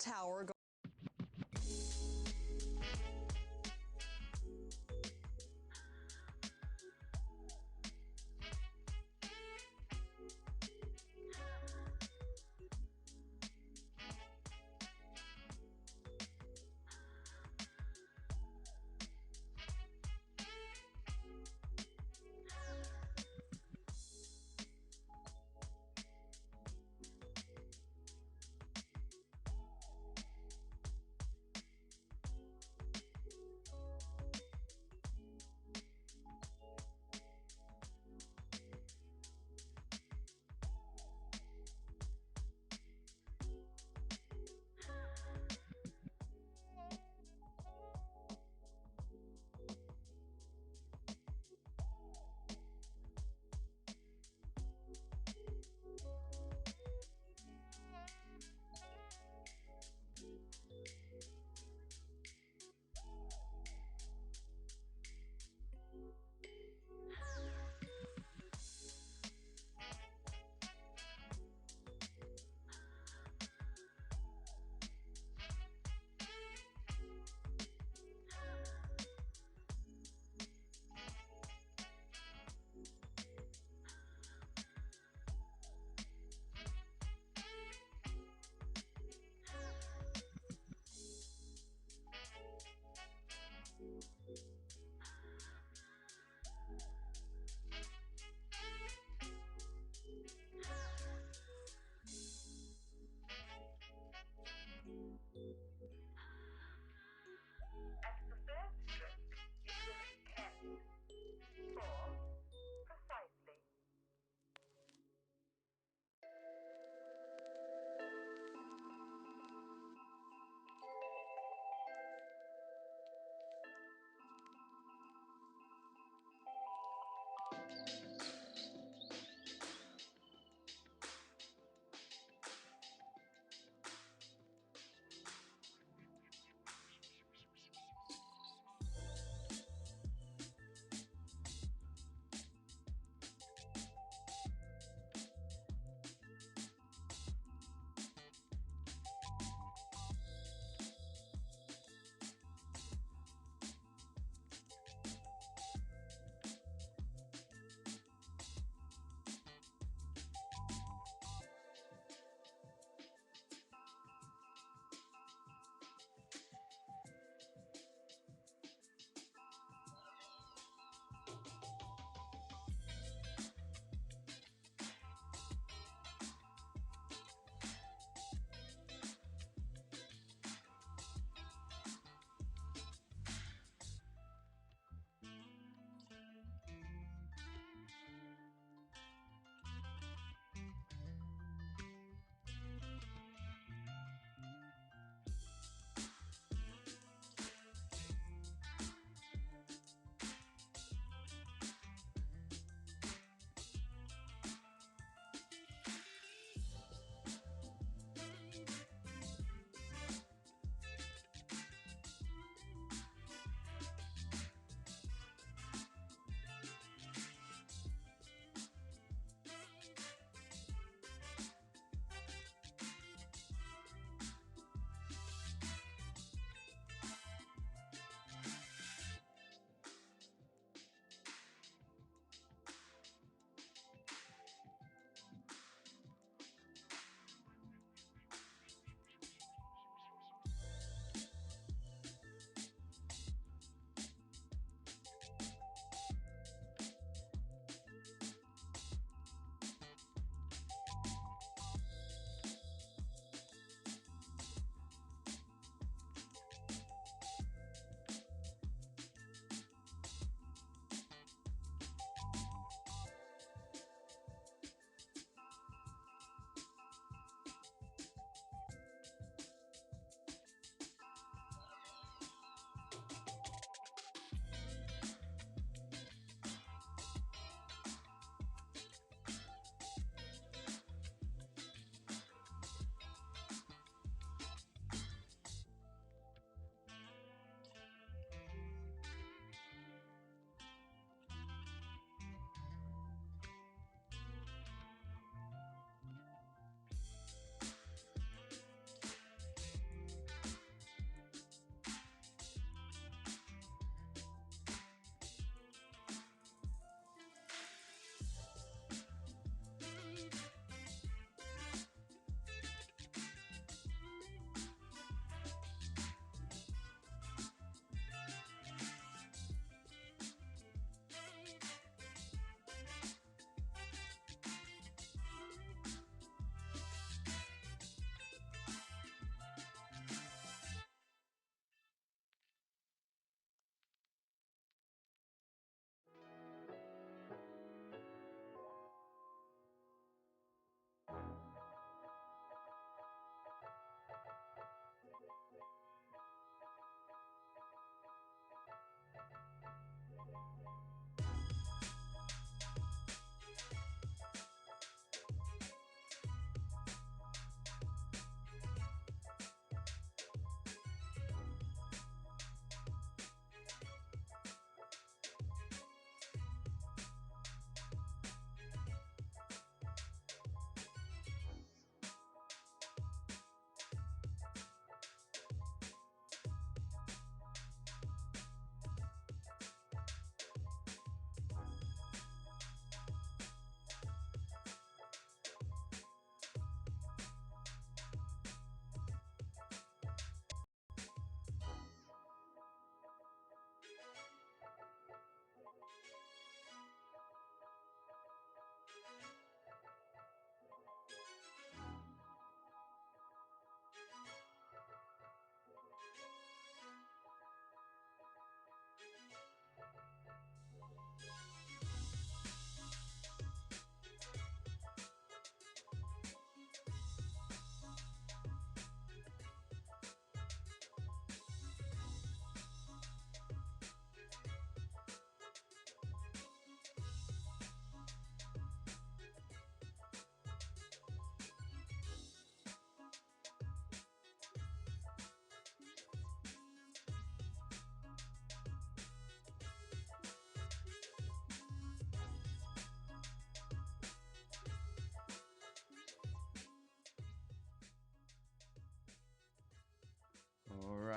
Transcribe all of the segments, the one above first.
tower.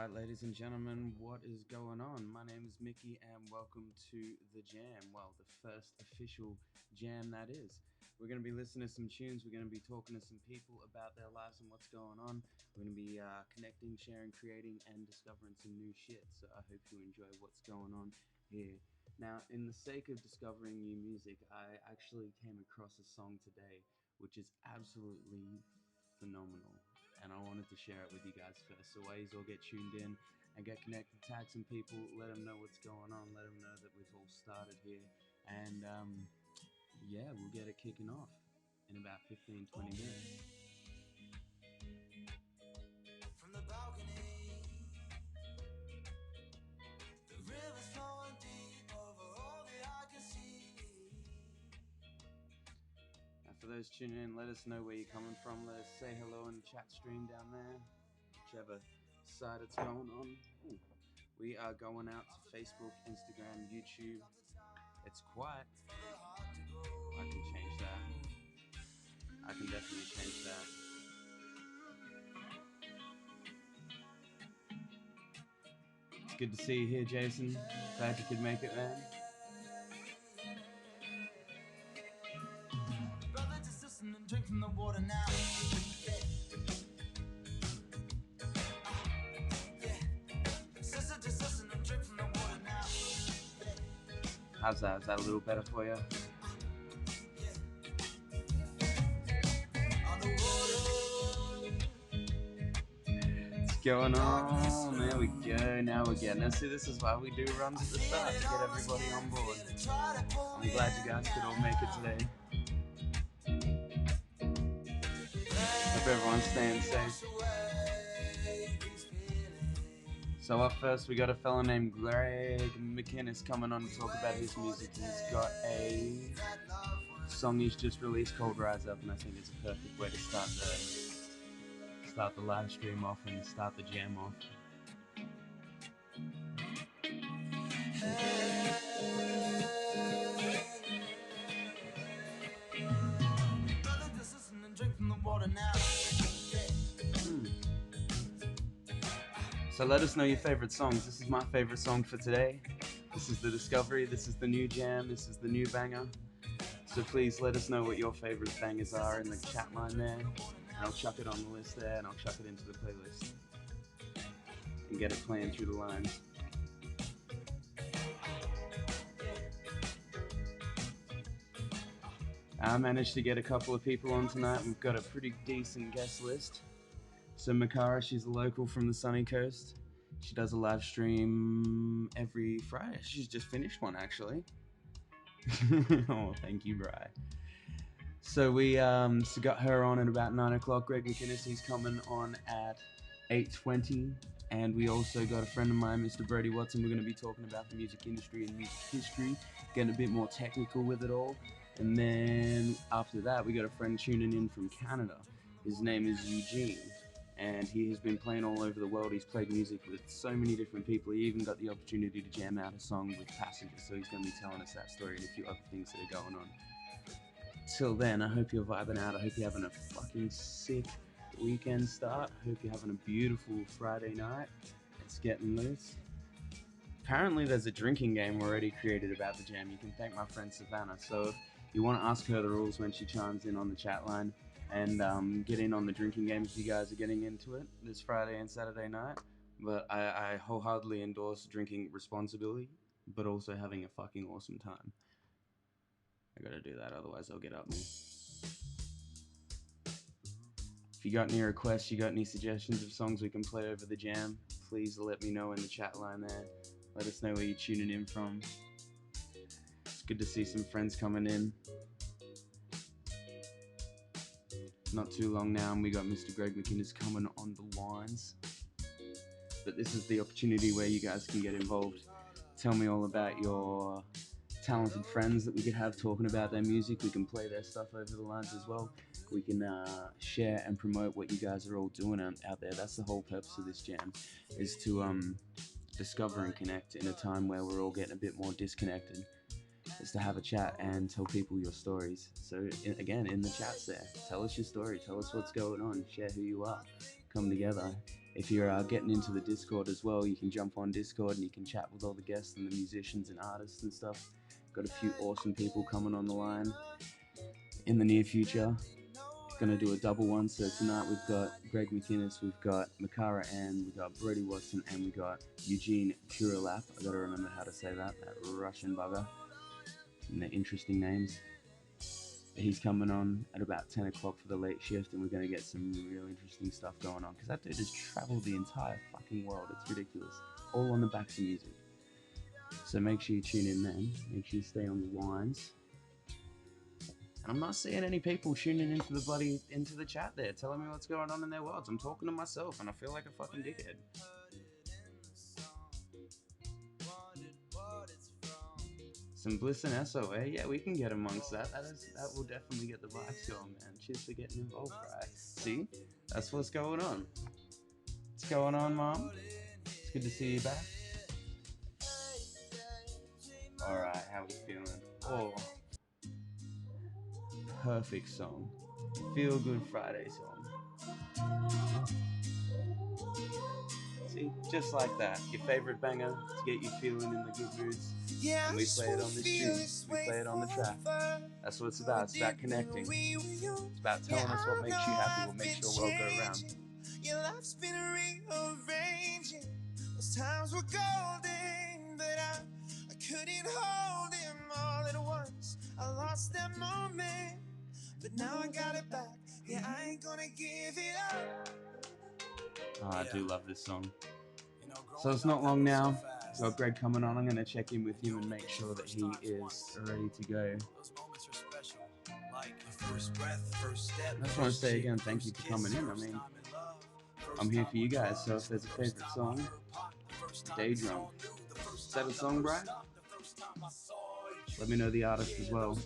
Alright, ladies and gentlemen, what is going on? My name is Mickey and welcome to The Jam. Well, the first official jam that is. We're going to be listening to some tunes, we're going to be talking to some people about their lives and what's going on. We're going to be connecting, sharing, creating, and discovering some new shit. So I hope you enjoy what's going on here. Now, in the sake of discovering new music, I actually came across a song today which is absolutely phenomenal, and I wanted to share it with you guys first. So while you all get tuned in and get connected, tag some people, let them know what's going on, let them know that we've all started here, and yeah, we'll get it kicking off in about 15-20 minutes. From the balcony, the river's flowing deep over all the I can see. Now for those tuning in, let us know where you're coming from. Let us say hello in the chat stream down there, whichever side it's going on. Ooh. We are going out to Facebook, Instagram, YouTube. It's quiet. I can change that. I can definitely change that. It's good to see you here, Jason. Glad you could make it, man. Brother, just listen and drink from the water now. Sister, just listen and drink from the water now. How's that? Is that a little better for you? What's going on? There we go. Now we're getting it. See, this is why we do runs at the start to get everybody on board. I'm glad you guys could all make it today. Hope everyone's staying safe. So up first we got a fella named Greg MCINNES coming on to talk about his music. He's got a song he's just released called Rise Up, and I think it's a perfect way to start the live stream off and start the jam off. So let us know your favorite songs. This is my favorite song for today. This is the discovery, this is the new jam, this is the new banger. So please let us know what your favorite bangers are in the chat line there. And I'll chuck it on the list there, and I'll chuck it into the playlist. And get it playing through the lines. I managed to get a couple of people on tonight. We've got a pretty decent guest list. So MIKARA, she's a local from the sunny coast. She does a live stream every Friday. She's just finished one, actually. Oh, thank you, Bri. So we got her on at about 9 o'clock. Greg MCINNES, he's coming on at 8:20. And we also got a friend of mine, Mr. BRODIE Watson. We're going to be talking about the music industry and music history, getting a bit more technical with it all. And then after that, we got a friend tuning in from Canada. His name is EUGEN. And he has been playing all over the world. He's played music with so many different people. He even got the opportunity to jam out a song with Passengers, so he's going to be telling us that story and a few other things that are going on. Till then, I hope you're vibing out. I hope you're having a fucking sick weekend start. I hope you're having a beautiful Friday night. It's getting loose. Apparently there's a drinking game already created about the jam. You can thank my friend Savannah. So if you want to ask her the rules when she chimes in on the chat line, and get in on the drinking game if you guys are getting into it this Friday and Saturday night. But I wholeheartedly endorse drinking responsibly, but also having a fucking awesome time. I gotta do that, otherwise they'll get up me. If you got any requests, you got any suggestions of songs we can play over the jam, please let me know in the chat line there. Let us know where you're tuning in from. It's good to see some friends coming in. Not too long now, and we got Mr. Greg MCINNES coming on the lines. But this is the opportunity where you guys can get involved. Tell me all about your talented friends that we could have talking about their music. We can play their stuff over the lines as well. We can share and promote what you guys are all doing out there. That's the whole purpose of this jam, is to discover and connect in a time where we're all getting a bit more disconnected. Is to have a chat and tell people your stories. So again, in the chats there, tell us your story, tell us what's going on, share who you are, come together. If you're getting into the Discord as well, you can jump on Discord and you can chat with all the guests and the musicians and artists and stuff. Got a few awesome people coming on the line in the near future. Gonna do a double one, so tonight we've got Greg MCINNES, we've got MIKARA, and we've got Brody and we got EUGEN KUROLAP. I gotta remember how to say that Russian bugger. And they're interesting names. He's coming on at about 10 o'clock for the late shift, and we're gonna get some real interesting stuff going on, because that dude has traveled the entire fucking world. It's ridiculous. All on the backs of music. So make sure you tune in then. Make sure you stay on the lines. And I'm not seeing any people tuning into the chat there, telling me what's going on in their worlds. I'm talking to myself, and I feel like a fucking dickhead. Some Bliss and SOA, yeah, we can get amongst that. That will definitely get the vibes going, man. Cheers for getting involved, right? See, that's what's going on. What's going on, Mom? It's good to see you back. All right, how we feeling? Oh. Perfect song. Feel Good Friday song. See, just like that. Your favorite banger to get you feeling in the good moods. And we play it on the stream. We play it on the track. That's what it's about. It's about connecting. It's about telling us what makes you happy, what makes your world go around. Your life's been rearranging. Those times were golden, but I couldn't hold them all at once. I lost that moment. But now I got it back. Yeah, I ain't gonna give it up. Oh, I do love this song. So it's not long now. We've got Greg coming on. I'm gonna check in with him and make sure that he is ready to go. I just want to say again, thank you for coming in. I mean, I'm here for you guys. So if there's a favorite song, Daydrum. Is that a song, Brian? Let me know the artist as well.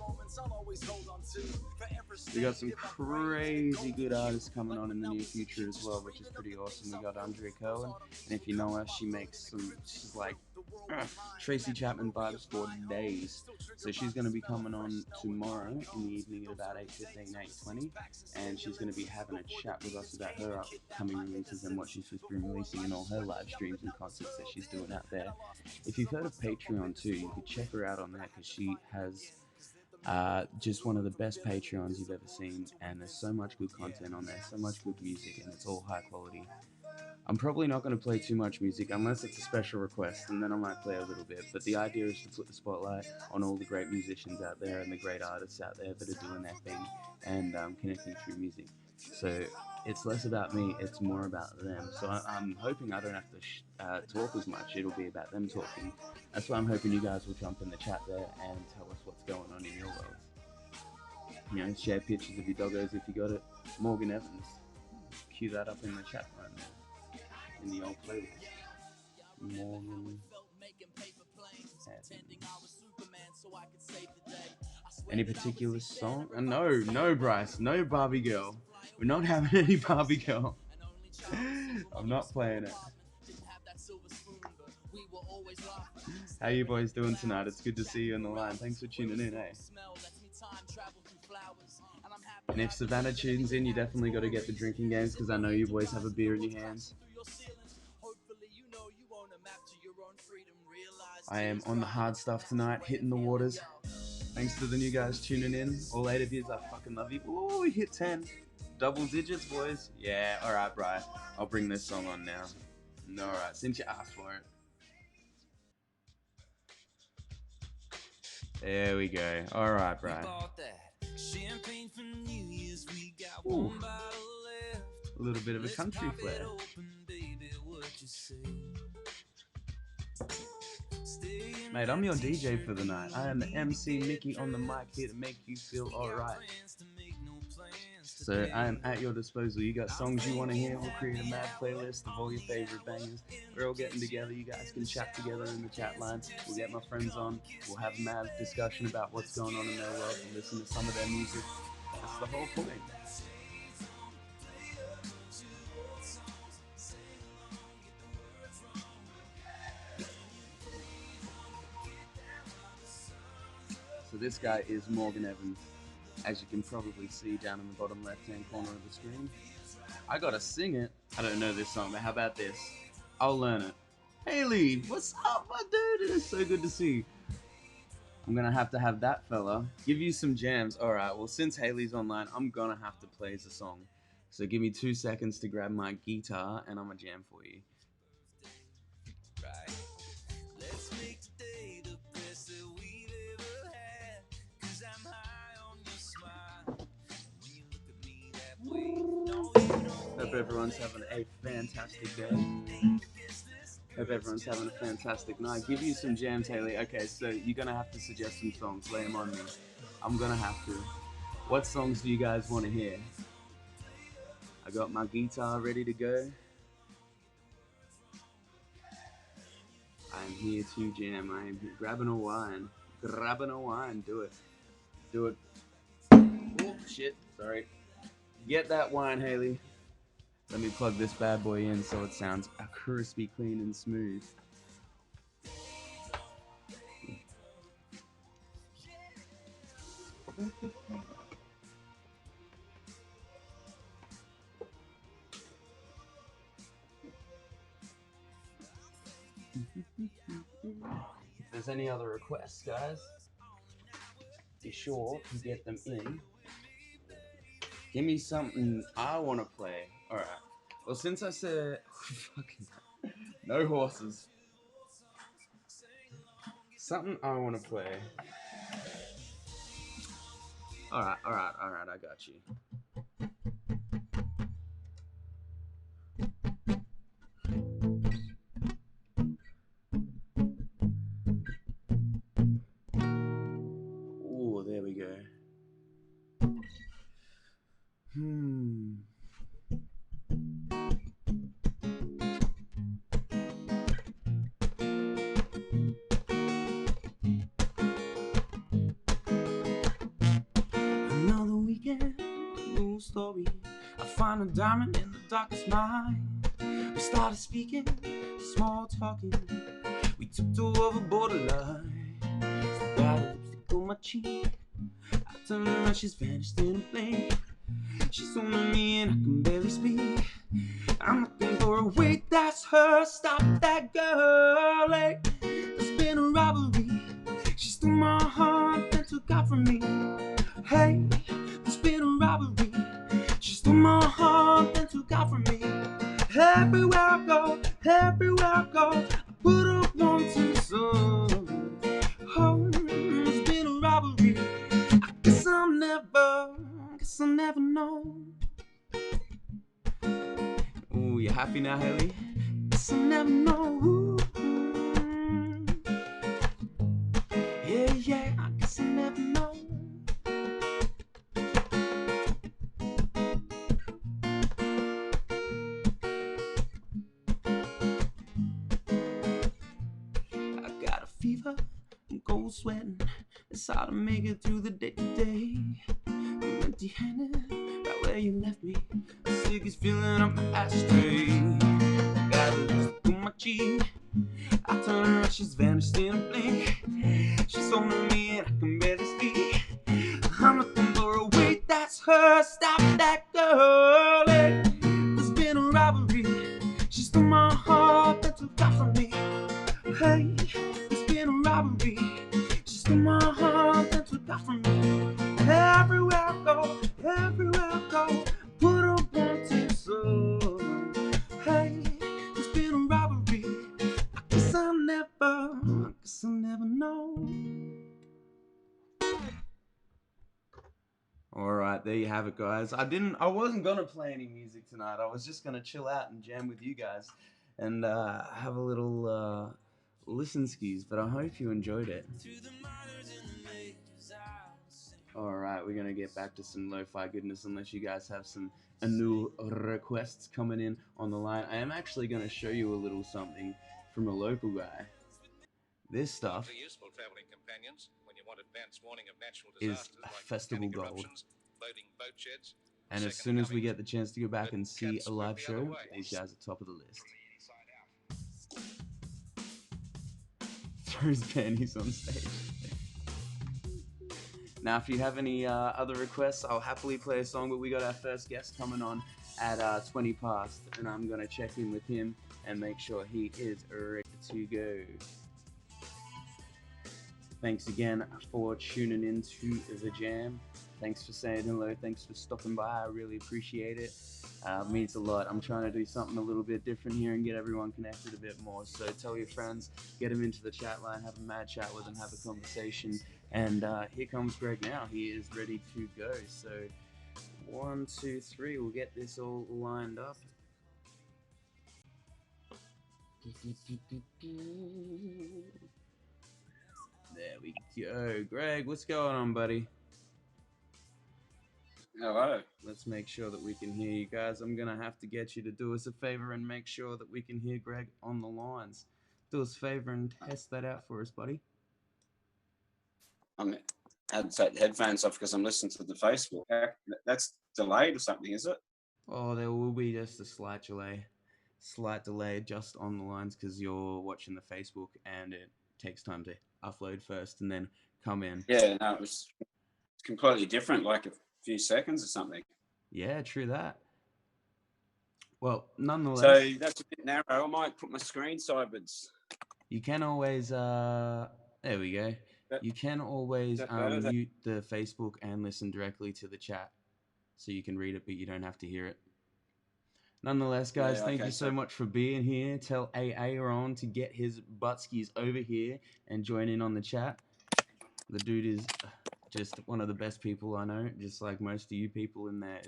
We got some crazy good artists coming on in the near future as well, which is pretty awesome. We got Andrea Cohen, and if you know her, she makes some, she's like Tracy Chapman vibes for days. So she's going to be coming on tomorrow in the evening at about 8:15, 8:20, and she's going to be having a chat with us about her upcoming releases and what she's just been releasing in all her live streams and concerts that she's doing out there. If you've heard of Patreon too, you could check her out on that, because she has just one of the best Patreons you've ever seen, and there's so much good content on there, so much good music, and it's all high quality. I'm probably not going to play too much music unless it's a special request, and then I might play a little bit, but the idea is to put the spotlight on all the great musicians out there and the great artists out there that are doing their thing and connecting through music. So it's less about me, it's more about them. So I'm hoping I don't have to talk as much, it'll be about them talking. That's why I'm hoping you guys will jump in the chat there and tell us what's going on in your world. You know, share pictures of your doggos if you got it. Morgan Evans, cue that up in the chat right now, in the old playlist. Morgan Evans. Any particular song? No, Bryce, no Barbie Girl. We're not having any Barbie Girl. I'm not playing it. How you boys doing tonight? It's good to see you on the line. Thanks for tuning in, eh? And if Savannah tunes in, you definitely got to get the drinking games, because I know you boys have a beer in your hands. I am on the hard stuff tonight, hitting the waters. Thanks to the new guys tuning in. All 8 of you, I fucking love you. Ooh, we hit 10. Double digits, boys. Yeah, alright, Brian. I'll bring this song on now. Alright, since you asked for it. There we go. Alright, Brian. Ooh. A little bit of a country flair. Mate, I'm your DJ for the night. I am the MC Mickey on the mic, here to make you feel alright. So I am at your disposal. You got songs you want to hear, we'll create a mad playlist of all your favorite bangers. We're all getting together, you guys can chat together in the chat line. We'll get my friends on, we'll have a mad discussion about what's going on in their world and listen to some of their music. That's the whole point. So this guy is Morgan Evans, as you can probably see down in the bottom left hand corner of the screen. I gotta sing it. I don't know this song, but how about this? I'll learn it. Haley, what's up, my dude? It is so good to see you. I'm gonna have to have that fella give you some jams. Alright, well, since Haley's online, I'm gonna have to play the song. So give me 2 seconds to grab my guitar and I'm gonna jam for you. Hope everyone's having a fantastic day. Hope everyone's having a fantastic night. Give you some jams, Haley. Okay, so you're gonna have to suggest some songs. Lay them on me. I'm gonna have to. What songs do you guys want to hear? I got my guitar ready to go. I'm here to jam. I am here. Grabbing a wine. Grabbing a wine. Do it. Do it. Oh, shit. Sorry. Get that wine, Haley. Let me plug this bad boy in so it sounds crispy, clean, and smooth. If there's any other requests, guys, be sure to get them in. Give me something I want to play. Alright. Well, since I said fucking no horses, something I want to play. Alright, I got you. Ooh, there we go. Another weekend, a new story. I find a diamond in the darkest mine. We started speaking, small talking. We tipped over borderline. Still got a lipstick on my cheek. I turn around, she's vanished in a blink. She's on me and I can barely speak. I'm looking for a wait, that's her. Stop that girl. Hey, there's been a robbery. She stole my heart and took out from me. Hey, there's been a robbery. She stole my heart and took out from me. Everywhere I go, I put up one, two songs. Oh, there's been a robbery. I guess I'll never know. Ooh, you happy now, Haley? Guess I'll never know. Yeah, I guess I'll never know. I got a fever, I'm cold sweating. It's hard to make it through the day to day. I'm empty-handed, right where you left me. A ciggy's filling up my ashtray. I got a lipstick on my cheek. I turn around, she's vanished in a blink. She's on me and I can barely speak. I'm looking for a wait, that's her. Stop that girl. Hey, there's been a robbery. She stole my heart and took out from me. Hey, there's been a robbery. She stole my heart and took out from me. Everywhere I go, put up one, two, so. Hey, there's been a robbery. I guess I'll never know. Alright, there you have it, guys. I wasn't gonna play any music tonight. I was just gonna chill out and jam with you guys and have a little listen skis, but I hope you enjoyed it. Alright, we're gonna get back to some lo-fi goodness unless you guys have some new requests coming in on the line. I am actually gonna show you a little something from a local guy. This stuff is festival gold. And as soon as we get the chance to go back and see a live show, these guys are top of the list. Throws panties on stage. Now, if you have any other requests, I'll happily play a song, but we got our first guest coming on at 20 past, and I'm going to check in with him and make sure he is ready to go. Thanks again for tuning in to The Jam. Thanks for saying hello. Thanks for stopping by. I really appreciate it. It means a lot. I'm trying to do something a little bit different here and get everyone connected a bit more. So tell your friends, get them into the chat line, have a mad chat with them, have a conversation. And here comes Greg now. He is ready to go. So 1, 2, 3. We'll get this all lined up. There we go. Greg, what's going on, buddy? Hello. Let's make sure that we can hear you guys. I'm going to have to get you to do us a favor and make sure that we can hear Greg on the lines. Do us a favor and test that out for us, buddy. I had to take the headphones off because I'm listening to the Facebook. That's delayed or something, is it? Oh, there will be just a slight delay. Slight delay just on the lines because you're watching the Facebook and it takes time to upload first and then come in. Yeah, no, it was completely different, like a few seconds or something. Yeah, true that. Well, nonetheless. So that's a bit narrow. I might put my screen sideways. You can always, there we go. You can always mute the Facebook and listen directly to the chat so you can read it, but you don't have to hear it. Nonetheless, guys, thank you so much for being here. Tell AA on to get his buttskis over here and join in on the chat. The dude is just one of the best people I know, just like most of you people in there.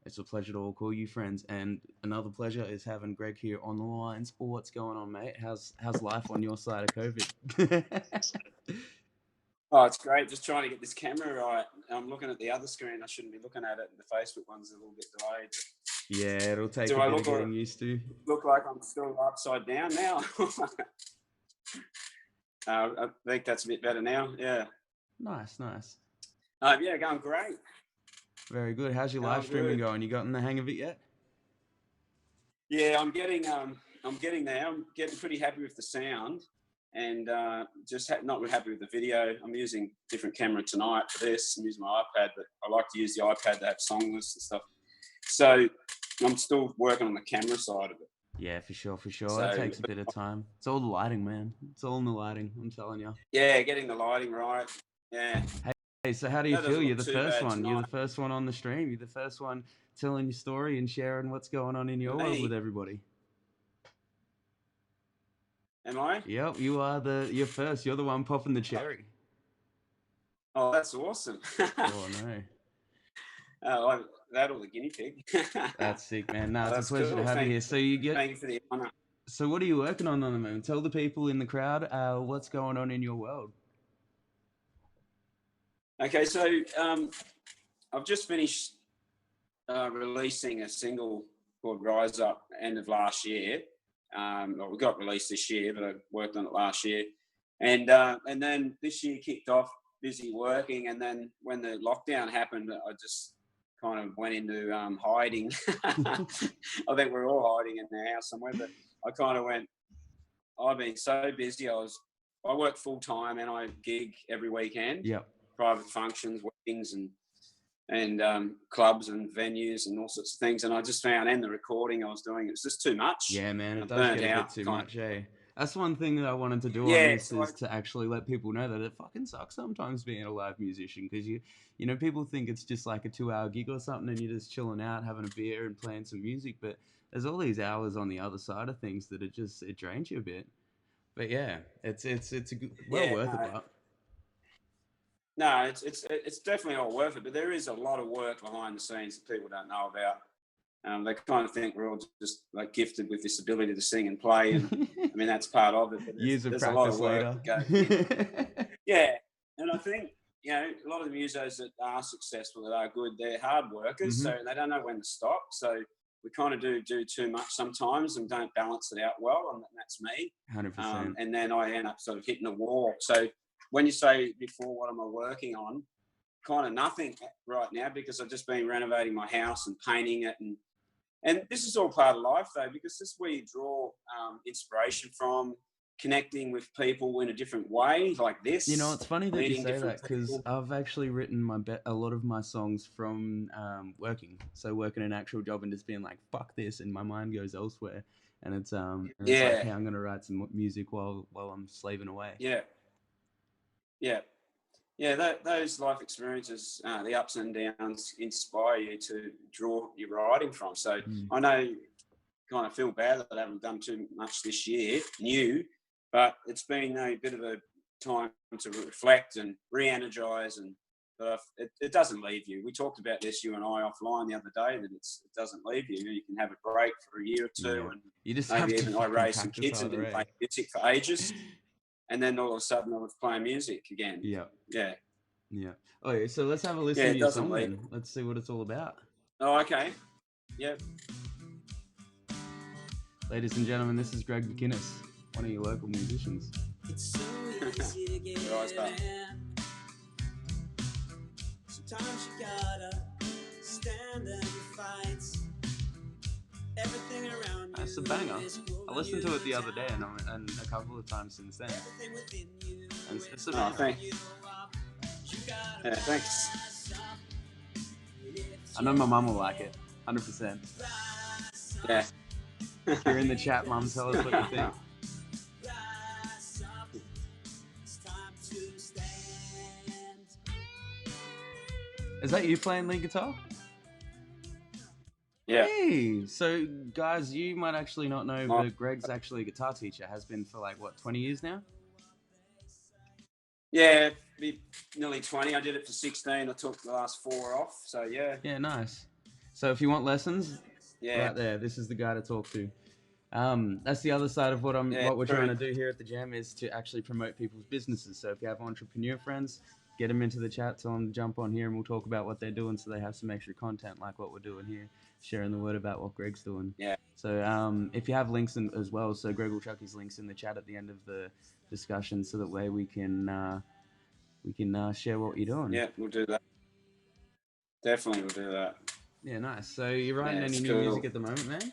It's a pleasure to all call you friends, and another pleasure is having Greg here on the lines. Oh, what's going on, mate? How's life on your side of COVID? Oh, it's great. Just trying to get this camera right. I'm looking at the other screen. I shouldn't be looking at it. The Facebook one's a little bit delayed. Yeah, it'll take a bit of getting used to. Look like I'm still upside down now. I think that's a bit better now. Yeah. Nice. Yeah, going great. Very good. How's your live streaming going? You gotten the hang of it yet? Yeah, I'm getting there. I'm getting pretty happy with the sound, and just not really happy with the video. I'm using different camera tonight for this. I'm using my iPad, but I like to use the iPad to have song lists and stuff. So I'm still working on the camera side of it. Yeah, for sure. So, that takes a bit of time. It's all the lighting, man. It's all in the lighting, I'm telling you. Yeah, getting the lighting right. Yeah. Hey, so how do you feel? You're the first one. Tonight. You're the first one on the stream. You're the first one telling your story and sharing what's going on in your world with everybody. Am I? Yep, you're first. You're the one popping the cherry. Oh, that's awesome. Oh, no. Oh, that or the guinea pig. That's sick, man. No, it's a pleasure to have you here. So thank you for the honor. So what are you working on the moment? Tell the people in the crowd what's going on in your world. Okay, so I've just finished releasing a single called Rise Up end of last year. Well, we got released this year, but I worked on it last year. And then this year kicked off, busy working. And then when the lockdown happened, I just kind of went into hiding. I think we're all hiding in the house somewhere, but I kind of went, I've been so busy. I work full time and I gig every weekend. Yep. Private functions, weddings and clubs and venues and all sorts of things. And I just found, and the recording I was doing, it was just too much. Yeah, man, it does get a bit too much, eh? That's one thing that I wanted to do on this is to actually let people know that it fucking sucks sometimes being a live musician, because you know, people think it's just like a 2-hour gig or something and you're just chilling out, having a beer and playing some music, but there's all these hours on the other side of things that it drains you a bit. But yeah, it's a good, worth it, but. No, it's definitely all worth it, but there is a lot of work behind the scenes that people don't know about. They kind of think we're all just like gifted with this ability to sing and play, and I mean that's part of it. But Years of practice later. Yeah, and I think a lot of the musos that are successful, that are good, they're hard workers, so they don't know when to stop. So we kind of do too much sometimes and don't balance it out well, and that's me. 100%. And then I end up sort of hitting a wall. So when you say before, what am I working on? Kind of nothing right now, because I've just been renovating my house and painting it. And this is all part of life, though, because this is where you draw inspiration from. connecting with people in a different way, like this. You know, it's funny that you meeting say different that, because people. I've actually written a lot of my songs from working. So working an actual job and just being like, "Fuck this," and my mind goes elsewhere. And it's like, Yeah, hey, I'm gonna write some music while I'm slaving away. yeah, yeah. Yeah, those life experiences, the ups and downs, inspire you to draw your writing from. So Mm. I know, kind of feel bad that I haven't done too much this year, new, but it's been a bit of a time to reflect and re-energize, and it doesn't leave you. We talked about this, you and I, offline the other day, that it doesn't leave you. You can have a break for a year or two, Yeah. and You just have maybe to even I fucking raised some practice kids and didn't harder, eh? play music for ages, and then all of a sudden I was playing music again. Yeah. Yeah. Yeah. Oh, yeah. So let's have a Yeah, listen to it your doesn't song leave. then. Let's see what it's all about. Oh, okay. Yep. Ladies and gentlemen, this is Greg McInnes, one of your local musicians. It's so easy to get in. Sometimes you gotta stand and fight. Everything around you. That's a banger. is I listened to it the other day and a couple of times since then. everything within you. And it's a Oh, banger. thanks. You gotta Yeah, thanks. rise up. I know my mum will like it, 100%. Yeah. If you're in the chat, mum, tell us what you think. Rise up. It's time to stand. Is that you playing lead guitar? Yeah. Hey, so guys, you might actually not know, Oh. but Greg's actually a guitar teacher. Has been for like, what, 20 years now? Yeah, nearly 20. I did it for 16. I took the last 4 off. So, yeah. Yeah, nice. So if you want lessons, Yeah. right there, this is the guy to talk to. That's the other side of what Yeah, we're true. trying to do here at the Jam, is to actually promote people's businesses. So if you have entrepreneur friends, get them into the chat, tell them to jump on here, and we'll talk about what they're doing, so they have some extra content like what we're doing here, sharing the word about what Greg's doing. Yeah. So if you have links in as well, so Greg will chuck his links in the chat at the end of the discussion, so that way we can share what you're doing. Yeah, we'll do that. Definitely, we'll do that. Yeah, nice. So you're writing Yeah, any it's new cool. music at the moment, man?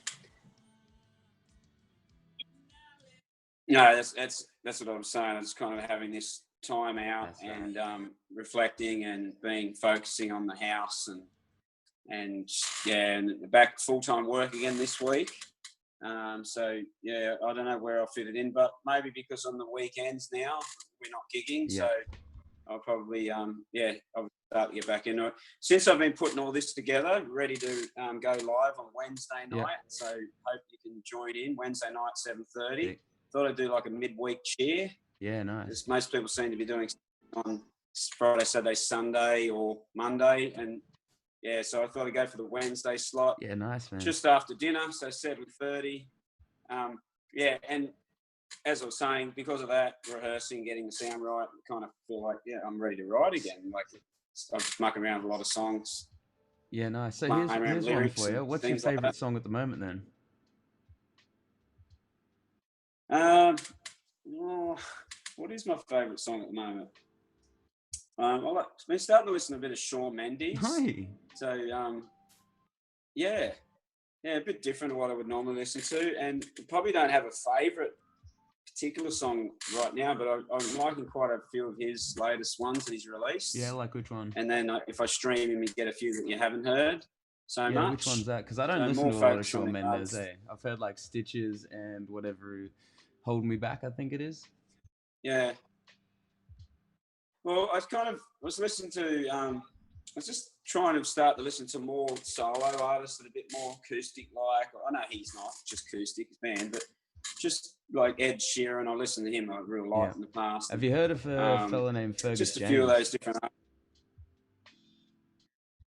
No, that's what I'm saying. It's kind of having this time out. That's right. And reflecting and focusing on the house and back full-time work again this week. So yeah, I don't know where I'll fit it in, but maybe because on the weekends now we're not gigging, Yeah. so I'll probably I'll start to get back into it. Since I've been putting all this together, ready to go live on Wednesday night. Yeah. So hope you can join in Wednesday night, 7:30. Yeah. Thought I'd do like a midweek cheer. Yeah, nice. Because most people seem to be doing on Friday, Saturday, Sunday, or Monday, and yeah, so I thought I'd go for the Wednesday slot. Yeah, nice, man. Just after dinner, so 7:30. Yeah, and as I was saying, because of that, rehearsing, getting the sound right, I kind of feel like, yeah, I'm ready to write again. Like, I'm just mucking around with a lot of songs. Yeah, nice. So Playing here's around one lyrics for you. and What's your things like favorite that. song at the moment, then? What is my favourite song at the moment? I've been starting to listen to a bit of Shawn Mendes. Hi. So, yeah, a bit different to what I would normally listen to. And probably don't have a favourite particular song right now, but I'm liking quite a few of his latest ones that he's released. Yeah, like which one? And then if I stream him, you get a few that you haven't heard so much. Which one's that? Because I don't So listen more to a lot of focus on Shawn the Mendes, arts. I've heard like Stitches and whatever, Hold Me Back, I think it is. Yeah. Well, I was listening to, I was just trying to start to listen to more solo artists that are a bit more acoustic-like. I know he's not just acoustic, his band, but just like Ed Sheeran. I listened to him a real lot in the past. Have you heard of a fella named Fergus Just a James? few of those different.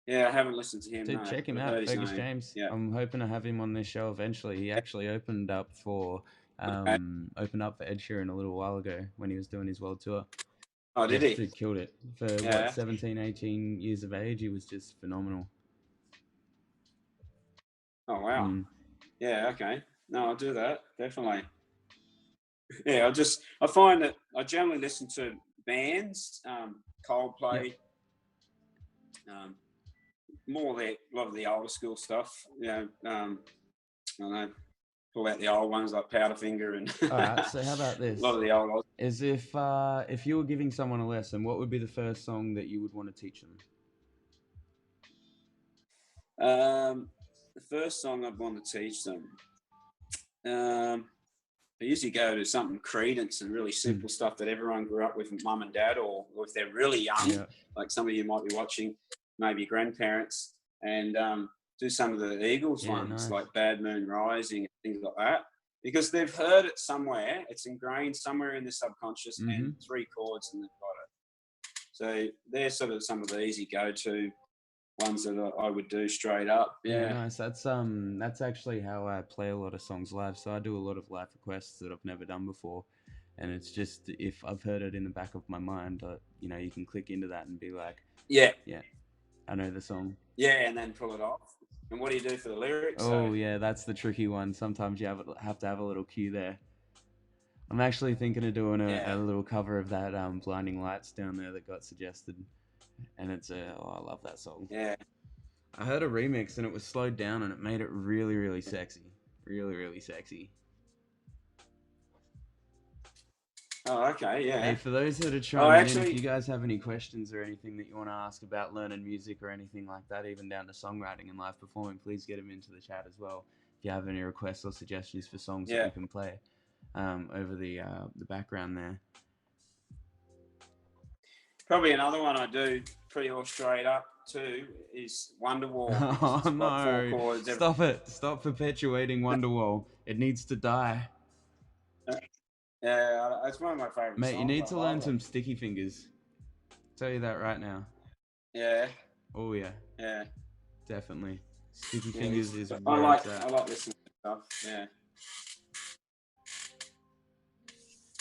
Yeah, I haven't listened to him. Dude, no, check him but out, heard his Fergus name. James. Yeah. I'm hoping to have him on this show eventually. He actually opened up for Ed Sheeran a little while ago when he was doing his world tour. Oh, did he? Dude killed it. For 17, 18 years of age, he was just phenomenal. Oh, wow. Yeah, okay. No, I'll do that, definitely. Yeah, I find that I generally listen to bands, Coldplay, more a lot of the older school stuff. You know, I don't know, pull out the old ones like Powderfinger and All right. So how about a this? lot of the old. Is if you were giving someone a lesson, what would be the first song that you would want to teach them? The first song I'd want to teach them. I usually go to something Credence and really simple stuff that everyone grew up with mum and dad, or if they're really young, like some of you might be watching, maybe grandparents, and do some of the Eagles ones, like Bad Moon Rising and things like that, because they've heard it somewhere. It's ingrained somewhere in the subconscious, and 3 chords and they've got it. So they're sort of some of the easy go-to ones that I would do straight up. Yeah. Nice. That's actually how I play a lot of songs live. So I do a lot of live requests that I've never done before, and it's just if I've heard it in the back of my mind, you know, you can click into that and be like, yeah, I know the song. Yeah, and then pull it off. And what do you do for the lyrics? Oh, yeah, that's the tricky one. Sometimes you have to have a little cue there. I'm actually thinking of doing a little cover of that Blinding Lights down there that got suggested, and it's I love that song. Yeah. I heard a remix and it was slowed down and it made it really, really sexy. Really, really sexy. Oh, okay, yeah. Hey, for those that are trying in, if you guys have any questions or anything that you want to ask about learning music or anything like that, even down to songwriting and live performing, please get them into the chat as well. If you have any requests or suggestions for songs that we can play over the background there. Probably another one I do pretty all straight up too is Wonderwall. Oh no! Stop it! Stop perpetuating Wonderwall. It needs to die. Yeah, it's one of my favorite songs. Mate, you need to learn some Sticky Fingers. I'll tell you that right now. Yeah. Oh yeah. Yeah. Definitely. Sticky Fingers is where I like listening to stuff. Yeah.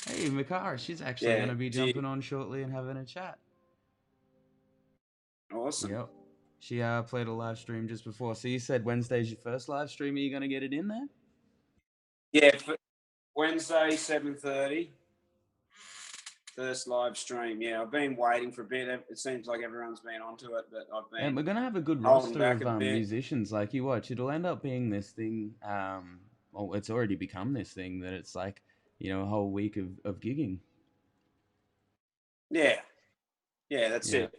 Hey, MIKARA, she's actually going to be jumping on shortly and having a chat. Awesome. Yep. She played a live stream just before. So you said Wednesday's your first live stream. Are you going to get it in there? Yeah, Wednesday, 7:30. First live stream. Yeah, I've been waiting for a bit. It seems like everyone's been onto it, but I've been. And we're going to have a good roster of musicians. Like, you watch, it'll end up being this thing. Well, it's already become this thing that it's like, you know, a whole week of gigging. Yeah. Yeah, that's it.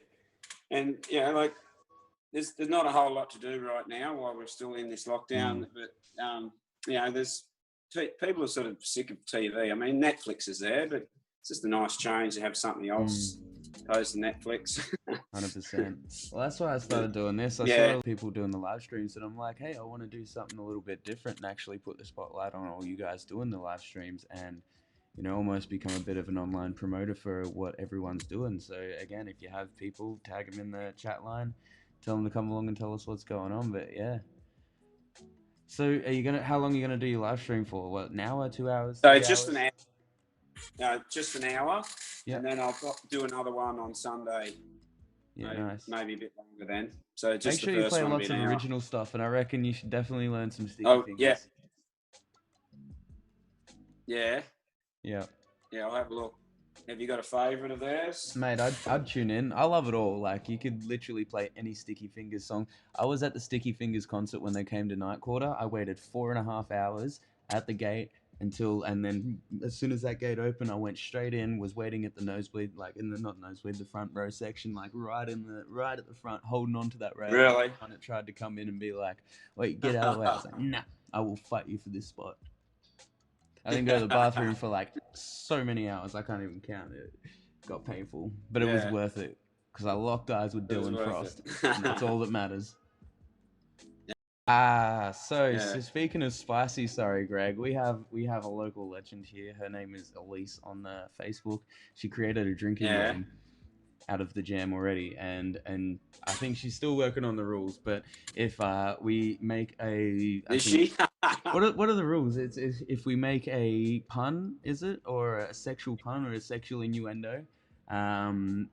And, you know, like, there's not a whole lot to do right now while we're still in this lockdown. But, you know, there's people are sort of sick of TV. I mean, Netflix is there, but it's just a nice change to have something else opposed to Netflix. 100%. Well, that's why I started doing this. I saw people doing the live streams, and I'm like, hey, I want to do something a little bit different and actually put the spotlight on all you guys doing the live streams and, you know, almost become a bit of an online promoter for what everyone's doing. So, again, if you have people, tag them in the chat line, tell them to come along and tell us what's going on. But, yeah. So, how long are you going to do your live stream for? What, an hour, 2 hours? So, just an hour. Just an hour, and then I'll do another one on Sunday. Yeah, nice. Maybe a bit longer then. So just make sure you play lots of original stuff, and I reckon you should definitely learn some Sticky Fingers. Yeah. Yeah. Yeah, I'll have a look. Have you got a favourite of theirs? Mate, I'd tune in. I love it all. Like, you could literally play any Sticky Fingers song. I was at the Sticky Fingers concert when they came to Night Quarter. I waited 4.5 hours at the gate and then as soon as that gate opened, I went straight in, was waiting at the nosebleed, like in the, not nosebleed, the front row section, like right at the front, holding on to that rail. Really? And it tried to come in and be like, wait, get out of the way. I was like, nah, I will fight you for this spot. I didn't go to the bathroom for like so many hours. I can't even count it. It got painful, but it was worth it because I locked eyes with Dylan Frost, and that's all that matters. So speaking of spicy, sorry, Greg, we have a local legend here. Her name is Elise on the Facebook. She created a drinking game out of the jam already, and I think she's still working on the rules. But if we make a, what are the rules? It's if we make a pun, is it, or a sexual pun or a sexual innuendo?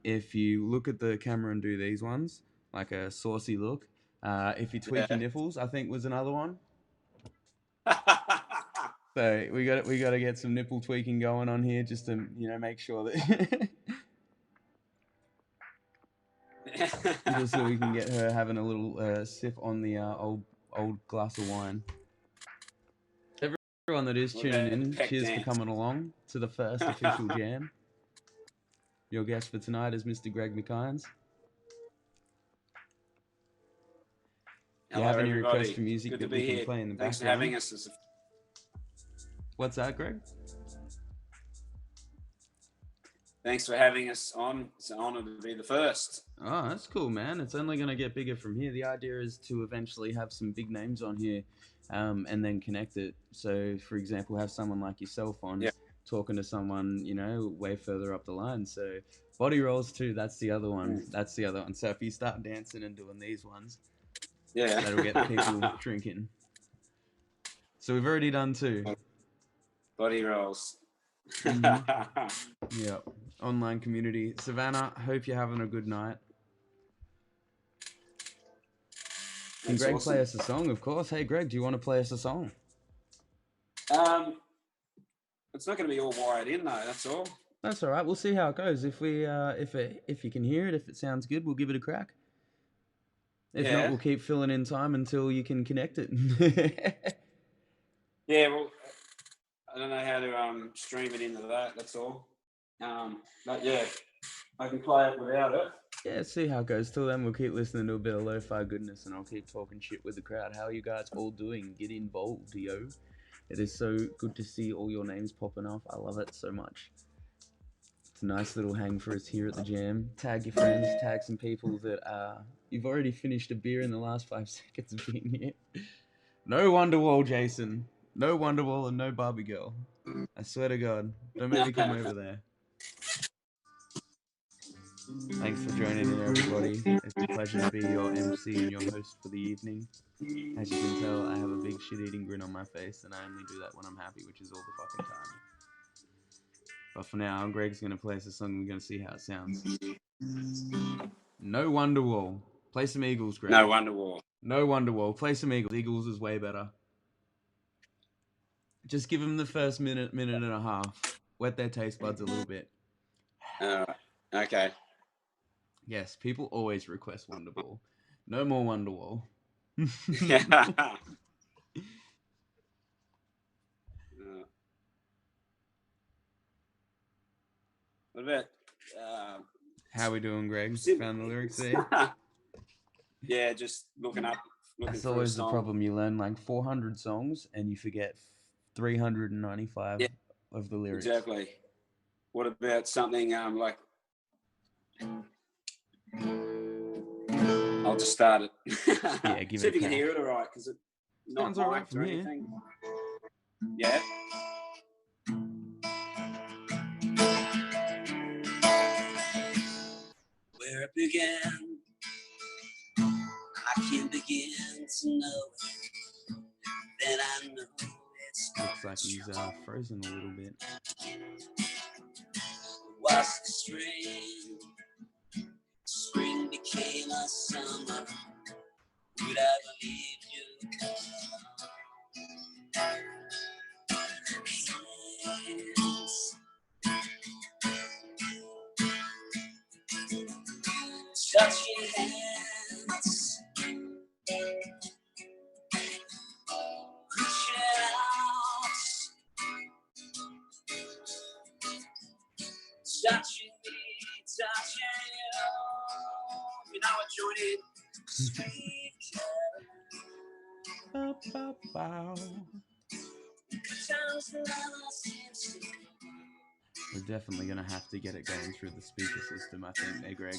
If you look at the camera and do these ones, like a saucy look. If you tweak your nipples, I think was another one. So we got to get some nipple tweaking going on here, just to make sure that just so we can get her having a little sip on the old glass of wine. Everyone that is tuning in, cheers for coming along to the first official jam. Your guest for tonight is Mr. Greg McInnes. If you have any requests for music that we can play in the background. Thanks for having us. What's that, Greg? Thanks for having us on. It's an honor to be the first. Oh, that's cool, man. It's only going to get bigger from here. The idea is to eventually have some big names on here and then connect it. So, for example, have someone like yourself on talking to someone, you know, way further up the line. So, body rolls too, that's the other one. That's the other one. So, if you start dancing and doing these ones, that'll get people drinking. So, we've already done 2. Body rolls. Yeah, online community. Savannah, hope you're having a good night. Can Greg play us a song? Of course. Hey, Greg, do you want to play us a song? It's not going to be all wired in though. That's all. That's all right. We'll see how it goes. If we, if you can hear it, if it sounds good, we'll give it a crack. If not, we'll keep filling in time until you can connect it. Yeah, well, I don't know how to stream it into that. That's all. But yeah, I can play it without it. Yeah, see how it goes. Till then, we'll keep listening to a bit of lo-fi goodness, and I'll keep talking shit with the crowd. How are you guys all doing? Get involved, yo. It is so good to see all your names popping up. I love it so much. It's a nice little hang for us here at the jam. Tag your friends, tag some people that you've already finished a beer in the last 5 seconds of being here. No Wonderwall, Jason. No Wonderwall and no Barbie Girl. I swear to God. Don't make me come over there. Thanks for joining in, everybody. It's a pleasure to be your MC and your host for the evening. As you can tell, I have a big shit-eating grin on my face, and I only do that when I'm happy, which is all the fucking time. But for now, Greg's going to play us a song, and we're going to see how it sounds. No Wonderwall. Play some Eagles, Greg. No Wonderwall. No Wonderwall. Play some Eagles. Eagles is way better. Just give them the first minute and a half. Wet their taste buds a little bit. Okay. Yes, people always request Wonderwall. No more Wonderwall. What about... How we doing, Greg? Found the lyrics there? Yeah, just looking up. That's always the problem. You learn like 400 songs and you forget 395 of the lyrics. Exactly. What about something like... I'll just start it. Yeah, give it a see if you can hear it all right, because it's not mic'd or anything. Yeah. Where it began, I can begin to know it. Then I know it's looks like he's frozen a little bit. Was the spring became a summer. Would I believe you come? Touching hands, reaching out, touching me, touching you. You know what, join in. Sweet We're definitely going to have to get it going through the speaker system, I think, hey, Greg.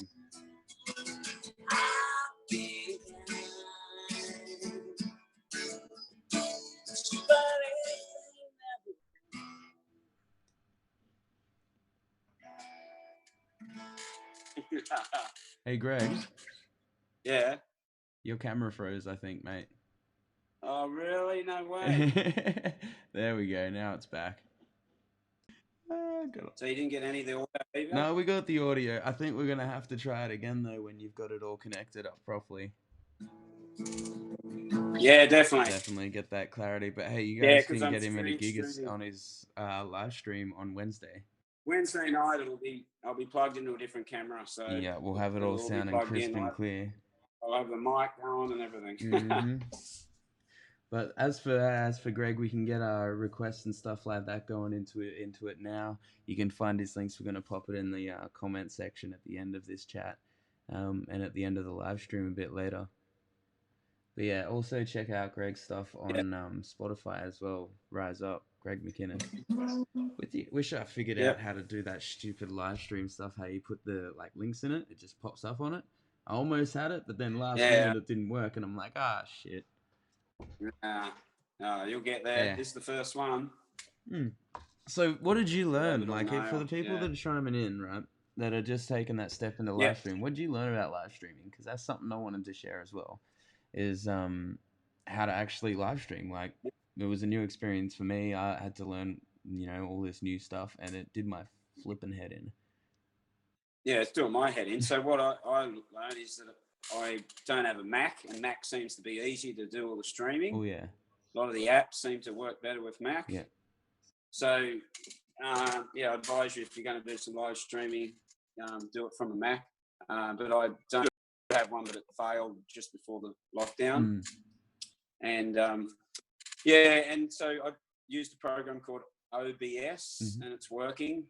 Hey, Greg. Yeah? Your camera froze, I think, mate. Oh, really? No way. There we go. Now it's back. So you didn't get any of the audio either? No, we got the audio. I think we're going to have to try it again, though, when you've got it all connected up properly. Yeah, definitely. Definitely get that clarity. But hey, you guys can get him at a gig on his live stream on Wednesday. Wednesday night, I'll be plugged into a different camera. So yeah, we'll have it all sounding crisp and clear. I'll have the mic on and everything. But as for Greg, we can get our requests and stuff like that going into it now. You can find his links. We're going to pop it in the comment section at the end of this chat, and at the end of the live stream a bit later. But yeah, also check out Greg's stuff on Spotify as well. Rise Up, Greg McInnes. Wish I figured out how to do that stupid live stream stuff. How you put the links in it, it just pops up on it. I almost had it, but then last minute it didn't work, and I'm like, shit. No, you'll get there. Yeah. This is the first one. So what did you learn? For the people that are chiming in, right, that are just taking that step into live stream, what did you learn about live streaming? Because that's something I wanted to share as well, is how to actually live stream. Like, it was a new experience for me. I had to learn, all this new stuff, and it did my flipping head in. Yeah, it's doing my head in. So what I learned is that I don't have a Mac, and Mac seems to be easy to do all the streaming. Oh, yeah. A lot of the apps seem to work better with Mac. Yeah. So, I advise you, if you're going to do some live streaming, do it from a Mac. But I don't have one, but it failed just before the lockdown. And, and so I used a program called OBS, and it's working.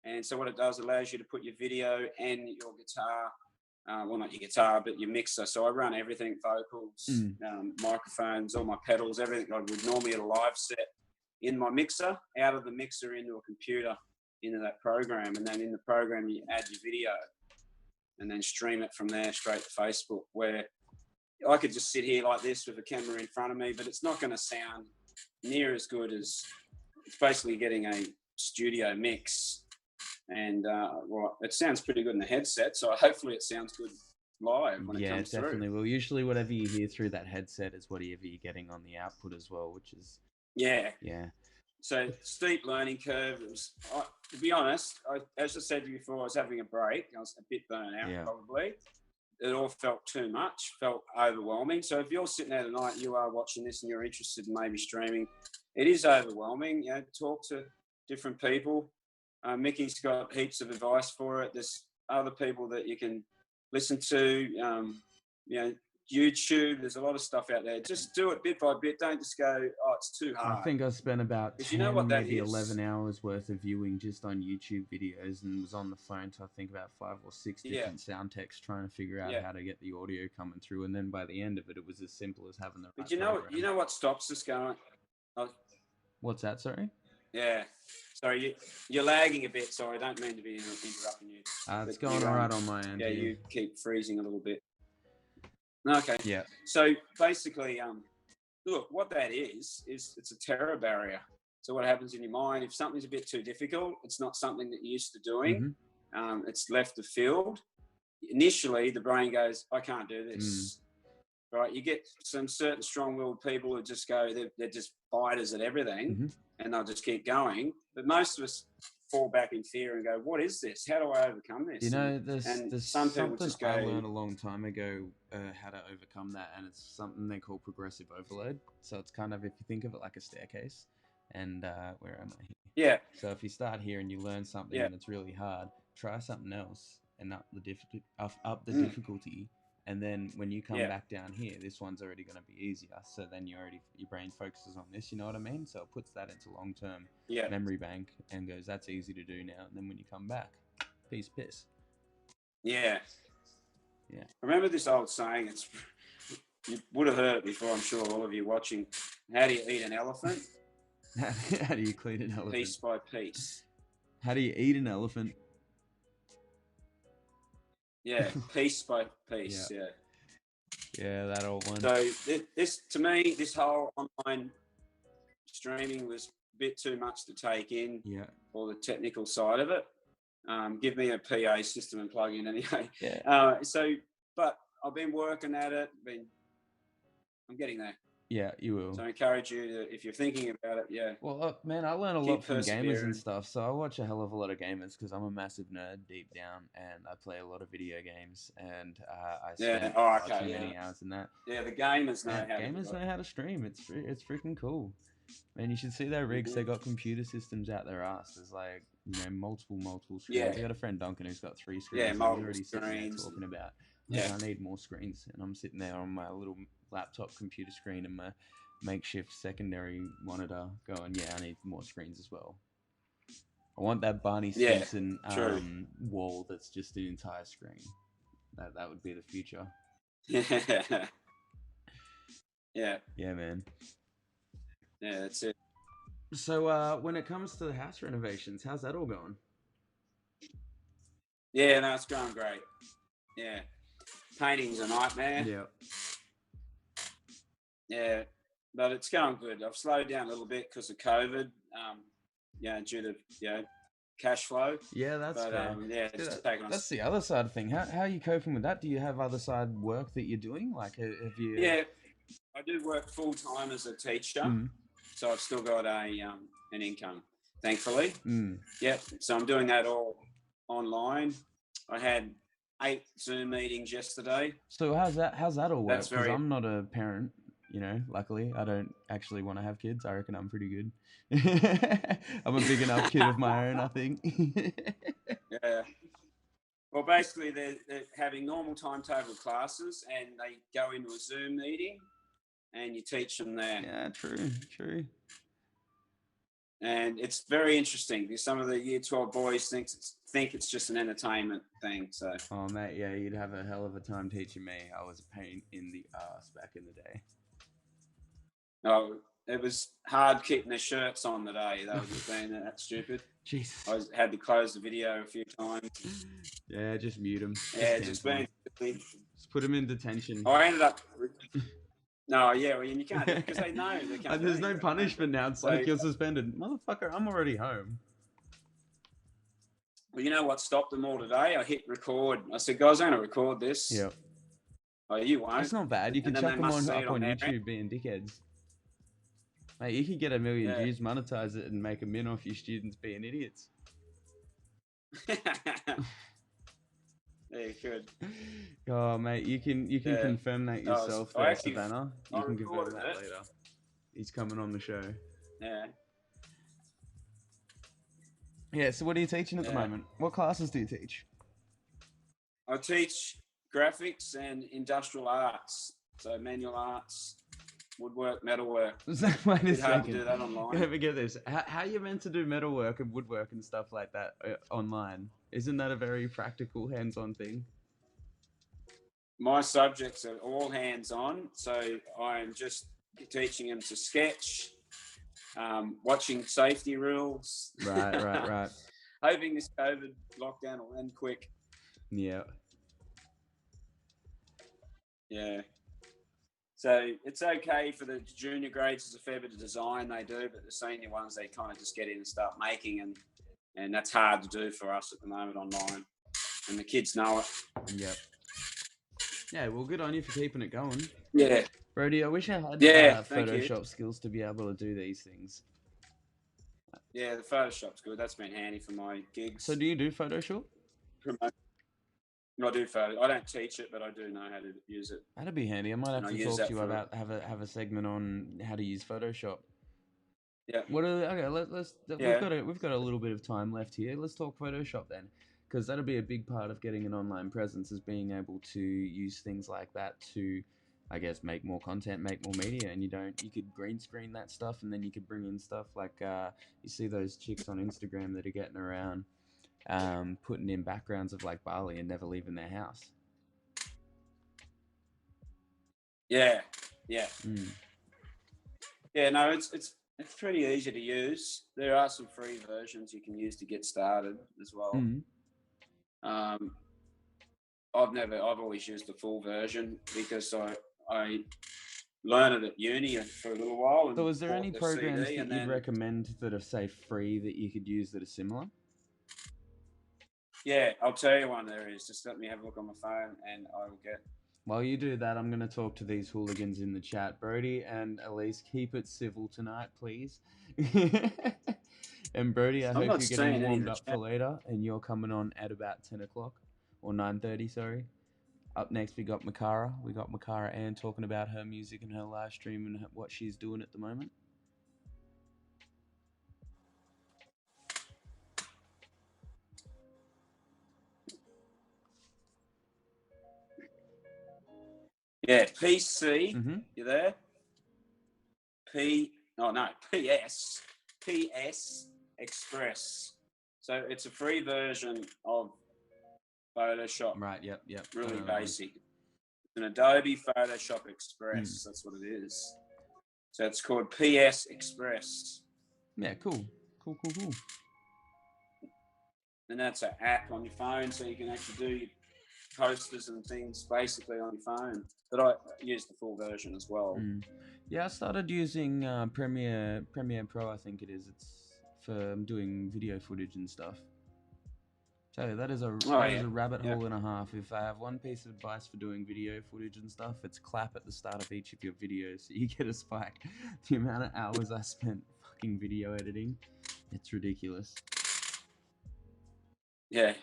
And so what it does, allows you to put your video and your guitar, well, not your guitar, but your mixer. So I run everything, vocals, microphones, all my pedals, everything I would normally at a live set in my mixer, out of the mixer into a computer, into that program. And then in the program, you add your video and then stream it from there straight to Facebook, where I could just sit here like this with a camera in front of me, but it's not going to sound near as good as, it's basically getting a studio mix. And it sounds pretty good in the headset, so hopefully it sounds good live when it comes through. Yeah, definitely. Well, usually whatever you hear through that headset is whatever you're getting on the output as well, which is... Yeah. So steep learning curve. It was, to be honest, as I said to you before, I was having a break. I was a bit burnt out, probably. It all felt too much, felt overwhelming. So if you're sitting there tonight, you are watching this and you're interested in maybe streaming, it is overwhelming. Talk to different people. Mickey's got heaps of advice for it. There's other people that you can listen to, YouTube. There's a lot of stuff out there. Just do it bit by bit. Don't just go, it's too hard. I think I spent about 10, maybe 11 hours worth of viewing just on YouTube videos, and was on the phone to, I think, about 5 or 6 different sound texts trying to figure out how to get the audio coming through. And then by the end of it, it was as simple as having the right program. You know what stops us going? What's that, sorry? Yeah. Sorry, you're lagging a bit, so I don't mean to be interrupting you. It's going all right on my end. Yeah, you keep freezing a little bit. Okay. Yeah. So basically, look, what that is it's a terror barrier. So what happens in your mind, if something's a bit too difficult, it's not something that you're used to doing, it's left of field. Initially, the brain goes, I can't do this. Right? You get some certain strong-willed people who just go, they're just fighters at everything, and they'll just keep going. But most of us fall back in fear and go, what is this? How do I overcome this? There's some people just go, I learned a long time ago how to overcome that, and it's something they call progressive overload. So it's kind of, if you think of it like a staircase, and where am I here? Yeah. So if you start here and you learn something and it's really hard, try something else and up the difficulty. And then when you come back down here, this one's already going to be easier. So then your brain focuses on this, you know what I mean? So it puts that into long-term memory bank and goes, that's easy to do now. And then when you come back, piss. Yeah. Remember this old saying, you would have heard it before, I'm sure, all of you watching. How do you eat an elephant? How do you clean an elephant? Piece by piece. How do you eat an elephant? Yeah, piece by piece. Yeah, that old one. So this, to me, this whole online streaming was a bit too much to take in. Yeah. All the technical side of it. Give me a PA system and plug in anyway. Yeah. But I've been working at it. I'm getting there. Yeah, you will. So I encourage you to, if you're thinking about it, Well, man, I learn a lot from gamers and stuff. So I watch a hell of a lot of gamers because I'm a massive nerd deep down, and I play a lot of video games, and I spend too many hours in that. Yeah, the gamers know how to stream. It's freaking cool. Man, you should see their rigs. They got computer systems out their ass. There's like, multiple screens. Yeah. I got a friend Duncan who's got 3 screens. Yeah, multiple screens. Talking about, I need more screens, and I'm sitting there on my little laptop computer screen, and my makeshift secondary monitor going, yeah, I need more screens as well. I want that Barney Yeah, Stinson true. wall that's just the entire screen. That would be the future. Yeah. Yeah. Yeah, man. Yeah, that's it. So when it comes to the house renovations, how's that all going? Yeah, no, it's going great. Yeah. Painting's a nightmare. Yeah. Yeah. But it's going good. I've slowed down a little bit because of COVID, due to, cash flow. Yeah, that's But, fair. yeah, it's taken us. That's the other side of thing. How are you coping with that? Do you have other side work that you're doing? Like, have you? Yeah, I do work full time as a teacher, so I've still got an income, thankfully. Yep. So I'm doing that all online. I had 8 Zoom meetings yesterday. So how's that all work? That's Because very. I'm not a parent. You know, luckily, I don't actually want to have kids. I reckon I'm pretty good. I'm a big enough kid of my own, I think. Yeah. Well, basically, they're having normal timetable classes, and they go into a Zoom meeting, and you teach them there. Yeah, true. And it's very interesting because some of the Year 12 boys think it's just an entertainment thing. So. Oh, mate, yeah, you'd have a hell of a time teaching me. I was a pain in the ass back in the day. Oh, it was hard keeping their shirts on the day. They were just being that stupid. Jesus. I had to close the video a few times. Yeah, just mute them. Yeah, just being. Just put them in detention. I ended up. No, yeah, well, you can't because they know they can't. There's no punishment now. It's like you're suspended, motherfucker. I'm already home. Well, you know what stopped them all today? I hit record. I said, guys, I'm going to record this. Yeah. Oh, you won't. That's not bad. You can chuck them up on YouTube being dickheads. Mate, you could get 1 million views, monetize it, and make a min off your students being idiots. Yeah, you could. Oh, mate, you can confirm that yourself there, Savannah. You can confirm that later. He's coming on the show. Yeah. Yeah, so what are you teaching at the moment? What classes do you teach? I teach graphics and industrial arts. So manual arts, woodwork, metalwork. Wait a it's hard to do that online. Let me get this. How are you meant to do metalwork and woodwork and stuff like that online? Isn't that a very practical, hands-on thing? My subjects are all hands-on, so I'm just teaching them to sketch, watching safety rules. Right. Hoping this COVID lockdown will end quick. Yeah. Yeah. So it's okay for the junior grades. There's a fair bit of design they do, but the senior ones, they kind of just get in and start making, and that's hard to do for us at the moment online. And the kids know it. Yep. Yeah, well, good on you for keeping it going. Yeah. Brody, I wish I had Photoshop skills to be able to do these things. Yeah, the Photoshop's good. That's been handy for my gigs. So do you do Photoshop? I do photo. I don't teach it, but I do know how to use it. That'd be handy. I might have to talk to you about have a segment on how to use Photoshop. Yeah. We've got a little bit of time left here. Let's talk Photoshop then, because that'll be a big part of getting an online presence, is being able to use things like that to, I guess, make more content, make more media. And you could green screen that stuff, and then you could bring in stuff like you see those chicks on Instagram that are getting around, putting in backgrounds of like Bali and never leaving their house. Yeah. Yeah, no, it's pretty easy to use. There are some free versions you can use to get started as well. I've always used the full version because I learned it at uni for a little while. So is there any programs that you'd recommend that are, say, free that you could use that are similar? Yeah, I'll tell you one there is. Just let me have a look on my phone and I will get... While you do that, I'm going to talk to these hooligans in the chat. Brody and Elise, keep it civil tonight, please. And Brody, I hope you're getting warmed up for later, and you're coming on at about 10 o'clock, or 9:30, sorry. Up next, we got MIKARA. We got MIKARA Ann talking about her music and her live stream and what she's doing at the moment. Yeah, PC, you there? PS Express. So it's a free version of Photoshop. Right. Yep. Really basic. It's an Adobe Photoshop Express. That's what it is. So it's called PS Express. Yeah. Cool. And that's an app on your phone, so you can actually do your posters and things basically on your phone. But I use the full version as well. Yeah, I started using Premiere Pro, I think it is. It's for doing video footage and stuff. So that is a rabbit hole and a half. If I have one piece of advice for doing video footage and stuff, it's clap at the start of each of your videos so you get a spike. The amount of hours I spent fucking video editing, it's ridiculous. Yeah,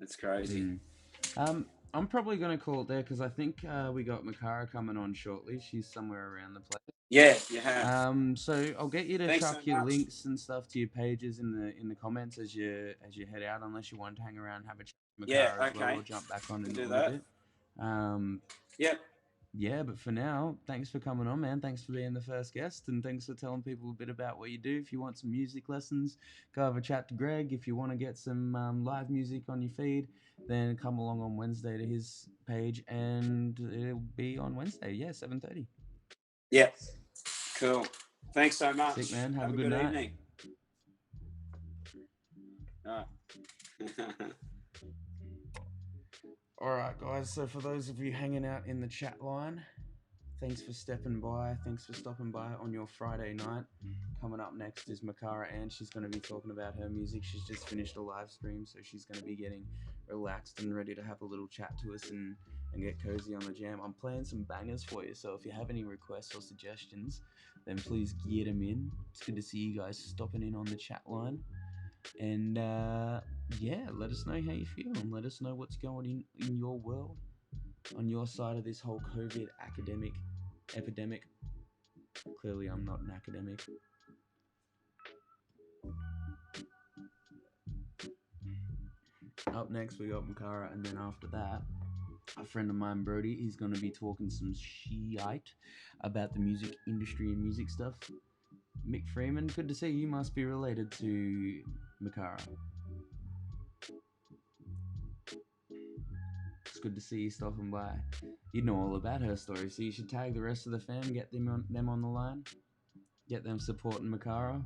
it's crazy. I'm probably going to call it there because I think we got MIKARA coming on shortly. She's somewhere around the place. Yeah, you have. So I'll get you to Thanks chuck so your much. links and stuff to your pages in the comments as you head out, unless you want to hang around and have a chat with MIKARA as well, or jump back on in a little bit. Yep. Yeah, but for now, thanks for coming on, man. Thanks for being the first guest, and thanks for telling people a bit about what you do. If you want some music lessons, go have a chat to Greg. If you want to get some live music on your feed, then come along on Wednesday to his page, and it'll be on Wednesday, 7:30. Yep. Cool. Thanks so much. Sick, man. Have a good night. evening. All right. All right, guys. So for those of you hanging out in the chat line, thanks for stepping by. Thanks for stopping by on your Friday night. Coming up next is MIKARA, and she's going to be talking about her music. She's just finished a live stream, so she's going to be getting relaxed and ready to have a little chat to us and get cozy on the jam. I'm playing some bangers for you, so if you have any requests or suggestions, then please get them in. It's good to see you guys stopping in on the chat line. And let us know how you feel, and let us know what's going in your world, on your side of this whole COVID epidemic. Clearly I'm not an academic. Up next we got MIKARA, and then after that, a friend of mine, Brody, he's going to be talking some shite about the music industry and music stuff. Mick Freeman, good to see you. Must be related to MIKARA. It's good to see you stopping by. You know all about her story, so you should tag the rest of the fam, get them on the line, get them supporting MIKARA.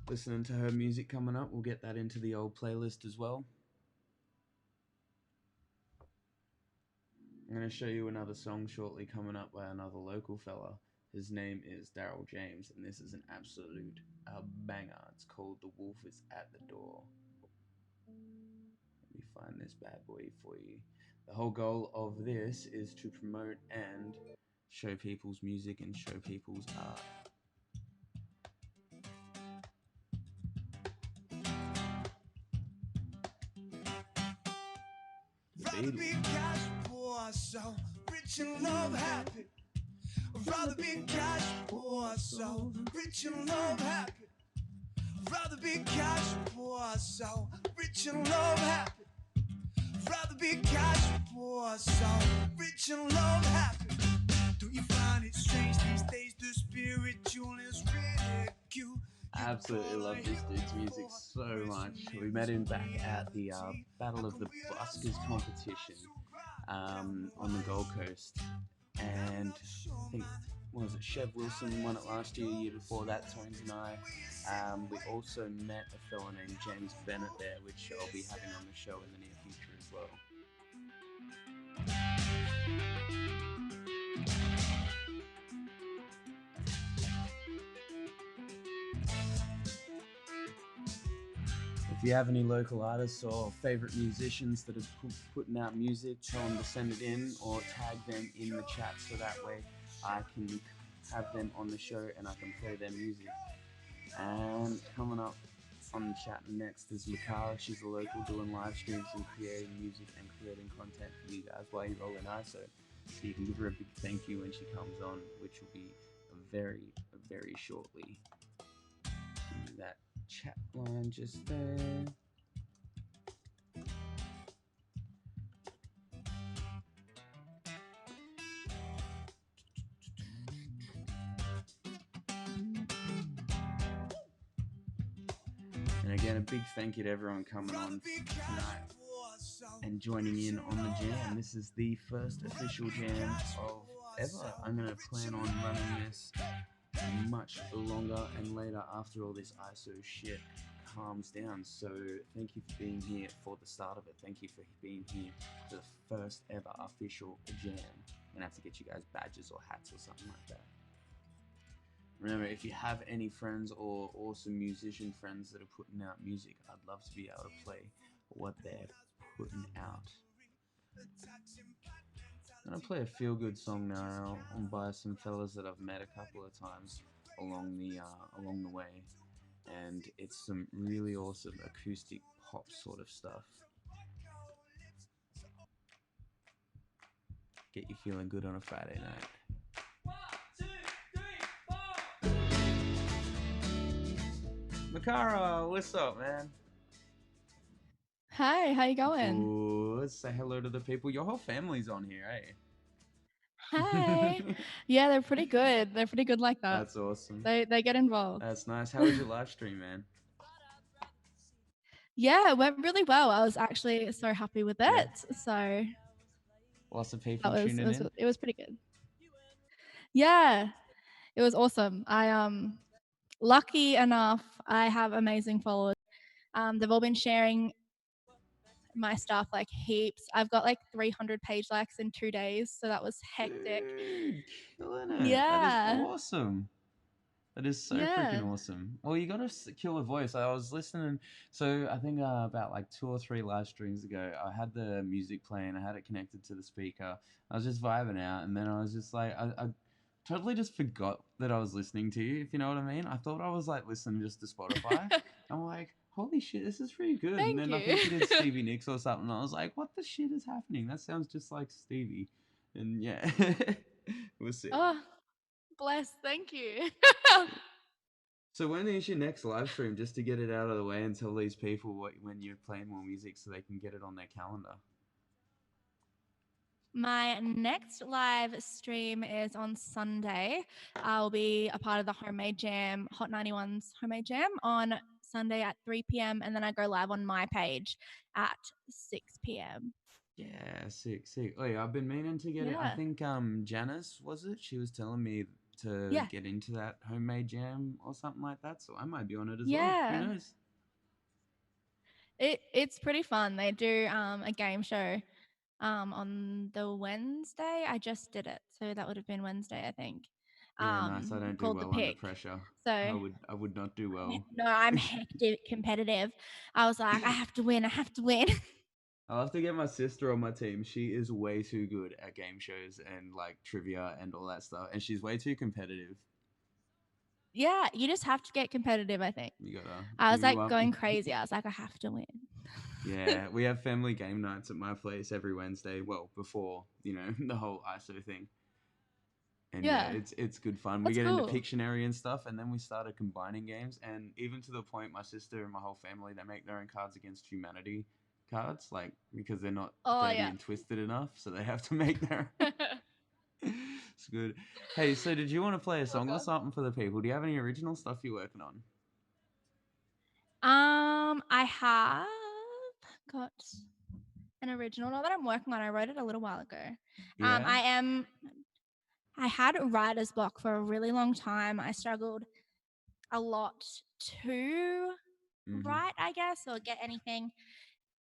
Listening to her music coming up, we'll get that into the old playlist as well. I'm going to show you another song shortly coming up by another local fella. His name is Daryl James, and this is an absolute banger. It's called The Wolf Is at the Door. Let me find this bad boy for you. The whole goal of this is to promote and show people's music and show people's art. Rather be cash poor, so rich and love happy. Rather be cash poor, so rich and love happy. Rather be cash poor, so rich and love happy. Rather be cash poor, so rich and love happy. Don't you find it strange these days the spiritual is ridicule? I absolutely love this dude's music so much. We met him back at the Battle of the Buskers competition on the Gold Coast, and I think, was it Chev Wilson won it last year, year before that, Tones and I. We also met a fellow named James Bennett there, which I'll be having on the show in the near future as well. If you have any local artists or favorite musicians that are putting out music, tell them to send it in or tag them in the chat so that way I can have them on the show and I can play their music. And coming up on the chat next is MIKARA. She's a local doing live streams and creating music and creating content for you guys while you're rolling ISO. So you can give her a big thank you when she comes on, which will be very, very shortly. Give me that chat line just there. And again, a big thank you to everyone coming on tonight and joining in on the jam. This is the first official jam of ever. I'm going to plan on running this much longer and later after all this ISO shit calms down. So thank you for being here for the start of it. Thank you for being here for the first ever official jam. I'm going to have to get you guys badges or hats or something like that. Remember, if you have any friends or awesome musician friends that are putting out music, I'd love to be able to play what they're putting out. I'm going to play a feel-good song now by some fellas that I've met a couple of times along the way. And it's some really awesome acoustic pop sort of stuff. Get you feeling good on a Friday night. 1, 2, 3, 4. MIKARA, what's up, man? Hi, how you going? Good. Say hello to the people. Your whole family's on here, eh? Hi. Yeah, they're pretty good. They're pretty good like that. That's awesome. They get involved. That's nice. How was your live stream, man? Yeah, it went really well. I was actually so happy with it. Yeah. So lots of people tuning in. It was pretty good. Yeah, it was awesome. Lucky enough, I have amazing followers. They've all been sharing my stuff like heaps. I've got like 300 page likes in 2 days, so that was hectic. Dude, killing it. Yeah, that is awesome. That is so freaking awesome. Well, you gotta kill a voice. I was listening, so I think about like 2 or 3 live streams ago, I had the music playing, I had it connected to the speaker. I was just vibing out, and then I was just like, I totally just forgot that I was listening to you, if you know what I mean. I thought I was like listening just to Spotify. I'm like, holy shit, this is pretty good. Thank and then you. I think you did Stevie Nicks or something. I was like, what the shit is happening? That sounds just like Stevie. And yeah, we'll see. Oh, bless. Thank you. So when is your next live stream, just to get it out of the way and tell these people when you're playing more music so they can get it on their calendar? My next live stream is on Sunday. I'll be a part of the Homemade Jam, Hot 91's Homemade Jam on Sunday at 3 p.m. and then I go live on my page at 6 p.m. Yeah, sick. Oh yeah, I've been meaning to get it. I think Janice, was it? She was telling me to get into that Homemade Jam or something like that, so I might be on it as well. Who knows? It's pretty fun. They do a game show on the Wednesday. I just did it, so that would have been Wednesday, I think. Yeah, nice. I don't do well under pressure. So I would not do well. No, I'm hectic competitive. I was like, I have to win. I'll have to get my sister on my team. She is way too good at game shows and like trivia and all that stuff, and she's way too competitive. Yeah, you just have to get competitive, I think. You gotta. I was like going crazy. I was like, I have to win. Yeah, we have family game nights at my place every Wednesday. Well, before, the whole ISO thing. And yeah, it's good fun. We get into Pictionary and stuff, and then we started combining games, and even to the point my sister and my whole family, they make their own Cards Against Humanity cards, like, because they're not dirty and twisted enough, so they have to make their own. It's good. Hey, so did you want to play a song or something for the people? Do you have any original stuff you're working on? I have got an original, not that I'm working on. I wrote it a little while ago. Yeah. I had writer's block for a really long time. I struggled a lot to write, I guess, or get anything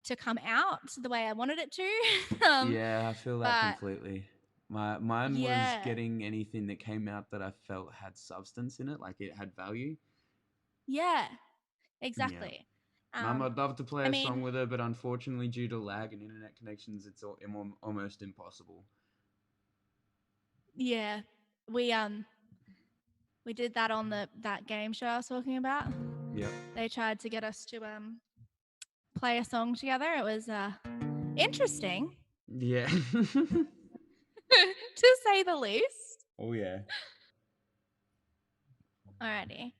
to come out the way I wanted it to. Yeah, I feel that completely. Mine was getting anything that came out that I felt had substance in it, like it had value. Yeah, exactly. Yeah. Mum, I'd love to play a song with her, but unfortunately, due to lag and internet connections, it's almost impossible. Yeah, we did that on that game show I was talking about. Yeah. They tried to get us to play a song together. It was interesting. Yeah. To say the least. Oh yeah. Alrighty.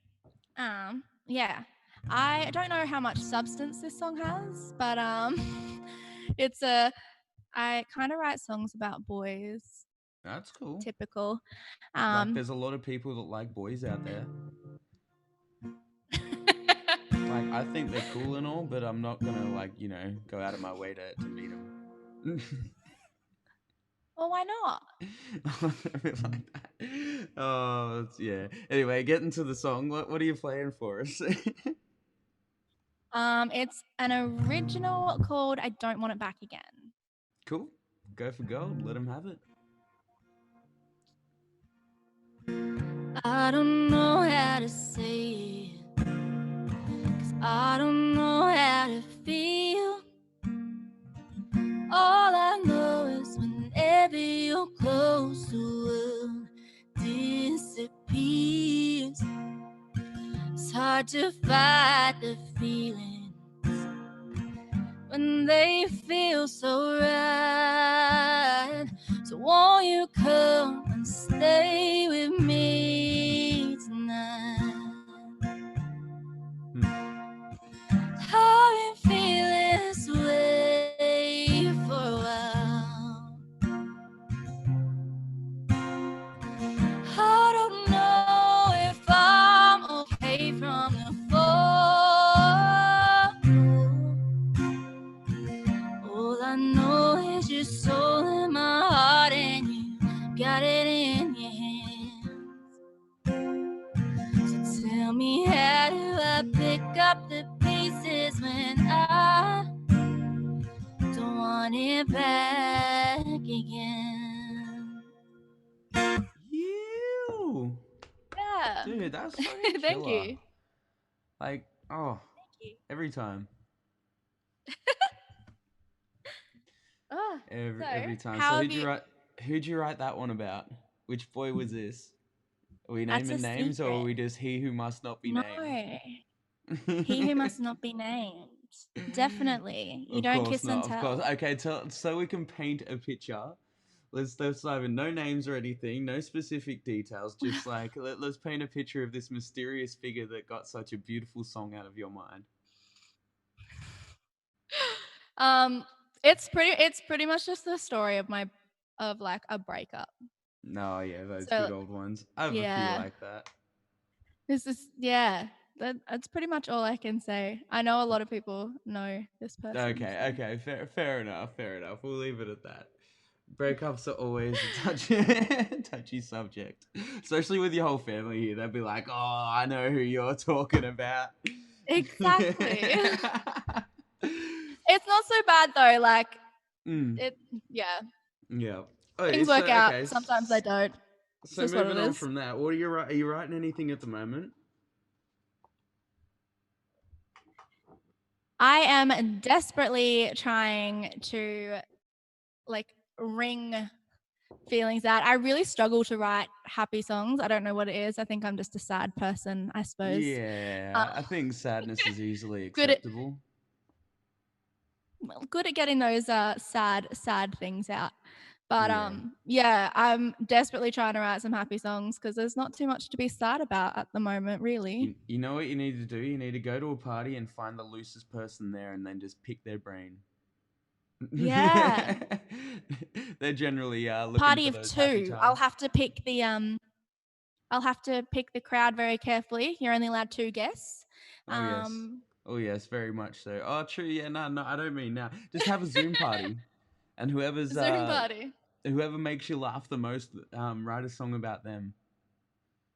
Yeah. I don't know how much substance this song has, but I kind of write songs about boys. That's cool. Typical. Like there's a lot of people that like boys out there. Like, I think they're cool and all, but I'm not gonna, like, you know, go out of my way to meet them. Well, why not? A bit like that. Oh, yeah. Anyway, getting to the song. What are you playing for us? It's an original called "I Don't Want It Back Again." Cool. Go for gold. Let them have it. I don't know how to say it, 'cause I don't know how to feel. All I know is whenever you're close, the world disappears. It's hard to fight the feelings when they feel so right. So won't you come and stay with me tonight? I've been feeling this way for a while. I don't know if I'm okay from the fall. All I know is your soul in my heart, and you got it in your hands. So tell me, how do I pick up the pieces when I don't want it back again? You. Yeah. Dude, that's fucking Thank killer. you. Like, oh, Thank you. every time. Oh, Every time. how So have you? who'd you write that one about? Which boy was this? Are we That's a naming names, or are secret. we just he who must not be No, named? he who must not be named. Definitely, you Of don't course kiss and not. Of course. tell. Okay, so we can paint a picture. Let's dive in. No names or anything. No specific details. Just like let's paint a picture of this mysterious figure that got such a beautiful song out of your mind. It's pretty much just the story of like a breakup. No, yeah, those So good old ones. I have a few yeah, like that. this is that's pretty much all I can say. I know a lot of people know this person. Okay, So. okay, fair enough, fair enough. We'll leave it at that. Breakups are always a touchy subject, especially with your whole family here. They'll be like, "Oh, I know who you're talking about." Exactly. It's not so bad though. Like Mm, it, yeah. yeah. Oh, Things so work out. okay. Sometimes they don't. It's So just what it moving on is. from that, what are you Are you writing anything at the moment? I am desperately trying to like wring feelings out. I really struggle to write happy songs. I don't know what it is. I think I'm just a sad person, I suppose. Yeah, I think sadness is easily Good at acceptable. good at getting those sad things out. But Yeah. yeah, I'm desperately trying to write some happy songs because there's not too much to be sad about at the moment, really. You know what you need to do? You need to go to a party and find the loosest person there and then just pick their brain. Yeah. They're generally looking Party for of those happy two. times. I'll have to pick the crowd very carefully. You're only allowed 2 guests. Oh yes. Oh yes, very much so. Oh true, yeah, no, I don't mean now. Just have a Zoom party. And Zoom party. whoever makes you laugh the most, write a song about them.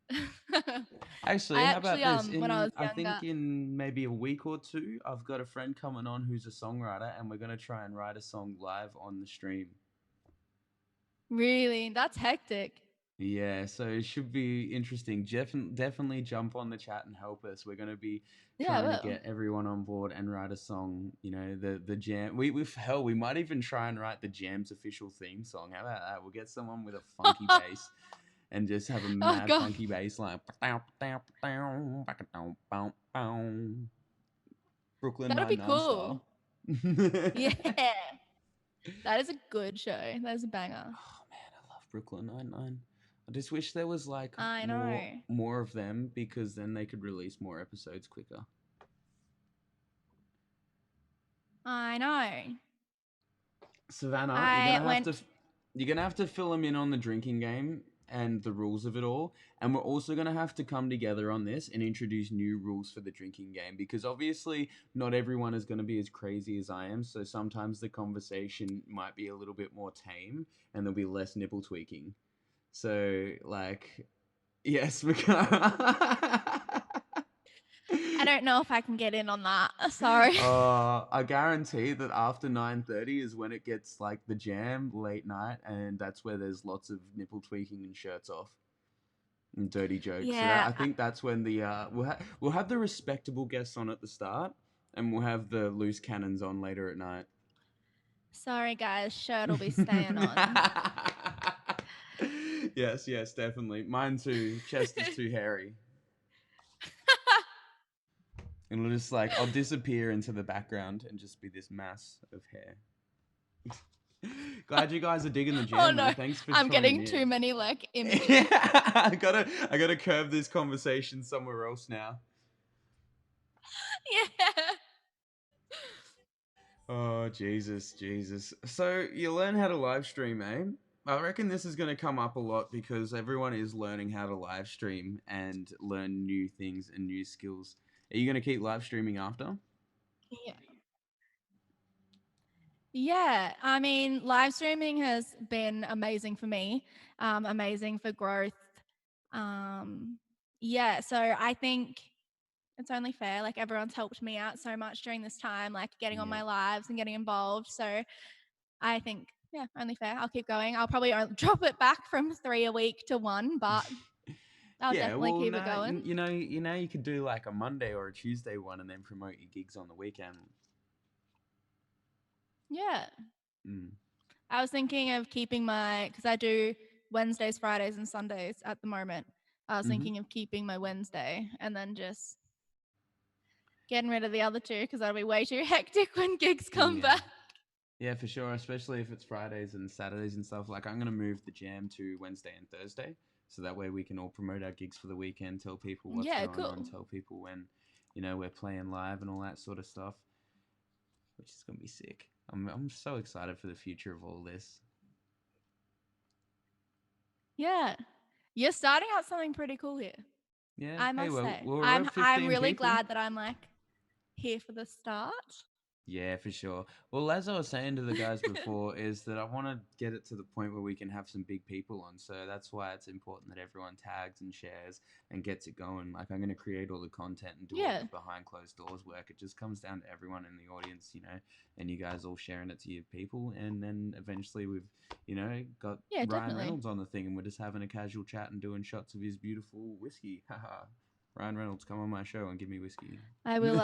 I Actually, how about actually this? when I was I younger. think in maybe a week or two, I've got a friend coming on who's a songwriter, and we're gonna try and write a song live on the stream. Really? That's hectic. Yeah, so it should be interesting. Definitely jump on the chat and help us. We're gonna be Yeah, I trying to will. get everyone on board and write a song. You know, the jam. We might even try and write the Jam's official theme song. How about that? We'll get someone with a funky bass and just have a Oh mad god. funky bass line. Brooklyn That'll be Nine-Nine cool. style. Yeah. That is a good show. That is a banger. Oh man, I love Brooklyn Nine-Nine. I just wish there was like I know. more of them, because then they could release more episodes quicker. I know. Savannah, I went you're gonna have to fill them in on the drinking game. and the rules of it all. And we're also going to have to come together on this and introduce new rules for the drinking game, because obviously not everyone is going to be as crazy as I am. So sometimes the conversation might be a little bit more tame and there'll be less nipple tweaking. So, like, yes, Mikara. I don't know if I can get in on that. Sorry. I guarantee that after 9:30 is when it gets like the jam late night, and that's where there's lots of nipple tweaking and shirts off and dirty jokes. So Yeah. I think that's when the we'll have the respectable guests on at the start, and we'll have the loose cannons on later at night. Sorry, guys. Shirt will be staying on. Yes, definitely. Mine too. Chest is too hairy. And it'll just like, I'll disappear into the background and just be this mass of hair. Glad you guys are digging the jam. Oh no, Thanks for I'm getting in. too many like images. I gotta curb this conversation somewhere else now. Yeah. Oh, Jesus. So you learn how to live stream, eh? I reckon this is going to come up a lot because everyone is learning how to live stream and learn new things and new skills. Are you going to keep live streaming after? Yeah. Yeah, I mean, live streaming has been amazing for me, amazing for growth. Yeah, so I think it's only fair. Like everyone's helped me out so much during this time, like getting on my lives and getting involved. So I think, yeah, only fair. I'll keep going. I'll probably drop it back from 3 a week to 1, but I'll definitely keep it going. You know, you could do like a Monday or a Tuesday one and then promote your gigs on the weekend. Yeah. Mm. I was thinking of keeping because I do Wednesdays, Fridays, and Sundays at the moment. I was thinking of keeping my Wednesday and then just getting rid of the other two because that'll be way too hectic when gigs come back. Yeah, for sure, especially if it's Fridays and Saturdays and stuff. Like, I'm going to move the jam to Wednesday and Thursday, so that way we can all promote our gigs for the weekend, tell people what's going on, tell people when, you know, we're playing live and all that sort of stuff, which is going to be sick. I'm so excited for the future of all this. Yeah. You're starting out something pretty cool here. Yeah. I must say. We're I'm really people. glad that I'm like here for the start. Yeah, for sure. Well, as I was saying to the guys before, is that I want to get it to the point where we can have some big people on. So that's why it's important that everyone tags and shares and gets it going. Like, I'm going to create all the content and do all the behind closed doors work. It just comes down to everyone in the audience, you know, and you guys all sharing it to your people. And then eventually we've, you know, got Ryan Reynolds on the thing, and we're just having a casual chat and doing shots of his beautiful whiskey. Haha. Ryan Reynolds, come on my show and give me whiskey. I will.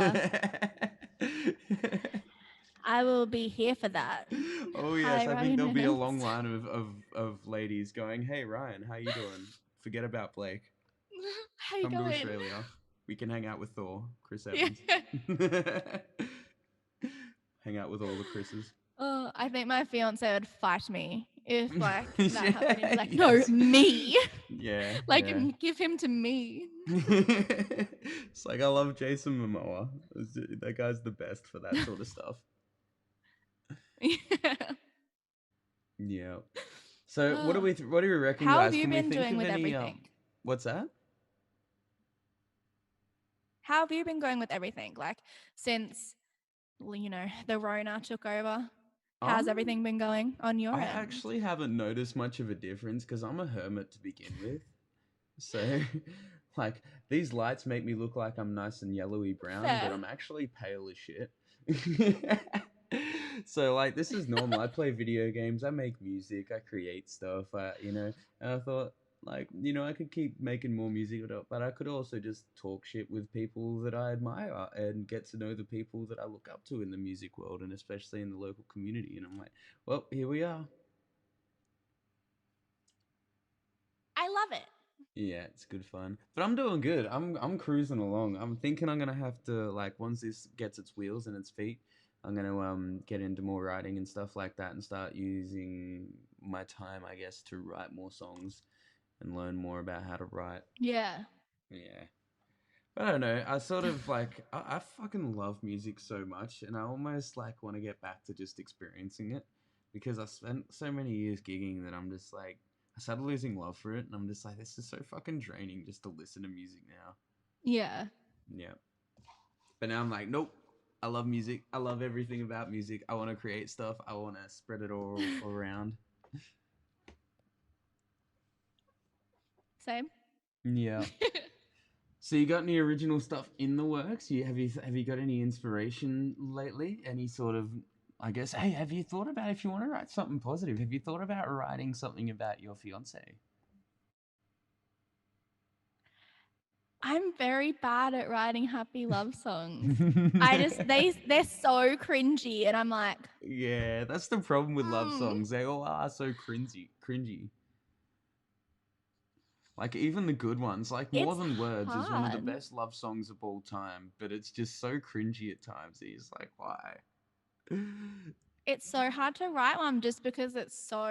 I will be here for that. Oh yes, I think there'll be a long line of ladies going, "Hey Ryan, how you doing? Forget about Blake. Come to Australia. We can hang out with Thor, Chris Evans. Hang out with all the Chris's." Oh, I think my fiance would fight me if like that happened. He'd be like, "No, me." Yeah. Like, give him to me. It's like, I love Jason Momoa. That guy's the best for that sort of stuff. Yeah. So what do we reckon, How guys? have you been doing with everything? What's that? How have you been going with everything? Like since, you know, the Rona took over, how's everything been going on your end? I actually haven't noticed much of a difference because I'm a hermit to begin with. So, like, these lights make me look like I'm nice and yellowy brown, but I'm actually pale as shit. So, like, this is normal. I play video games, I make music, I create stuff, you know, and I thought, like, you know, I could keep making more music, but I could also just talk shit with people that I admire and get to know the people that I look up to in the music world, and especially in the local community. And I'm like, well, here we are. I love it. Yeah, it's good fun. But I'm doing good. I'm cruising along. I'm thinking I'm gonna have to, like, once this gets its wheels and its feet, I'm gonna get into more writing and stuff like that and start using my time, I guess, to write more songs and learn more about how to write. Yeah. Yeah. But I don't know. I sort of like I fucking love music so much, and I almost like want to get back to just experiencing it, because I spent so many years gigging that I'm just like, I started losing love for it, and I'm just like, this is so fucking draining just to listen to music now. Yeah. Yeah. But now I'm like, nope. I love music. I love everything about music. I want to create stuff. I want to spread it all around. Same. Yeah. So you got any original stuff in the works? Have you got any inspiration lately? Any sort of, I guess, hey, have you thought about, if you want to write something positive, have you thought about writing something about your fiance? I'm very bad at writing happy love songs. They're so cringy, and I'm like, Yeah, that's the problem with love songs. They all are so cringy. Like even the good ones, like More It's Than Words is one of the hard. best love songs of all time, but it's just so cringy at times. He's like, why? It's so hard to write one just because it's so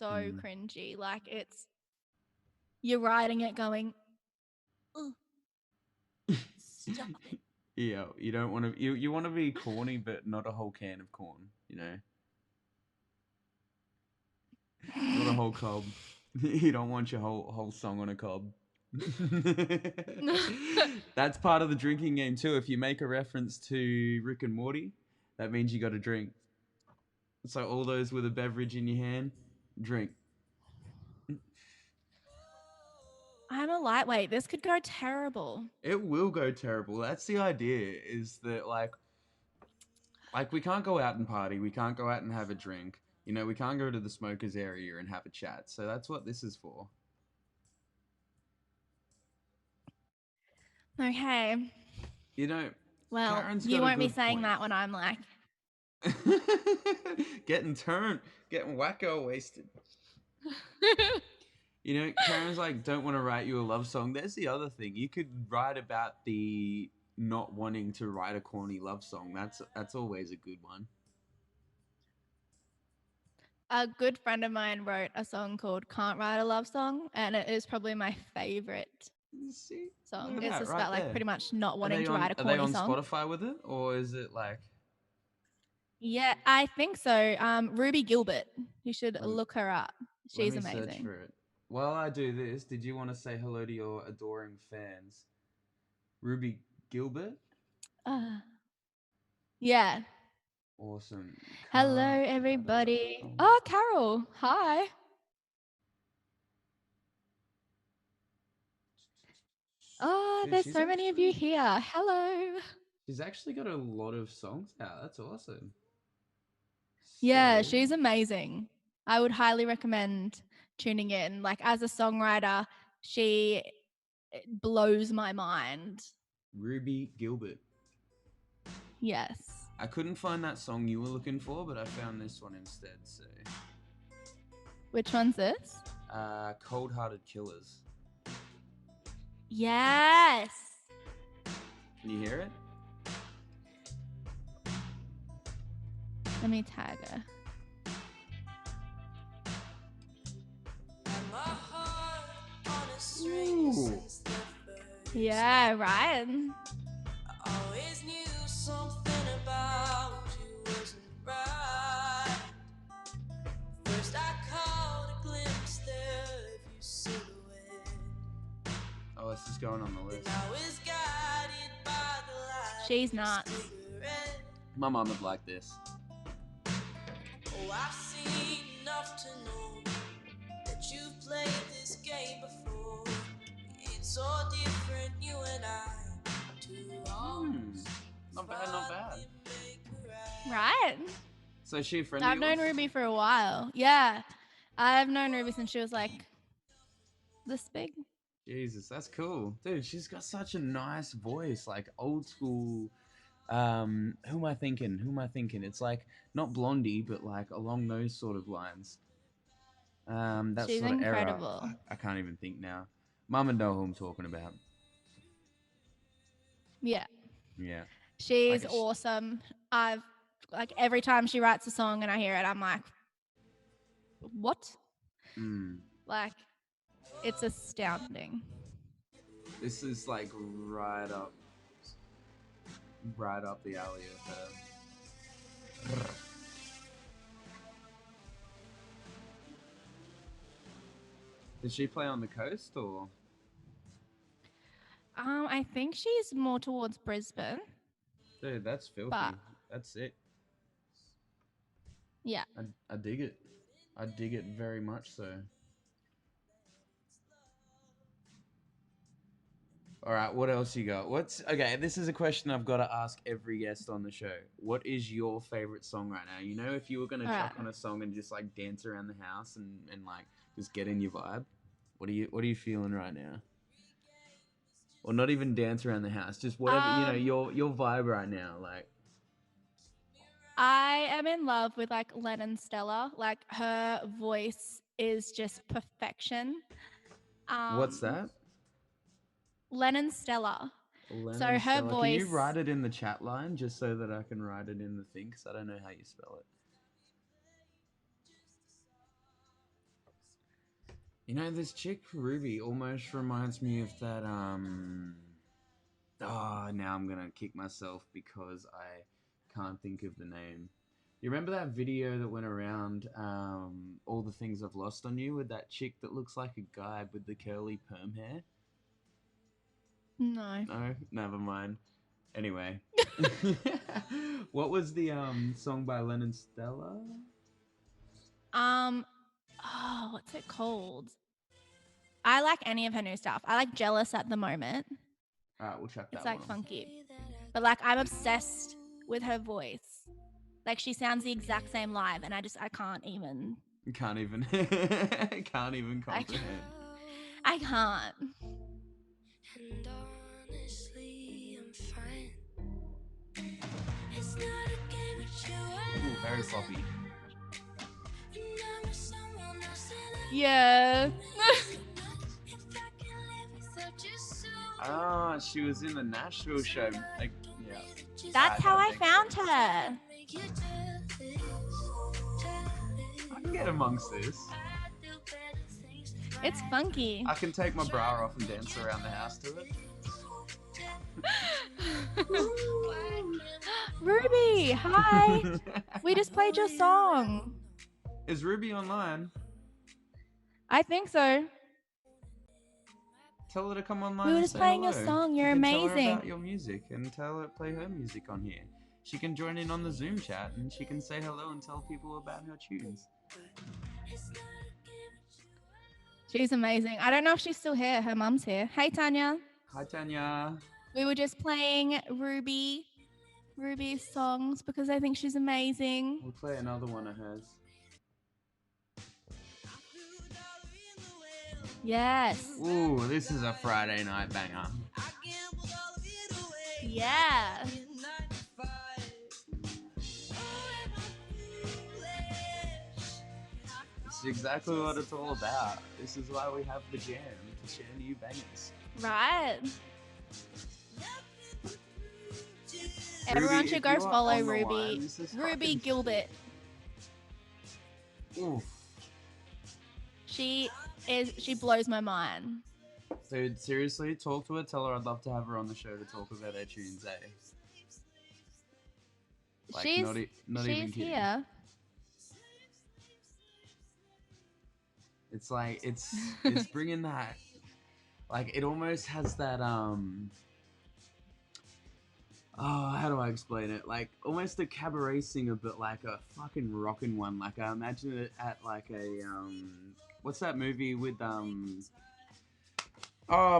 Mm. cringy. Like you're writing it going, "Ugh, stop it." Yeah, you don't want to. You want to be corny, but not a whole can of corn. You know, not a whole cob. You don't want your whole song on a cob. That's part of the drinking game too. If you make a reference to Rick and Morty, that means you got to drink. So all those with a beverage in your hand, drink. I'm a lightweight. This could go terrible. It will go terrible. That's the idea. Is that like we can't go out and party. We can't go out and have a drink. You know, we can't go to the smokers area and have a chat. So that's what this is for. Okay. You know, Well, Karen's you got a won't be good saying point. that when I'm like, Getting turned, getting wacko wasted. You know, Karen's like, don't want to write you a love song. There's the other thing. You could write about the not wanting to write a corny love song. That's always a good one. a good friend of mine wrote a song called Can't Write a Love Song, and it is probably my favorite See, song. look at It's that just right about like there. pretty much not Are wanting they to on? write a Are they corny on song. Spotify with it, or is it like? Yeah, I think so. Ruby Gilbert. You should Let me, look her up. let She's me search amazing. for it. While I do this, did you want to say hello to your adoring fans? Ruby Gilbert. Yeah. Awesome. Hello, Can't write a everybody. love Oh, Carol. Hi. Oh, Dude, there's so many of you here. Hello. she's actually got a lot of songs out. That's awesome. Yeah, So, she's amazing. I would highly recommend tuning in. Like, as a songwriter, she blows my mind. Ruby Gilbert. Yes. I couldn't find that song you were looking for, but I found this one instead. So, Which one's this? Cold Hearted Killers. Yes. Can you hear it? Let me tag her. Ooh. Yeah, right. I always knew something about you wasn't right. First I caught a glimpse there of your silhouette. Oh, this is going on the list. And I was guided by the light. She's nuts. My mum would like this. Oh, I've seen enough to know that you've played this game before. It's so different, you and I. Not bad, not bad. Right. So is she a friend I've of known yours? Ruby for a while. Yeah. I've known Ruby since she was like this big. Jesus, that's cool. Dude, she's got such a nice voice, like old school. Who am I thinking? It's like not Blondie, but like along those sort of lines. That She's sort of era. incredible. Fuck, I can't even think now. Mum would know who I'm talking about. Yeah. Yeah. She's Like awesome. I've like every time she writes a song and I hear it, I'm like, what? Like, it's astounding. This is like right up the alley of her. Did she play on the coast or? I think she's more towards Brisbane, Dude, that's filthy. but That's it. yeah. I dig it. I dig it very much so. All right, what else you got? Okay? This is a question I've got to ask every guest on the show. What is your favorite song right now? You know, if you were gonna chuck on a song and just like dance around the house and like just get in your vibe, what are you feeling right now? Or not even dance around the house, just whatever you know your vibe right now. Like, I am in love with like Lennon Stella. Like her voice is just perfection. what's that? Lennon Stella. Lennon So her Stella. Can you voice. write it in the chat line just so that I can write it in the thing? Because I don't know how you spell it. You know, this chick Ruby almost reminds me of that. Oh, now I'm gonna kick myself because I can't think of the name. You remember that video that went around? All the things I've lost on you with that chick that looks like a guy with the curly perm hair. No. No, never mind. Anyway, what was the song by Lennon Stella? Oh, what's it called? I like any of her new stuff. I like Jealous at the moment. All right, we'll check that It's like one. funky. But like I'm obsessed with her voice. Like she sounds the exact same live and I can't even. Can't even comprehend. I can't. And honestly, I'm fine. It's not a game with you. Ooh, very sloppy. Yeah. Ah, she was in the Nashville show. Like, yeah. That's how I found her. I can get amongst this. It's funky. I can take my bra off and dance around the house to it. Ruby, hi. We just played your song. Is Ruby online? I think so. Tell her to come online. We were and just say playing hello. your song. You're you can amazing. Tell her about your music and tell her play her music on here. She can join in on the Zoom chat and she can say hello and tell people about her tunes. She's amazing. I don't know if she's still here. Her mum's here. Hey, Tanya. Hi, Tanya. We were just playing Ruby's songs because I think she's amazing. We'll play another one of hers. Yes. Ooh, this is a Friday night banger. Yeah. This is exactly what it's all about. This is why we have the jam, to share new bangers. Right. Everyone should go follow Ruby. Ruby Gilbert. Oof. She blows my mind. Dude, seriously, talk to her. Tell her I'd love to have her on the show to talk about her tunes, eh? Like, she's not even kidding. Here. It's like it's bringing that, like it almost has that oh, how do I explain it? Like almost a cabaret singer, but like a fucking rockin' one. Like I imagine it at like a what's that movie with oh,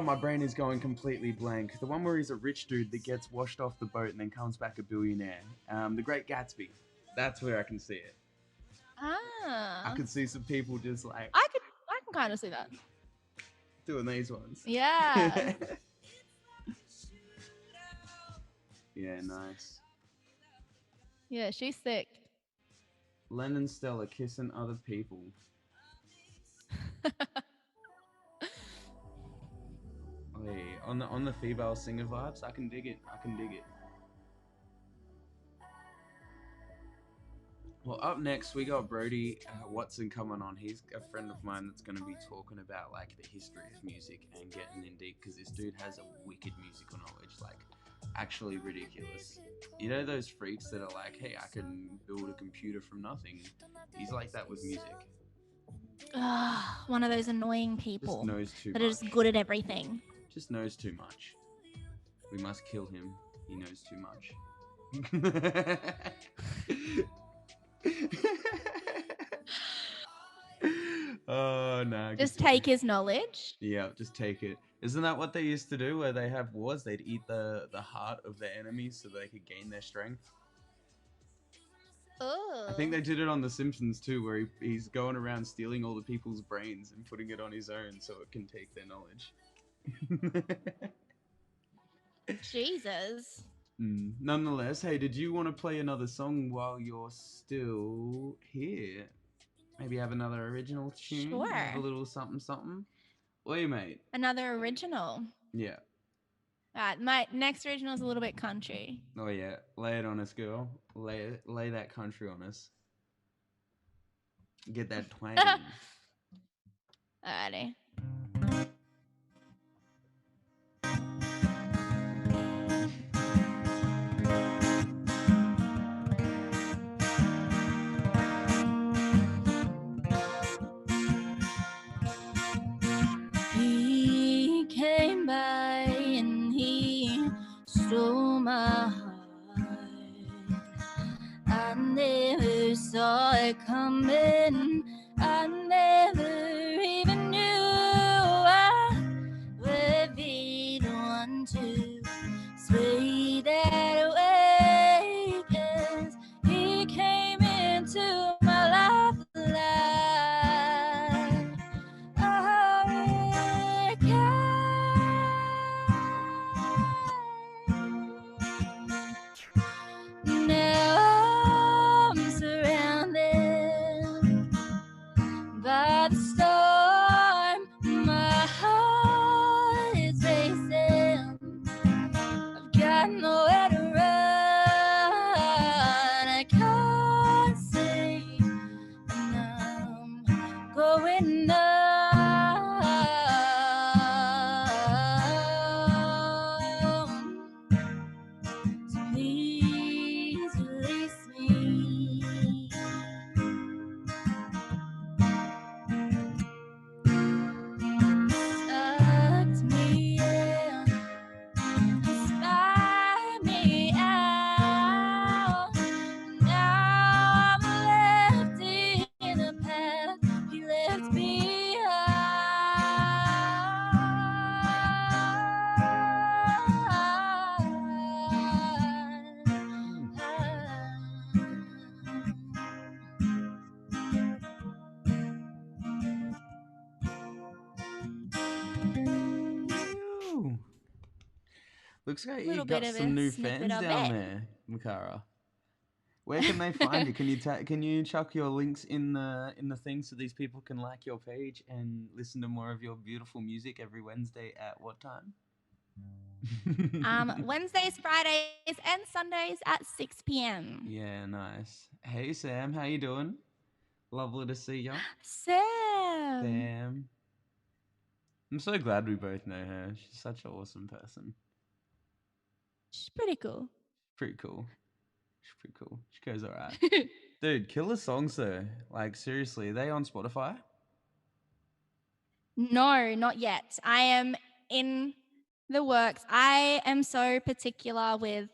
my brain is going completely blank. The one where he's a rich dude that gets washed off the boat and then comes back a billionaire. The Great Gatsby. That's where I can see it. Ah. I could see some people just like I can kind of see that. Doing these ones. Yeah. Yeah, nice. Yeah, she's sick. Lennon Stella kissing other people. Hey, on the female singer vibes, I can dig it. I can dig it. Well, up next we got Brody Watson coming on. He's a friend of mine that's going to be talking about like the history of music and getting in deep because this dude has a wicked musical knowledge, like actually ridiculous. You know those freaks that are like, hey, I can build a computer from nothing. He's like that with music. Ah, one of those annoying Just people knows too that are much. just good at everything. Just knows too much. We must kill him. He knows too much. Oh no. Just take his knowledge. Yeah, just take it. Isn't that what they used to do where they have wars? They'd eat the heart of their enemies so they could gain their strength. I think they did it on The Simpsons too, where he's going around stealing all the people's brains and putting it on his own so it can take their knowledge. Jesus. Nonetheless, hey, did you want to play another song while you're still here? Maybe have another original tune? Sure. Have a little something something? What you mate? Another original. Yeah. Alright, my next original is a little bit country. Oh yeah. Lay it on us, girl. Lay that country on us. Get that twang. Alrighty. He came by and he stole my heart. I never saw it coming. I never even knew I would be the one to sway that way. 'Cause he came into my life alive. Now I'm surrounded by the storm. My heart is racing. I've got nowhere to run. I can't see. And I'm going numb. So please release me. Suck me in, inspire me out. Now I'm left in a path he left Ew. Looks like you Little got bit of some a new snippet fans of down it. there, MIKARA. Where can they find you? Can you chuck your links in the thing so these people can like your page and listen to more of your beautiful music every Wednesday at what time? Wednesdays, Fridays, and Sundays at 6 p.m. Yeah, nice. Hey Sam, how you doing? Lovely to see you. Sam. Sam. I'm so glad we both know her. She's such an awesome person. She's pretty cool. Pretty cool. She's pretty cool. She goes alright. Dude, killer songs though. Like seriously, are they on Spotify? No, not yet. I am in the works. I am so particular with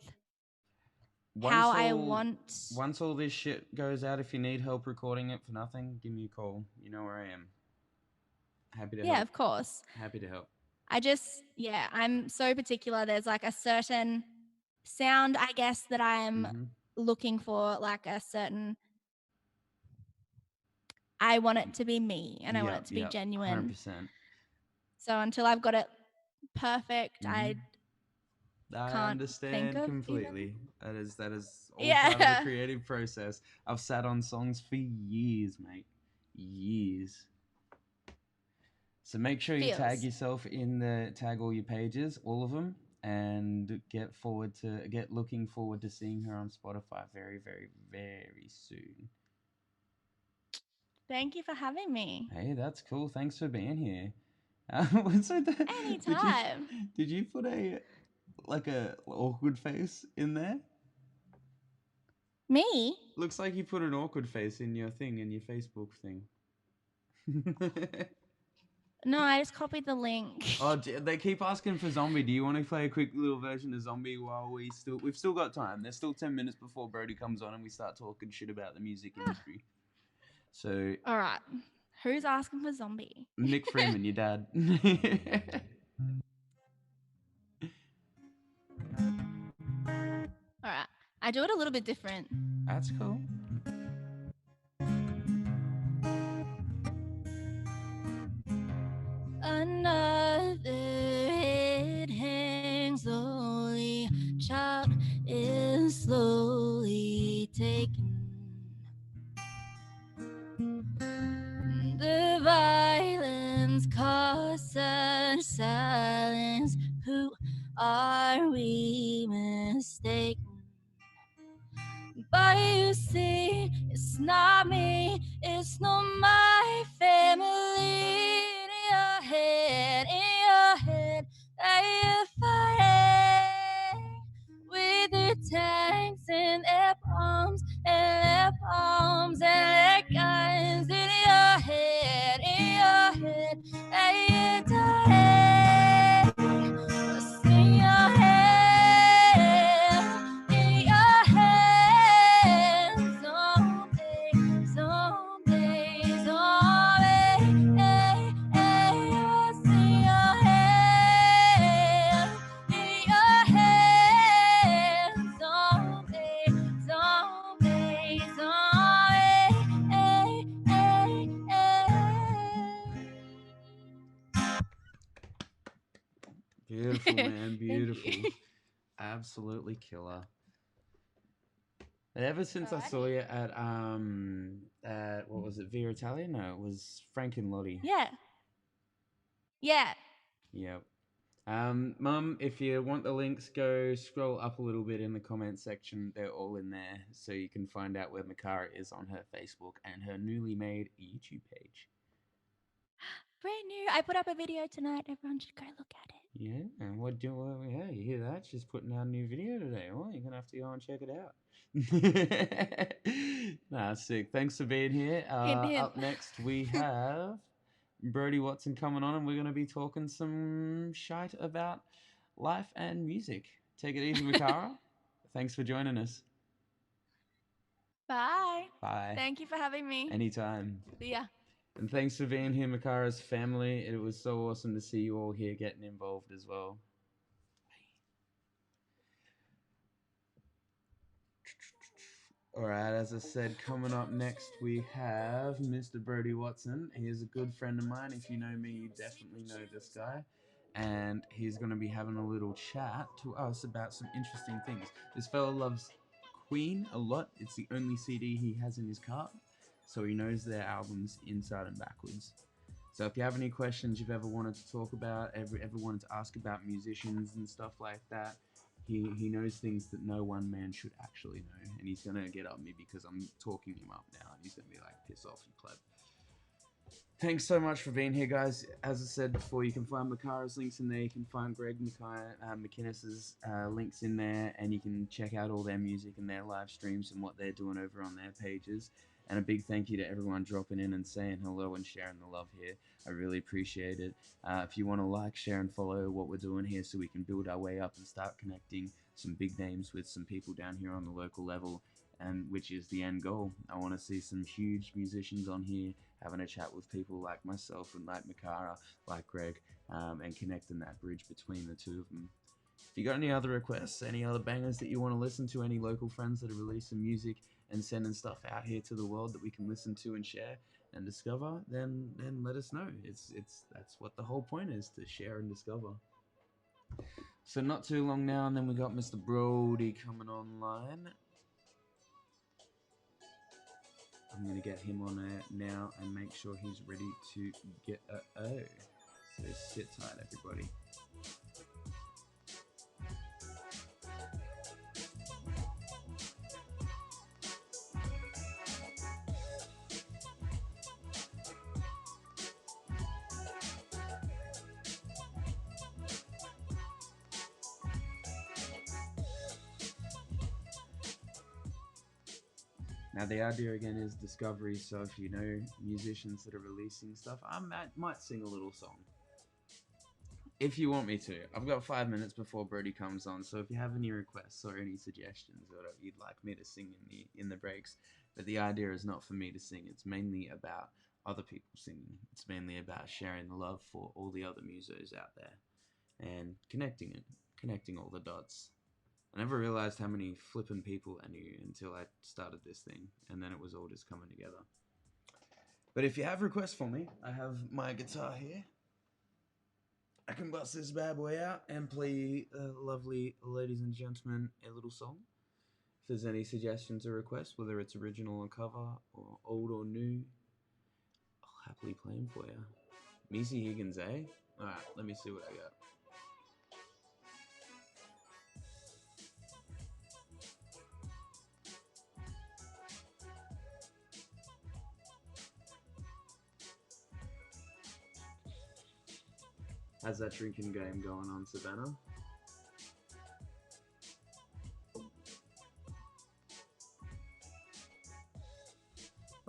how I want. Once all this shit goes out, if you need help recording it for nothing, give me a call. You know where I am. Happy to help. Yeah, of course. Happy to help. I'm so particular. There's like a certain sound, I guess, that I'm looking for, like a certain. I want it to be me and I want it to be genuine. 100%. So until I've got it perfect, I can't understand think of completely. That is all Yeah. part of the creative process. I've sat on songs for years, mate. Years. So make sure you tag yourself in tag all your pages, all of them, and get looking forward to seeing her on Spotify very, very, very soon. Thank you for having me. Hey, that's cool. Thanks for being here. Anytime. Did you put a awkward face in there? Me? Looks like you put an awkward face in your thing, in your Facebook thing. No, I just copied the link. Oh, they keep asking for Zombie. Do you want to play a quick little version of Zombie while we've still got time? There's still 10 minutes before Brody comes on and we start talking shit about the music industry. So, All right. Who's asking for Zombie? Nick Freeman, your dad. All right. I do it a little bit different. That's cool. Another head hangs slowly. Child is slowly taken. The violence caused such silence. Who are we mistaken? But you see, it's not me, it's not my family. In your head, they are fighting with their tanks and their bombs and their bombs and their guns. In your head, they are dying. What's in your head? In your head, zombie, zombie, zombie. Hey, hey, what's in your head? In your head, zombie, zombie, zombie. Hey, hey, hey. Beautiful, man. Thank Beautiful. you. Absolutely killer. And ever since I Alrighty. saw you at what was it, Via Italia? No, it was Frank and Lottie. Yeah. Yeah. Yep. Mum, if you want the links, go scroll up a little bit in the comment section. They're all in there, so you can find out where MIKARA is on her Facebook and her newly made YouTube page. Brand new. I put up a video tonight. Everyone should go look at it. Yeah, and yeah, you hear that? She's putting out a new video today. Well, you're gonna have to go and check it out. Nah, sick. Thanks for being here. Hint, hint. Up next we have Brodie Watson coming on, and we're gonna be talking some shite about life and music. Take it easy, MIKARA. Thanks for joining us. Bye. Bye. Thank you for having me. Anytime. See ya. And thanks for being here, MIKARA's family. It was so awesome to see you all here getting involved as well. All right, as I said, coming up next we have Mr. Brodie Watson. He is a good friend of mine. If you know me, you definitely know this guy. And he's going to be having a little chat to us about some interesting things. This fella loves Queen a lot. It's the only CD he has in his car, so he knows their albums inside and backwards. So if you have any questions you've ever wanted to talk about, ever wanted to ask about musicians and stuff like that, he knows things that no one man should actually know, and he's gonna get up me because I'm talking him up now, and he's gonna be like, piss off, you pleb. Thanks so much for being here, guys. As I said before, you can find MIKARA's links in there, you can find Greg McInnes's links in there, and you can check out all their music and their live streams and what they're doing over on their pages. And a big thank you to everyone dropping in and saying hello and sharing the love here. I really appreciate it. If you want to like, share, and follow what we're doing here so we can build our way up and start connecting some big names with some people down here on the local level, and which is the end goal. I want to see some huge musicians on here having a chat with people like myself and like MIKARA, like Greg, and connecting that bridge between the two of them. If you got any other requests, any other bangers that you want to listen to, any local friends that are releasing music and sending stuff out here to the world that we can listen to and share and discover, then let us know. That's what the whole point is, to share and discover. So not too long now, and then we got Mr. Brodie coming online. I'm gonna get him on air now and make sure he's ready to get a O. So sit tight, everybody. Now the idea again is discovery, so if you know musicians that are releasing stuff, I might sing a little song. If you want me to. I've got 5 minutes before Brody comes on, so if you have any requests or any suggestions or whatever you'd like me to sing in the breaks, but the idea is not for me to sing, it's mainly about other people singing. It's mainly about sharing the love for all the other musos out there and connecting all the dots. I never realized how many flippin' people I knew until I started this thing, and then it was all just coming together. But if you have requests for me, I have my guitar here. I can bust this bad boy out and play, lovely ladies and gentlemen, a little song. If there's any suggestions or requests, whether it's original or cover, or old or new, I'll happily play them for you. MCINNES, eh? Alright, let me see what I got. How's that drinking game going on, Savannah?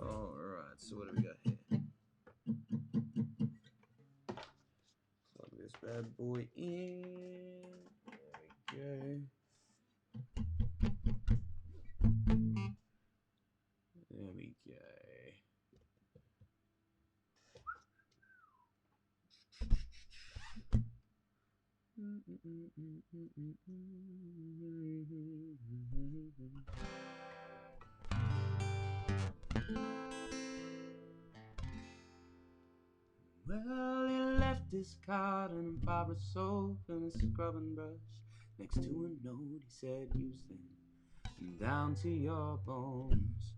Alright, so what do we got here? Plug this bad boy in. There we go. There we go. Well, he left his card and a bar of soap and a scrubbing brush next to a note. He said, use them down to your bones.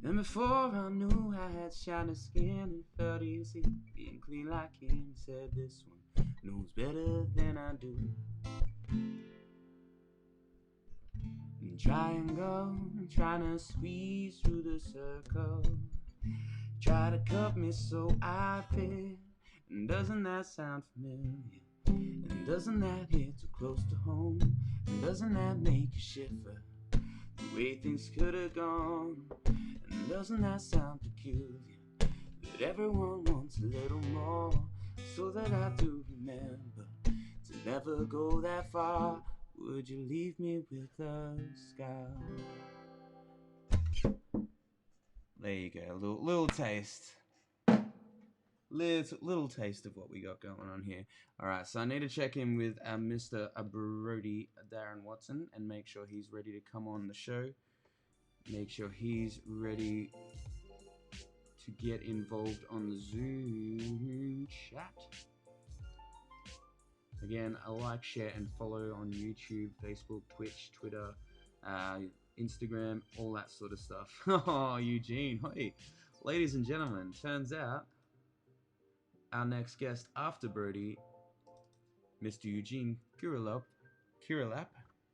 And before I knew I had shiny skin and felt easy being clean like him, he said, this one knows better than I do. And triangle, trying to squeeze through the circle. Try to cut me so I fit. And doesn't that sound familiar? And doesn't that hit too close to home? And doesn't that make you shiver? The way things could have gone. And doesn't that sound peculiar? That everyone wants a little more. So that I do remember to never go that far. Would you leave me with a scar? There you go, little taste. Little taste of what we got going on here. Alright, so I need to check in with Mr. Brody Darren Watson and make sure he's ready to come on the show. Make sure he's ready to get involved on the Zoom chat. Again, like, share, and follow on YouTube, Facebook, Twitch, Twitter, Instagram, all that sort of stuff. Oh, Eugene, hey. Ladies and gentlemen, turns out our next guest after Brody, Mr. Eugene KUROLAP,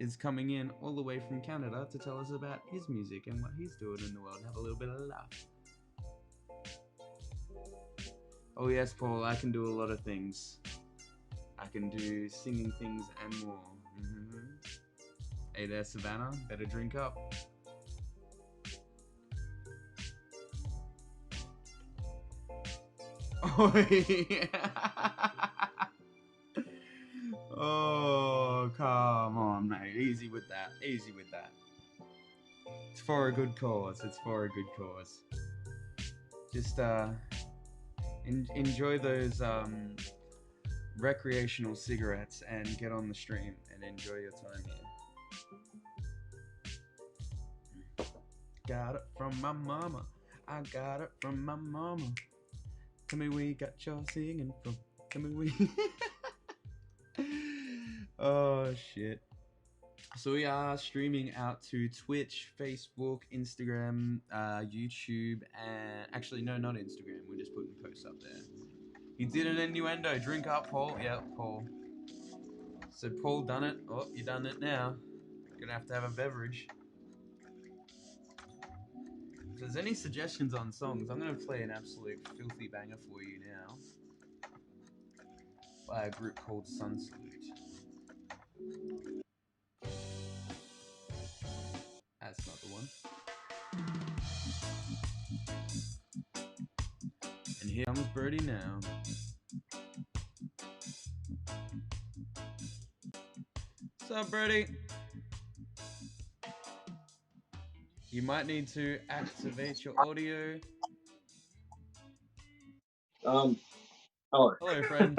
is coming in all the way from Canada to tell us about his music and what he's doing in the world and have a little bit of laugh. Oh yes, Paul, I can do a lot of things. I can do singing things and more. Hey there, Savannah. Better drink up. Oh, yeah. Oh, come on, mate. Easy with that. Easy with that. It's for a good cause. It's for a good cause. Just enjoy those recreational cigarettes and get on the stream and enjoy your time here. Got it from my mama. I got it from my mama. Tell me where you got your singing from. Tell me where Oh shit. So we are streaming out to Twitch, Facebook, Instagram, YouTube, and actually no, not Instagram. We're just putting posts up there. He did an innuendo. Drink up, Paul. Yeah, Paul. So Paul done it. Oh, you done it now. Gonna have to have a beverage. If there's any suggestions on songs, I'm gonna play an absolute filthy banger for you now. By a group called Sun Salute. That's not the one. Here comes Brody now. What's up, Brody? You might need to activate your audio. Hello. Hello, friend.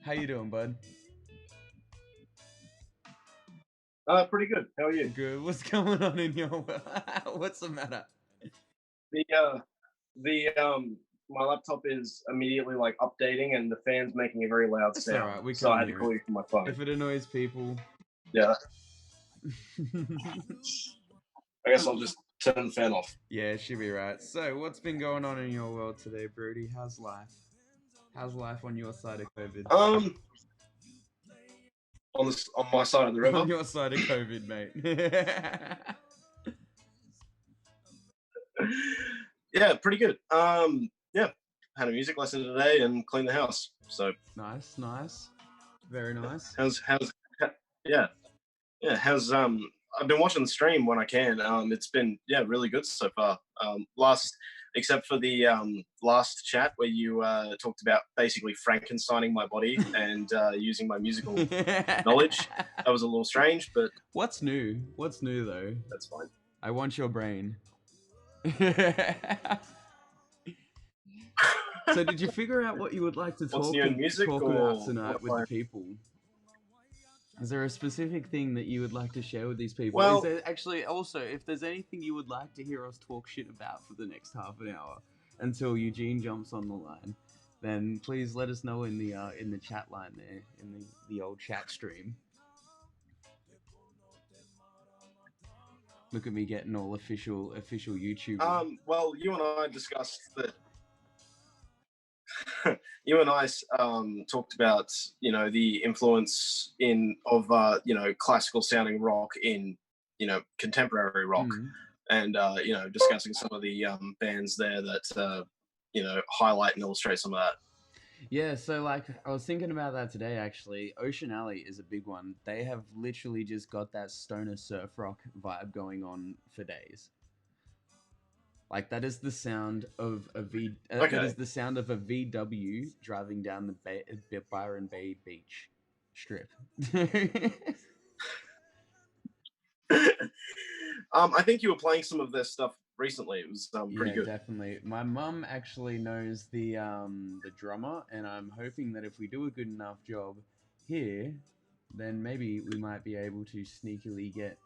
How you doing, bud? Pretty good. How are you? Good. What's going on in your world? What's the matter? My laptop is immediately like updating, and the fan's making a very loud That's sound. all right. We so I can't had to hear call it. you from my phone. If it annoys people. Yeah. I guess I'll just turn the fan off. Yeah, it should be right. So, what's been going on in your world today, Brody? How's life? How's life on your side of COVID? On my side of the river. On your side of COVID, mate. Yeah, pretty good. Yeah, had a music lesson today and cleaned the house. So nice, nice, very nice. Yeah. I've been watching the stream when I can. It's been really good so far. Except for the last chat where you talked about basically Frankensteining my body and using my musical knowledge. That was a little strange, but what's new? What's new though? That's fine. I want your brain. So did you figure out what you would like to talk about tonight with the people? Is there a specific thing that you would like to share with these people? Well, is there actually also, if there's anything you would like to hear us talk shit about for the next half an hour until Eugene jumps on the line, then please let us know in the chat line there, in the old chat stream. Look at me getting all official YouTube. Well, you and I discussed that. You and I talked about the influence of classical sounding rock in contemporary rock, and discussing some of the bands there that highlight and illustrate some of that. Yeah, so like I was thinking about that today actually. Ocean Alley is a big one. They have literally just got that stoner surf rock vibe going on for days. Like that is the sound of a that is the sound of a VW driving down the Byron Bay Beach strip. I think you were playing some of their stuff recently. It was pretty good. Yeah, definitely. My mum actually knows the drummer, and I'm hoping that if we do a good enough job here, then maybe we might be able to sneakily get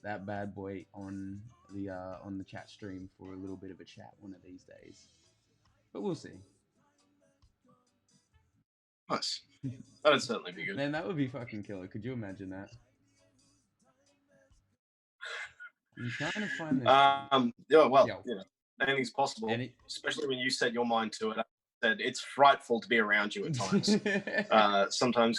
that bad boy on the chat stream for a little bit of a chat one of these days. But we'll see. Nice. That'd certainly be good. Man, that would be fucking killer. Could you imagine that? I'm trying to find this. Yeah, well, anything's possible. Especially when you set your mind to it. I said it's frightful to be around you at times. Sometimes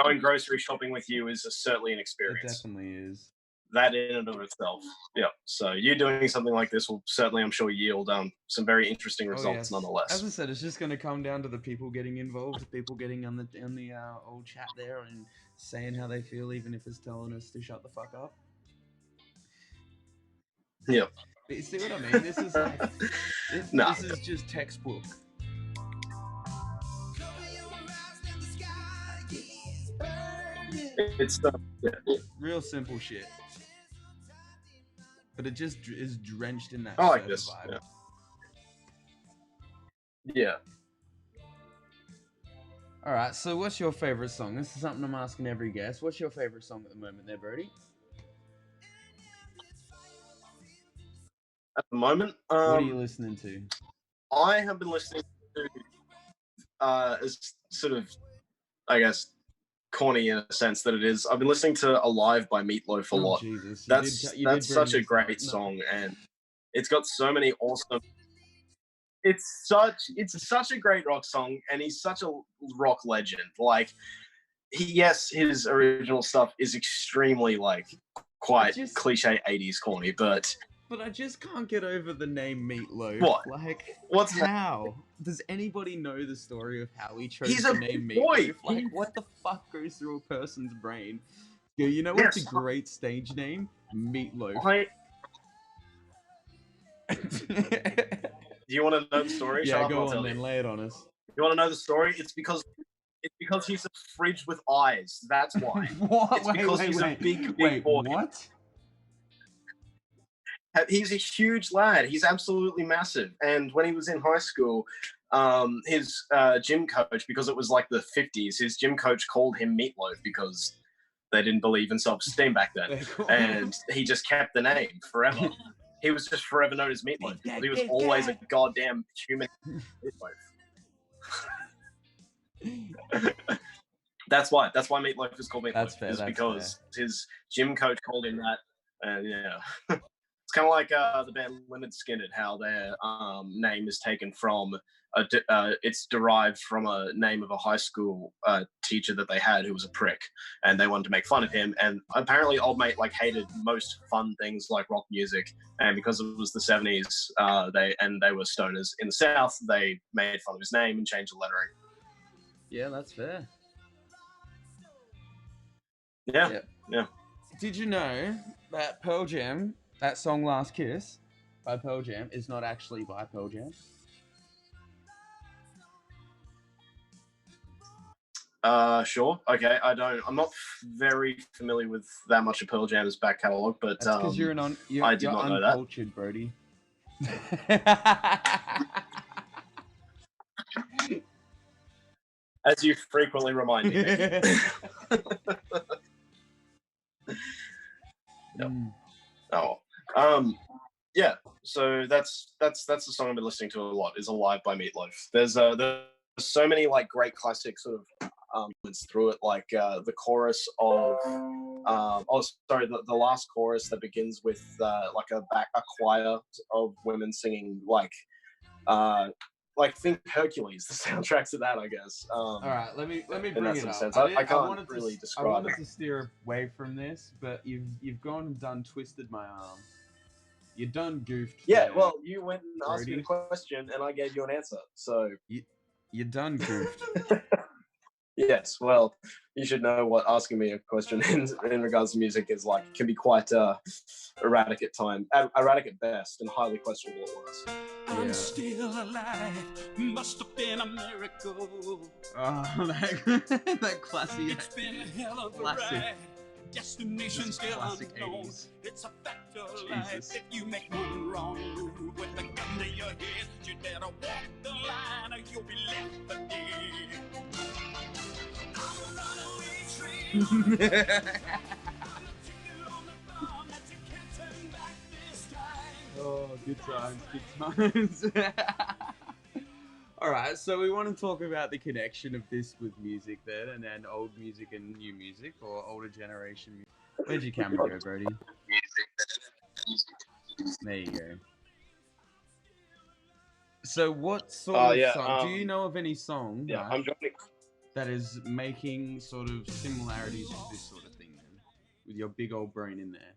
going grocery shopping with you is certainly an experience. It definitely is. That in and of itself. Yeah. So you doing something like this will certainly, I'm sure, yield some very interesting results nonetheless. As I said, it's just going to come down to the people getting involved, people getting on the old chat there and saying how they feel, even if it's telling us to shut the fuck up. Yep. But you see what I mean? This is like, this is just textbook. It's real simple shit. But it just is drenched in that like this vibe. Yeah. All right, so what's your favorite song? This is something I'm asking every guest. What's your favorite song at the moment there, Brody? At the moment, what are you listening to? I have been listening to is sort of, I guess, corny in a sense that it is. I've been listening to Alive by Meatloaf a lot. Jesus. That's such a great song, and it's got so many awesome. It's such a great rock song, and he's such a rock legend. Like, his original stuff is extremely quite cliche 80s corny, but I just can't get over the name Meatloaf. What? Like, what's how? Does anybody know the story of how he chose He's the a name boy. Meatloaf? Like, what the fuck goes through a person's brain? You know what's a great stage name? Meatloaf. Do you want to know the story? Shut Yeah, up and go I'll on tell then. you. Lay it on us. You want to know the story? It's because he's a fridge with eyes. That's why. What? It's because he's a big boy. What? He's a huge lad. He's absolutely massive. And when he was in high school, his gym coach, because it was like the 50s, his gym coach called him Meatloaf because they didn't believe in self-esteem back then. And he just kept the name forever. He was just forever known as Meatloaf. He was always a goddamn human Meatloaf. That's why Meatloaf is called Meatloaf. That's fair. Is because his gym coach called him that. And yeah. It's kind of like the band Lynyrd Skynyrd, how their name is taken from it's derived from a name of a high school teacher that they had who was a prick, and they wanted to make fun of him. And apparently, old mate like hated most fun things like rock music, and because it was the 70s, they were stoners in the South, they made fun of his name and changed the lettering. Yeah, that's fair. Yeah. Did you know that Pearl Jam, that song "Last Kiss" by Pearl Jam, is not actually by Pearl Jam? Sure. Okay. I'm not very familiar with that much of Pearl Jam's back catalogue, but that's because you're I did not know that. Uncultured, Brody. As you frequently remind me. Yep. Oh. Yeah. So that's the song I've been listening to a lot. Is "Alive" by Meatloaf. There's so many like great classic sort of through it, like the chorus of the last chorus that begins with like a choir of women singing like think Hercules, the soundtrack to that, I guess. All right, let me bring it up. Sense. I can't really describe. I wanted to steer away from this, but you've gone and done twisted my arm. You done goofed. Yeah, well, you went and asked me a question, and I gave you an answer. So you done goofed. Yes, well, you should know what asking me a question in regards to music is like. It can be quite erratic at times, erratic at best, and highly questionable at worst. I'm still alive. Must have been a miracle. Oh, that classic. It's been a hell of a ride. Destination still unknown. 80s. It's a fact of life. If you make one wrong move with a gun to your head, you better walk the line or you'll be left for dead. I'm a runaway train. I'm a ticket on the bomb that you can't turn back this time. Oh, good times. All right, so we want to talk about the connection of this with music then, and then old music and new music, or older generation music. Where'd your camera go, Brody? There you go. So what sort of song, do you know of any song that is making sort of similarities with this sort of thing then, with your big old brain in there?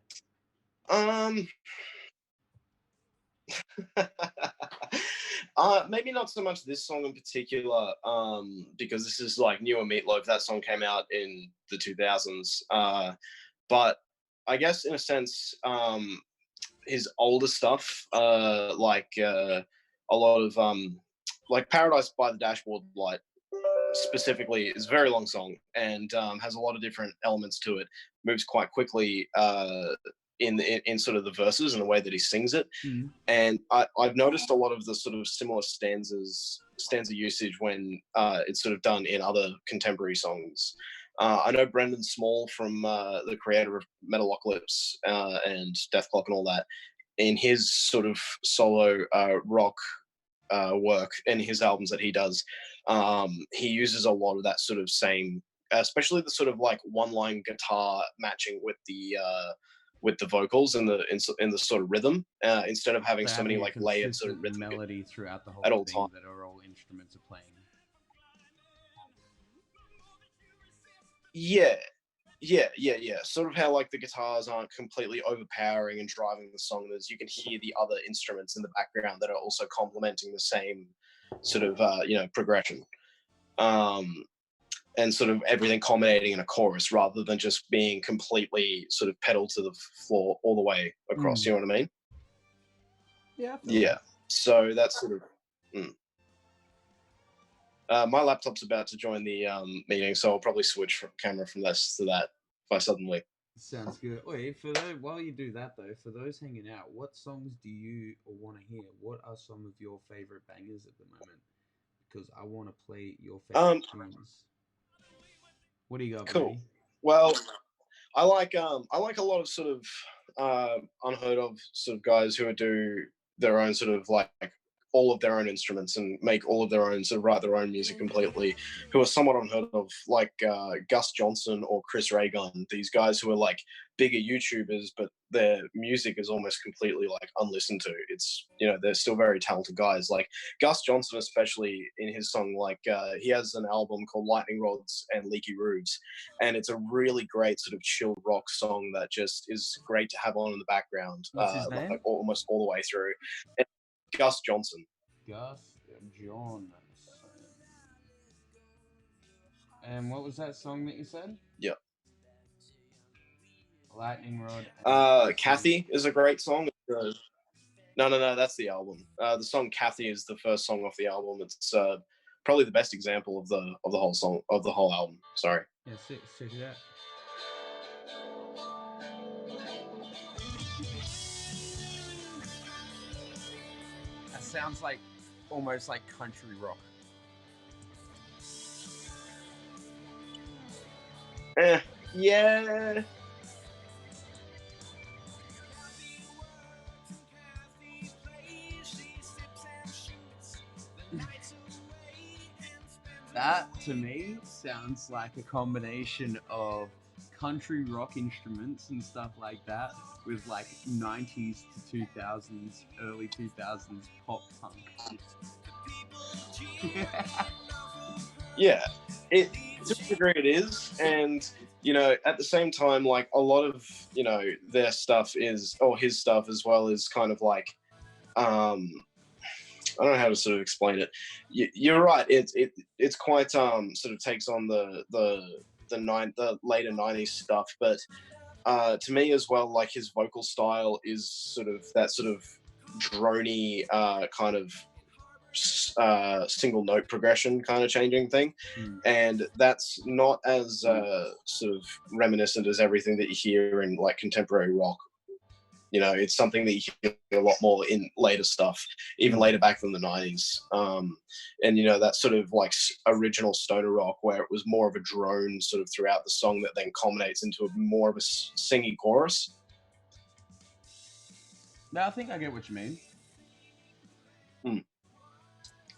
Maybe not so much this song in particular, because this is like newer Meatloaf. That song came out in the 2000s. But I guess in a sense, his older stuff, like a lot of like Paradise by the Dashboard Light specifically, is a very long song and has a lot of different elements to it. Moves quite quickly in sort of the verses and the way that he sings it. Mm-hmm. And I've noticed a lot of the sort of similar stanza usage when it's sort of done in other contemporary songs. I know Brendan Small from the creator of Metalocalypse and Death Clock and all that, in his sort of solo rock work and his albums that he does, he uses a lot of that sort of same, especially the sort of like one-line guitar matching with the vocals and in the sort of rhythm, instead of having so many like layered sort of rhythm melody throughout the whole at all thing time. That are all instruments are playing. Yeah. Sort of how like the guitars aren't completely overpowering and driving the song. You can hear the other instruments in the background that are also complementing the same sort of progression. And sort of everything culminating in a chorus rather than just being completely sort of pedal to the floor all the way across. You know what I mean? Yeah. Yeah. So that's sort of. My laptop's about to join the meeting, so I'll probably switch from camera from this to that if I suddenly. Sounds good. Wait, for those, while you do that though, for those hanging out, what songs do you want to hear? What are some of your favorite bangers at the moment? Because I want to play your favorite tunes. What do you got, Cool. Brody? Well, I like a lot of sort of unheard of sort of guys who do their own sort of like all of their own instruments and make all of their own sort of write their own music completely, who are somewhat unheard of, like Gus Johnson or Chris Raygun. These guys who are like bigger YouTubers, but their music is almost completely like unlistened to. It's, you know, they're still very talented guys. Like Gus Johnson, especially in his song, like he has an album called Lightning Rods and Leaky Roofs, and it's a really great sort of chill rock song that just is great to have on in the background. What's his name? Like almost all the way through. And Gus Johnson. Gus Johnson. And what was that song that you said? Yeah. Lightning Rod. Kathy is a great song. No, that's the album. The song Kathy is the first song off the album. It's probably the best example of the whole song, of the whole album. Sorry. Yeah, check it out. That sounds like almost like country rock. Yeah. That to me sounds like a combination of country rock instruments and stuff like that with like 90s to 2000s, early 2000s pop punk. Yeah, to a degree it is, and you know, at the same time, like a lot of, you know, their stuff is, or his stuff as well, is kind of like, I don't know how to sort of explain it. You're right. It's quite sort of takes on the later '90s stuff, but to me as well, like his vocal style is sort of that sort of drony kind of single note progression kind of changing thing, and that's not as sort of reminiscent as everything that you hear in like contemporary rock. You know, it's something that you hear a lot more in later stuff, even later back than the 90s. And, you know, that sort of like original stoner rock where it was more of a drone sort of throughout the song that then culminates into more of a singing chorus. No, I think I get what you mean.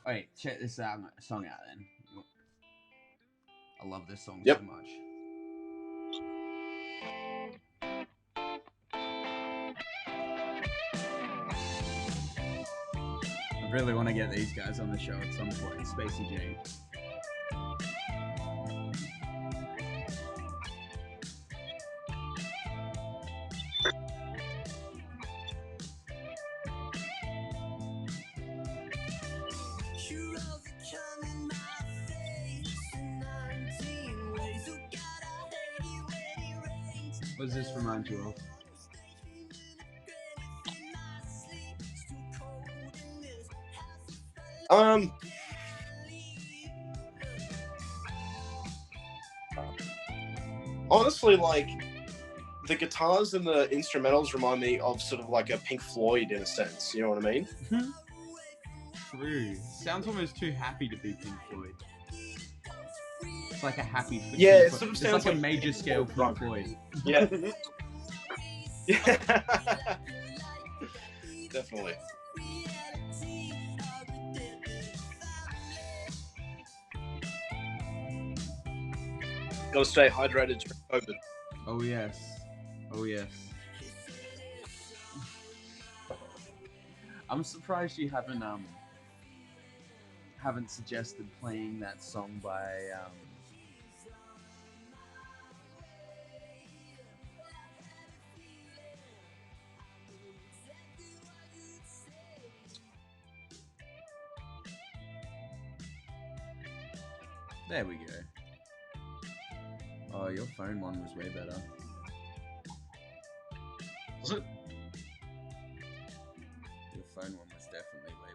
Wait, check this song out then. I love this song so much. I really want to get these guys on the show at some point. Spacey J. What does this remind you of? Honestly, like the guitars and the instrumentals remind me of sort of like a Pink Floyd in a sense. You know what I mean? True. Sounds almost too happy to be Pink Floyd. It's like a happy. Yeah, it sort of sounds like a major scale Pink Floyd. Yeah. Yeah. Definitely. Gotta stay hydrated during COVID. Oh yes. Oh yes. I'm surprised you haven't suggested playing that song by there we go. Oh, your phone one was way better. Was it? Your phone one was definitely way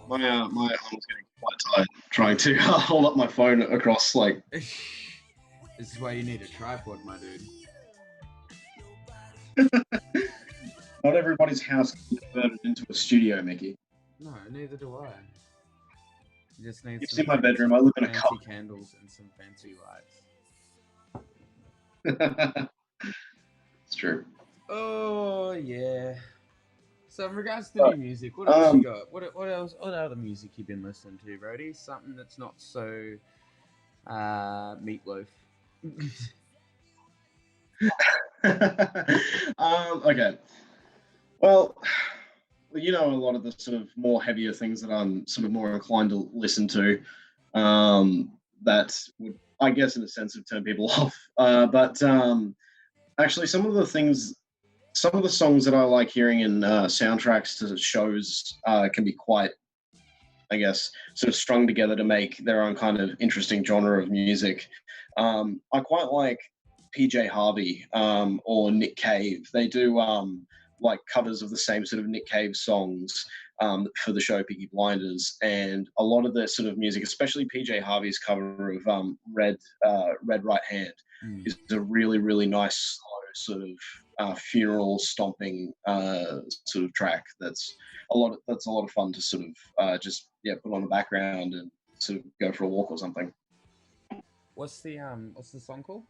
My arm's getting quite tight trying to hold up my phone across like. This is why you need a tripod, my dude. Not everybody's house can be converted into a studio, Mickey. No, neither do I. You just need You've some seen my bedroom. I live in a fancy cupboard. candles and some fancy lights. It's true. Oh yeah. So in regards to new music, what else you got? What else? What other music you been listening to, Brody? Something that's not so meatloaf. Okay. Well, you know, a lot of the sort of more heavier things that I'm sort of more inclined to listen to, that would, I guess, in a sense, have turned people off. But actually, some of the songs that I like hearing in soundtracks to shows can be quite, I guess, sort of strung together to make their own kind of interesting genre of music. I quite like PJ Harvey or Nick Cave. They do like covers of the same sort of Nick Cave songs for the show Peaky Blinders, and a lot of their sort of music, especially PJ Harvey's cover of Red Right Hand, is a really, really nice, slow sort of funeral stomping sort of track. That's a lot of fun to sort of just put on the background and sort of go for a walk or something. What's the song called?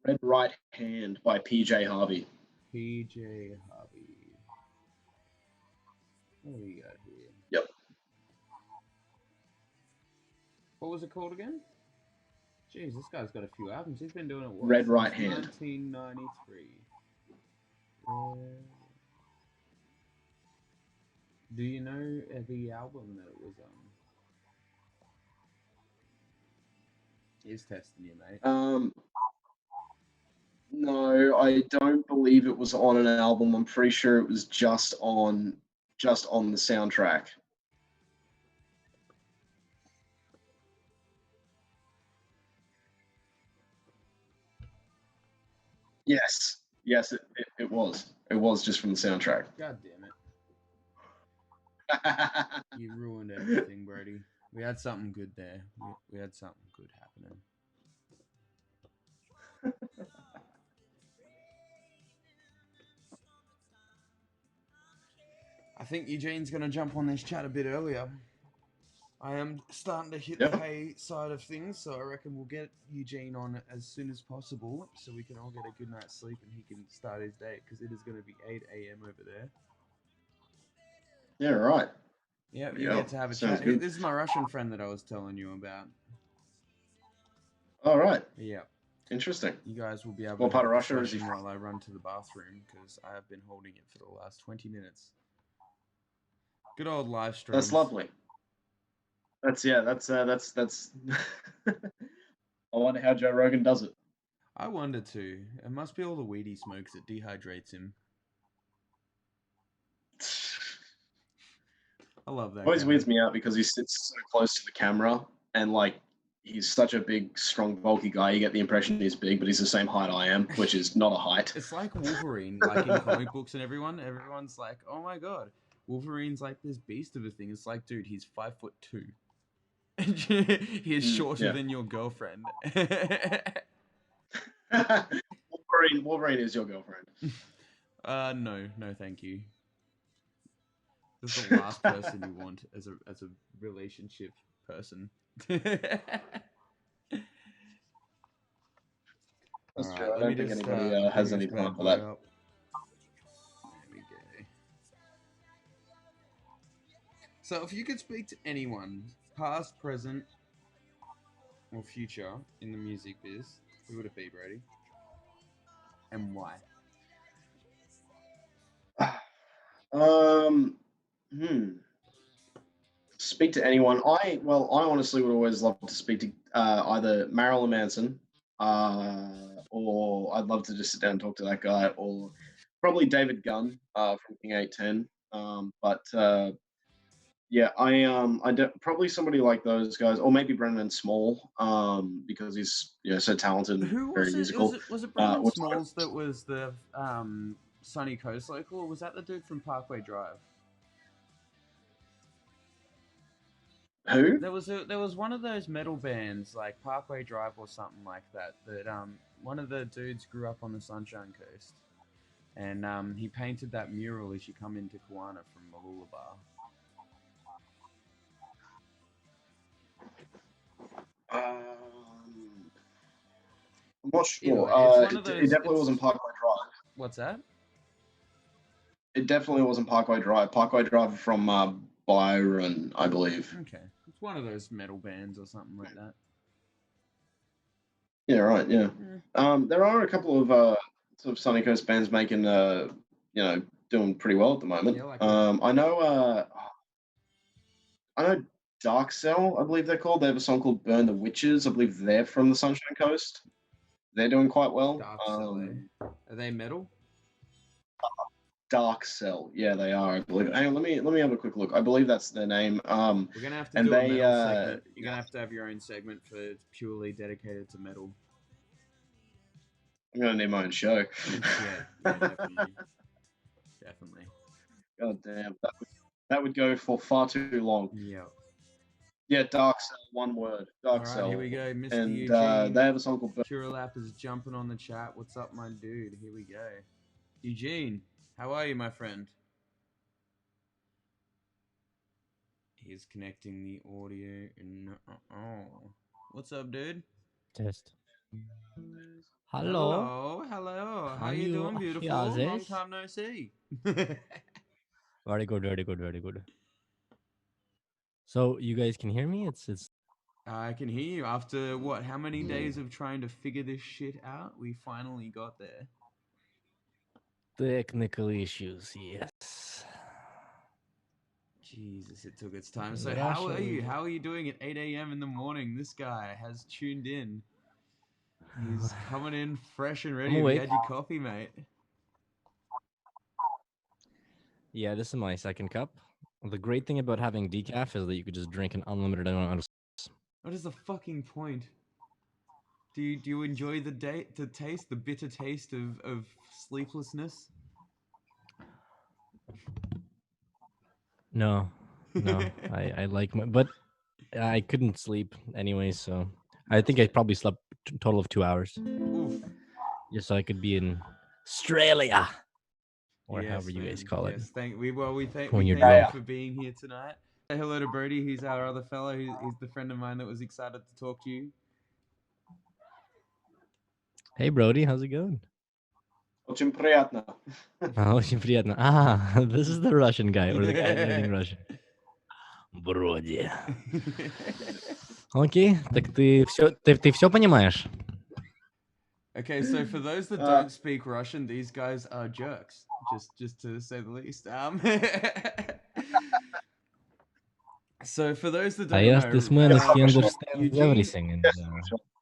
Red Right Hand by PJ Harvey. PJ Harvey. What do we got here? Yep. What was it called again? Jeez, this guy's got a few albums. He's been doing it. Red Right Hand. 1993. Do you know the album that it was on? He's testing you, mate. No, I don't believe it was on an album. I'm pretty sure it was just on the soundtrack. Yes, it was. It was just from the soundtrack. God damn it. You ruined everything, Brody. We had something good there. We had something good happening. I think Eugene's going to jump on this chat a bit earlier. I am starting to hit the hay side of things, so I reckon we'll get Eugene on as soon as possible so we can all get a good night's sleep and he can start his day, because it is going to be 8 a.m. over there. Yeah, right. Yeah, you get to have a chat. Good. This is my Russian friend that I was telling you about. All right. Yeah. Interesting. You guys will be able what to part of Russia is he while I run to the bathroom, because I have been holding it for the last 20 minutes. Good old live stream. That's lovely. That's I wonder how Joe Rogan does it. I wonder too. It must be all the weed he smokes that dehydrates him. I love that. Always weirds me out because he sits so close to the camera, and like he's such a big, strong, bulky guy. You get the impression he's big, but he's the same height I am, which is not a height. It's like Wolverine, like in comic books and everyone's like, oh my god, Wolverine's like this beast of a thing. It's like, dude, he's 5'2". He is shorter than your girlfriend. Wolverine is your girlfriend. No, thank you. This is the last person you want as a relationship person. That's true. I don't think anybody has any time for that. There we go. So if you could speak to anyone, past, present, or future in the music biz, who would it be, Brady? And why? Speak to anyone. I honestly would always love to speak to either Marilyn Manson, or I'd love to just sit down and talk to that guy, or probably David Gunn from King 810. Probably somebody like those guys, or maybe Brendan Small, because he's so talented and very musical. Was it Brendan Smalls that was the Sunny Coast local, or was that the dude from Parkway Drive? Who? There was one of those metal bands like Parkway Drive or something like that. That one of the dudes grew up on the Sunshine Coast, and he painted that mural as you come into Kuana from Mooloolaba. I'm not sure. Either way, it's one of It those. definitely wasn't Parkway Drive. What's that? It definitely wasn't Parkway Drive. Parkway Drive from Byron, I believe. Okay, it's one of those metal bands or something like that. Yeah, right. Yeah. There are a couple of sort of Sunny Coast bands making doing pretty well at the moment. Yeah, like I know Dark Cell, I believe they're called. They have a song called Burn the Witches. I believe they're from the Sunshine Coast. They're doing quite well. Dark Cell, eh? Are they metal? Dark Cell, yeah, they are. I believe. Hang on, let me have a quick look. I believe that's their name. We're gonna have to do a metal segment. You're gonna have your own segment for purely dedicated to metal. I'm gonna need my own show. Yeah, definitely. Definitely. God damn, that would go for far too long. Yeah. Yeah, Dark Cell, one word. Dark Cell. Here we go, Mr. And Eugene. they have a song called KUROLAP is jumping on the chat. What's up, my dude? Here we go. Eugene, how are you, my friend? He's connecting the audio. What's up, dude? Test. Hello. Hello. How you doing, beautiful? Long time no see. Very good, very good, very good. So you guys can hear me? It's. I can hear you. After what? How many days of trying to figure this shit out? We finally got there. Technical issues, yes. Jesus, it took its time. So how are you? How are you doing at 8 a.m. in the morning? This guy has tuned in. He's coming in fresh and ready. Have you had your coffee, mate? Yeah, this is my second cup. The great thing about having decaf is that you could just drink an unlimited amount of. What is the fucking point? Do you enjoy the taste, the bitter taste of sleeplessness? No. I like but I couldn't sleep anyway, so I think I probably slept a total of 2 hours. Oof. Just so I could be in Australia. Or however you guys call it. Yes, thank you for being here tonight. Say hello to Brody. He's our other fellow. He's the friend of mine that was excited to talk to you. Hey, Brody. How's it going? Очень приятно. Очень приятно. Ah, this is the Russian guy, or the guy learning Russian. Brody. Окей, так ты все понимаешь? Okay, so for those that don't speak Russian, these guys are jerks. Just to say the least. So for those that don't know, this man he understands everything. And,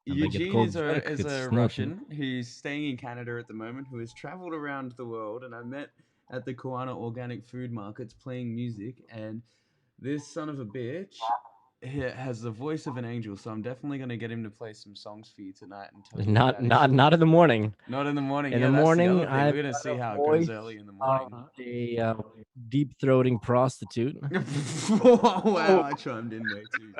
Eugene is a Russian who's staying in Canada at the moment, who has traveled around the world, and I met at the Kuana organic food markets playing music, and this son of a bitch has the voice of an angel, so I'm definitely going to get him to play some songs for you tonight. And tell you not in the morning. Not in the morning. In the morning, we're going to see how it goes early in the morning. A deep-throating prostitute. Wow, I chimed in way too.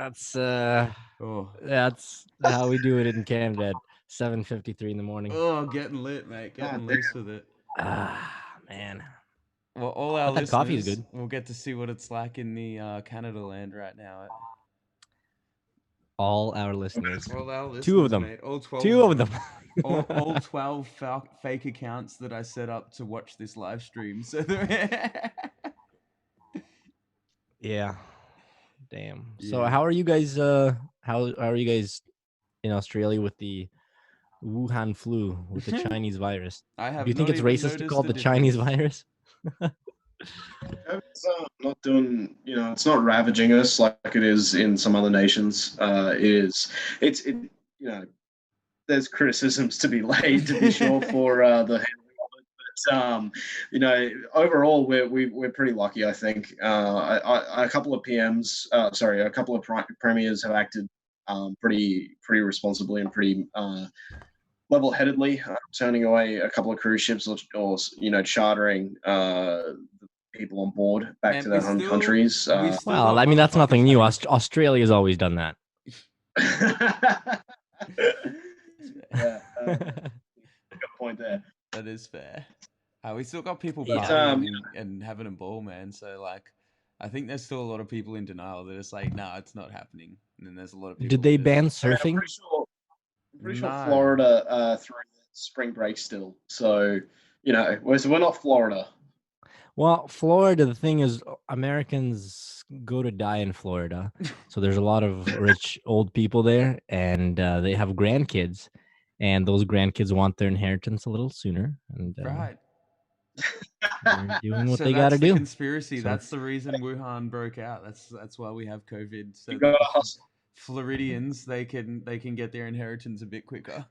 That's how we do it in Canada at 7:53 in the morning. Oh, getting lit, mate. Getting loose with it. Man. Well, all our listeners coffee is good. We'll get to see what it's like in the Canada land right now. All our listeners. All our listeners, two of them. Mate. All 12 Two of them. all 12 fake accounts that I set up to watch this live stream. So yeah. Damn. Yeah. So how are you guys how are you guys in Australia with the Wuhan flu, with the Chinese virus? Do you think it's racist to call it the Chinese virus? It's not doing, it's not ravaging us like it is in some other nations. It's there's criticisms to be laid, to be sure, for the handling of it. But overall, we're pretty lucky, I think. A couple of a couple of premiers have acted pretty responsibly and pretty level-headedly, turning away a couple of cruise ships or chartering people on board back to their home countries. Well, I mean, that's nothing new. Australia's always done that. Yeah, good point there. That is fair. We still got people partying and having a ball, man. So like, I think there's still a lot of people in denial that it's like, nah, it's not happening. And then there's a lot of people. Did they ban surfing? I'm pretty sure Florida through spring break still. So we're not Florida. Well, Florida, the thing is, Americans go to die in Florida. So there's a lot of rich old people there, and they have grandkids, and those grandkids want their inheritance a little sooner. And right. They're doing what so they got to do. Conspiracy. So that's the reason Wuhan broke out. That's why we have COVID. So Floridians, they can get their inheritance a bit quicker.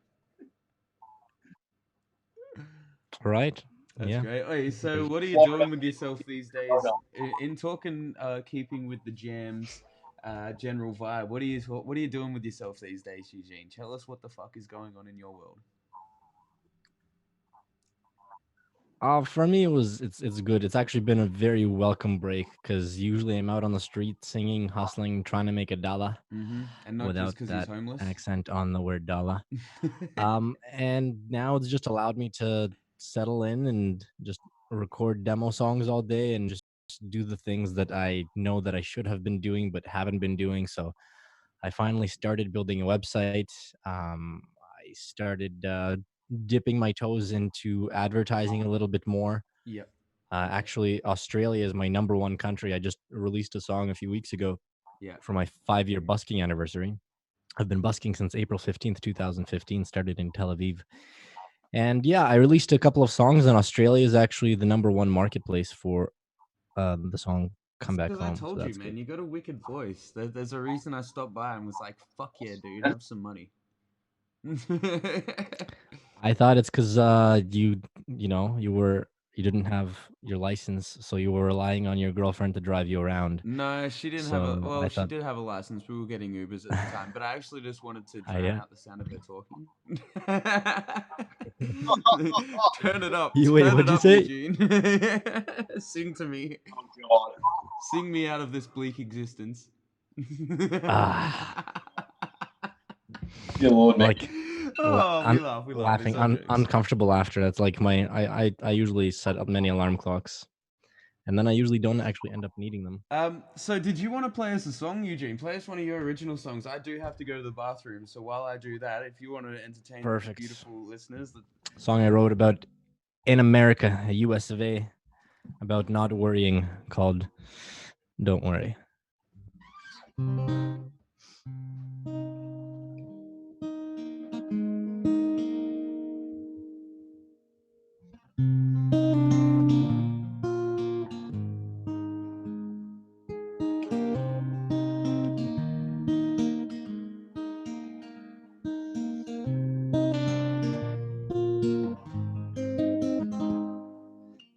Right. That's great. Okay, so what are you doing with yourself these days? In talking, keeping with the jams, general vibe. What are you doing with yourself these days, Eugene? Tell us what the fuck is going on in your world. For me, it's good. It's actually been a very welcome break because usually I'm out on the street singing, hustling, trying to make a dollar, and not without just 'cause that he's homeless. accent on the word dollar. And now it's just allowed me to settle in and just record demo songs all day and just do the things that I know that I should have been doing but haven't been doing. So I finally started building a website. I started dipping my toes into advertising a little bit more. Yep. Actually, Australia is my #1 country. I just released a song a few weeks ago for my 5-year busking anniversary. I've been busking since April 15th, 2015, started in Tel Aviv. And yeah, I released a couple of songs, and Australia is actually the #1 marketplace for the song Come Back Home. Because I told you, man, you got a wicked voice. There's a reason I stopped by and was like, fuck yeah, dude, have some money. I thought it's because you didn't have your license, so you were relying on your girlfriend to drive you around. No, she didn't have a. Well, she did have a license. We were getting Ubers at the time, but I actually just wanted to drown out the sound of her talking. Turn it up. Wait, what'd you say? Eugene. Sing to me. Oh God. Sing me out of this bleak existence. Dear Lord, like. We laugh. Laughing, uncomfortable laughter. That's like I usually set up many alarm clocks, and then I usually don't actually end up needing them. So did you want to play us a song, Eugene? Play us one of your original songs. I do have to go to the bathroom, so while I do that, if you want to entertain the beautiful listeners, song I wrote about in America, US of A, about not worrying, called "Don't Worry."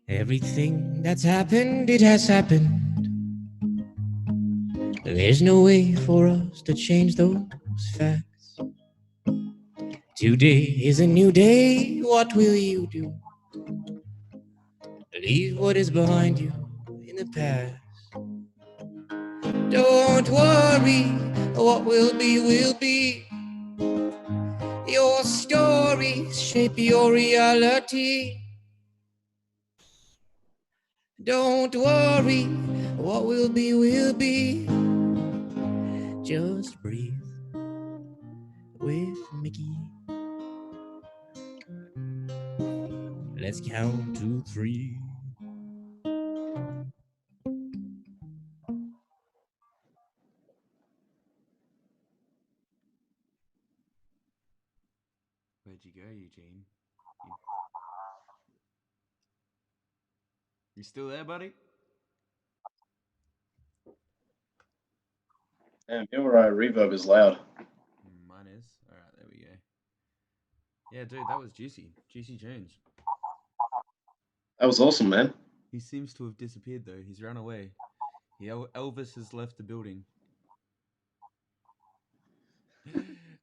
Everything that's happened, it has happened. There's no way for us to change those facts. Today is a new day, what will you do? Leave what is behind you in the past. Don't worry, what will be, will be. Your stories shape your reality. Don't worry, what will be, will be. Just breathe with Mickey. Let's count to 3. Where'd you go, Eugene? You still there, buddy? Damn, your reverb is loud. Mine is. All right, there we go. Yeah, dude, that was Juicy Jones. That was awesome, man. He seems to have disappeared, though. He's run away. Elvis has left the building.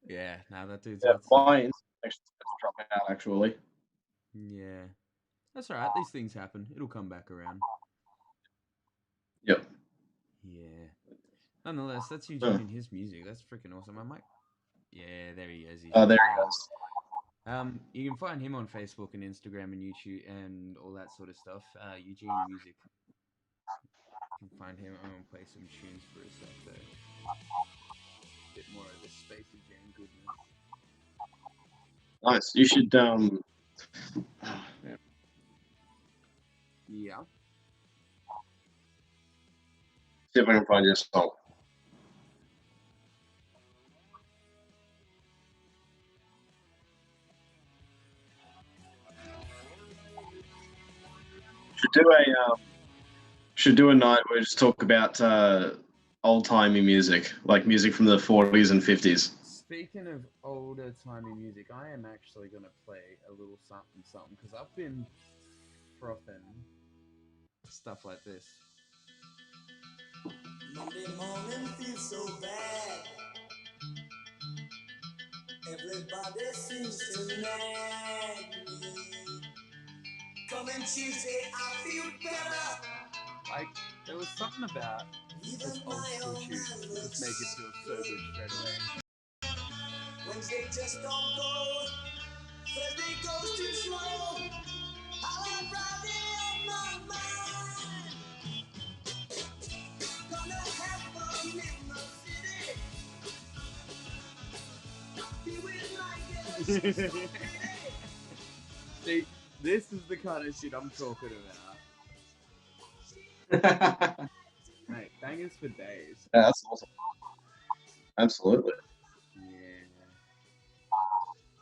Yeah, that dude's got drop out actually. Yeah, that's all right. These things happen. It'll come back around. Yep. Yeah. Nonetheless, that's Eugene and his music. That's freaking awesome. I might. Yeah, there he is. Oh, there he goes. You can find him on Facebook and Instagram and YouTube and all that sort of stuff. Eugene Music. You can find him. I'm gonna play some tunes for a sec though. A bit more of the Spacey Jam goodness. Nice. You should Yeah. see if I can find your song. Should do a night where we just talk about old-timey music, like music from the 40s and 50s. Speaking of older timey music, I am actually gonna play a little something because I've been frothing stuff like this. Monday morning feels so bad. Everybody seems to nag me. Coming Tuesday, I feel better. Like, there was something about those old school tunes that just make it feel so good straight away. Wednesday just don't go. Thursday goes too slow. I'll have Friday on my mind. Gonna have fun in the city. Be with my girls. See, this is the kind of shit I'm talking about. Mate, bangers for days. Yeah, that's awesome. Absolutely. Yeah.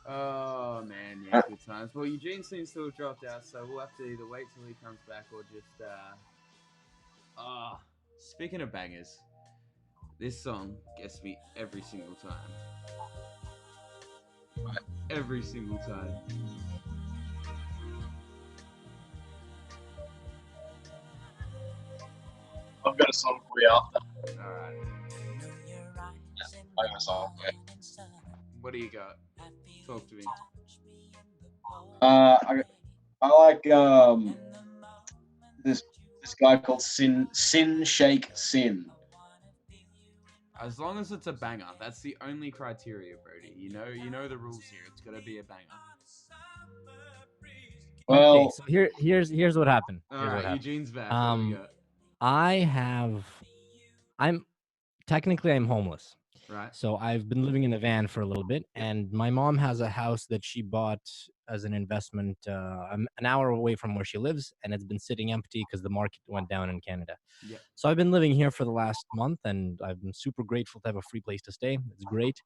Oh, man, yeah, good times. Well, Eugene seems to have dropped out, so we'll have to either wait till he comes back or just, speaking of bangers, this song gets me every single time. Every single time. I've got a song for you after. Alright. I got a song for you. What do you got? Talk to me. I like this guy called Sin Shake Sin. As long as it's a banger, that's the only criteria, Brody. You know the rules here. It's gotta be a banger. Well, okay, so here's what happened. All right, Eugene's back. I'm homeless. Right. So I've been living in a van for a little bit, and my mom has a house that she bought as an investment an hour away from where she lives, and it's been sitting empty because the market went down in Canada. Yep. So I've been living here for the last month, and I've been super grateful to have a free place to stay. It's great.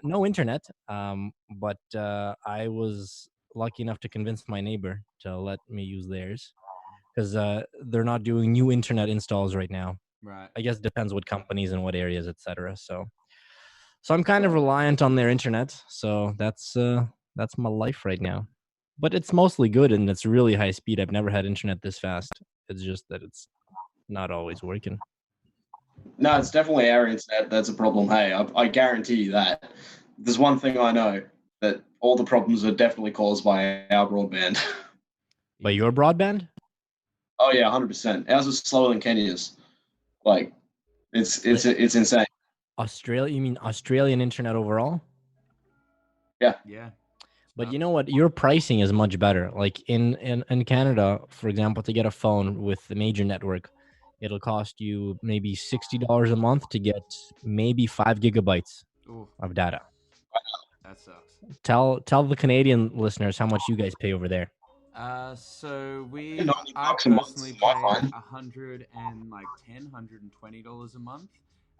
No internet, but I was lucky enough to convince my neighbor to let me use theirs because they're not doing new internet installs right now. Right. I guess it depends what companies and what areas, etc. So I'm kind of reliant on their internet. So that's my life right now. But it's mostly good and it's really high speed. I've never had internet this fast. It's just that it's not always working. No, it's definitely our internet that's a problem. Hey, I guarantee you that. There's one thing I know, that all the problems are definitely caused by our broadband. By your broadband? Oh yeah, 100%. Ours is slower than Kenya's. Like, it's insane. Australia? You mean Australian internet overall? Yeah. Yeah. But you know what? Your pricing is much better. Like in Canada, for example, to get a phone with the major network, it'll cost you maybe $60 a month to get maybe 5 gigabytes of data. That sucks. Tell the Canadian listeners how much you guys pay over there. So I personally pay $120 a month,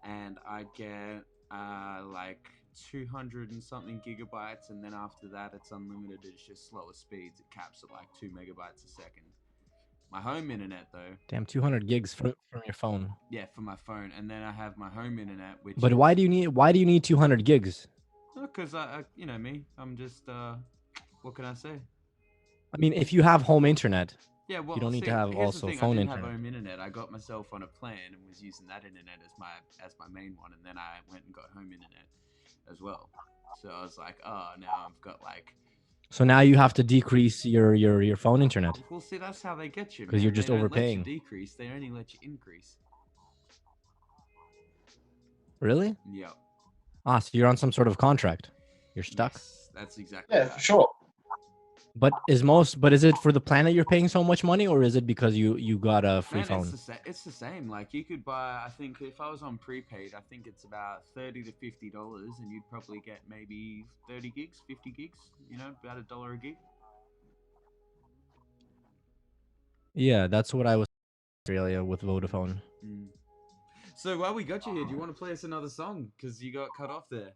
and I get like 200 and something gigabytes, and then after that it's unlimited. It's just slower speeds. It caps at like 2 megabytes a second. My home internet though. Damn, 200 gigs from your phone. Yeah, for my phone, and then I have my home internet, which. But why do you need 200 gigs? Because I you know me, I'm just what can I say? I mean, if you have home internet, yeah, well, you don't need to have also phone I didn't internet. have home internet. I got myself on a plan and was using that internet as my main one, and then I went and got home internet as well. So I was like, oh, now I've got like. So now you have to decrease your phone internet. Well, see, that's how they get you, because you're just they don't overpaying. Let you decrease; they only let you increase. Really? Yep. Ah, so you're on some sort of contract. You're stuck. Yes, that's exactly. Yeah, for sure. But is it for the plan that you're paying so much money, or is it because you got a free phone? It's the same. Like you could buy. I think if I was on prepaid, I think it's about $30 to $50, and you'd probably get maybe 30 gigs, 50 gigs. You know, about $1 a gig. Yeah, that's what I was in Australia with Vodafone. Mm. So while we got you here, do you want to play us another song? Because you got cut off there.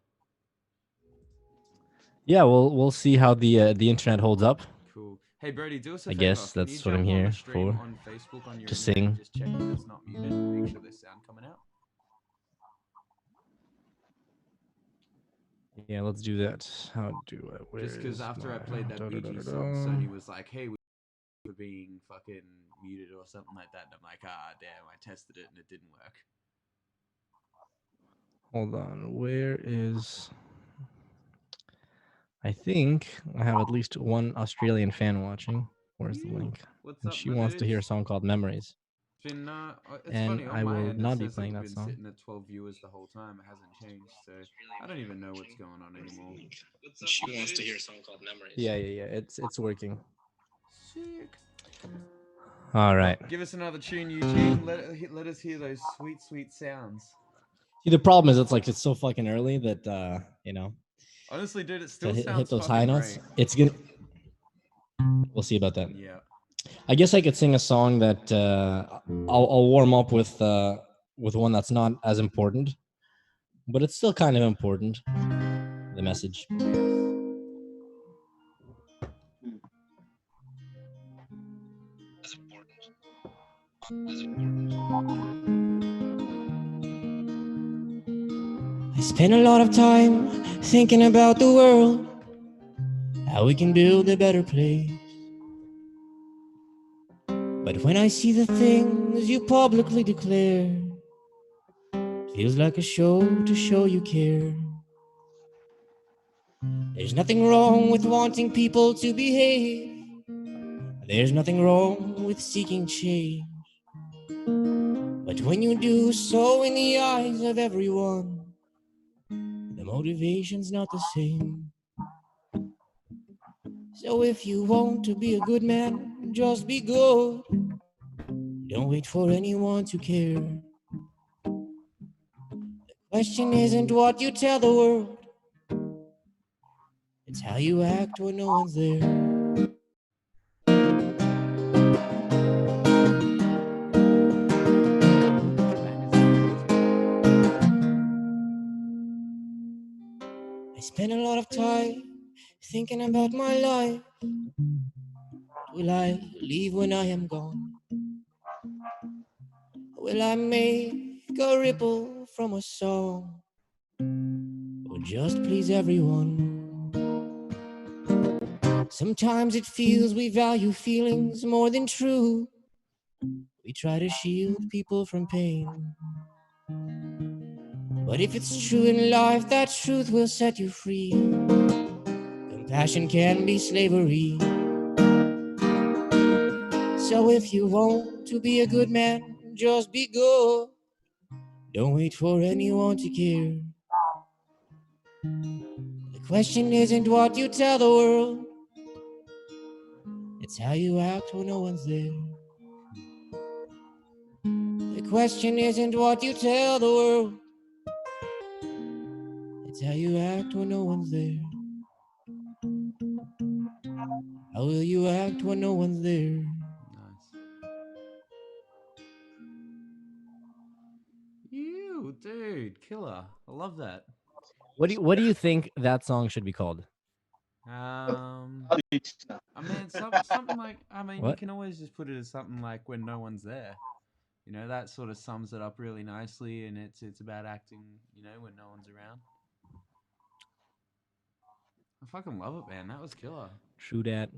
Yeah, we'll see how the internet holds up. Cool. Hey, Brody, do us a I favor. guess that's what I'm here for. On Facebook on your to sing. Just check that it's not muted. Make sure there's sound coming out. Yeah, let's do that. How do I? Just because after I played that Bee Gees song, Sony was like, "Hey, we for being fucking muted or something like that." And I'm like, "Ah, damn! I tested it and it didn't work." Hold on. Where is? I think I have at least one Australian fan watching. Where's the link? What's and up, she wants to hear a song called Memories. It's and funny, on I my will end, not it be says playing that that we've been song. sitting at 12 viewers the whole time. It hasn't changed, so I don't even know what's going on anymore. She wants to hear a song called Memories. Yeah. It's working. Sick. All right. Give us another tune, Eugene. Let us hear those sweet, sweet sounds. See, the problem is it's so fucking early that Honestly, dude, it still to sounds hit those high notes. great. It's gonna. We'll see about that. Yeah. I guess I could sing a song that I'll warm up with one that's not as important, but it's still kind of important. The message. I spend a lot of time thinking about the world, how we can build a better place. But when I see the things you publicly declare, it feels like a show to show you care. There's nothing wrong with wanting people to behave. There's nothing wrong with seeking change. But when you do so in the eyes of everyone, the motivation's not the same. So if you want to be a good man, just be good. Don't wait for anyone to care. The question isn't what you tell the world, it's how you act when no one's there. I spend a lot of time thinking about my life. Will I leave when I am gone? Will I make a ripple from a song, or just please everyone? Sometimes it feels we value feelings more than truth. We try to shield people from pain. But if it's true in life, that truth will set you free. Compassion can be slavery. So if you want to be a good man, just be good. Don't wait for anyone to care. The question isn't what you tell the world, it's how you act when no one's there. The question isn't what you tell the world, it's how you act when no one's there. How will you act when no one's there? Nice. You, dude, killer. I love that. What do you think that song should be called? I mean, something like, What? you can always just put it as something like "When No One's There." You know, that sort of sums it up really nicely, and it's about acting, you know, when no one's around. I fucking love it, man. That was killer. True that.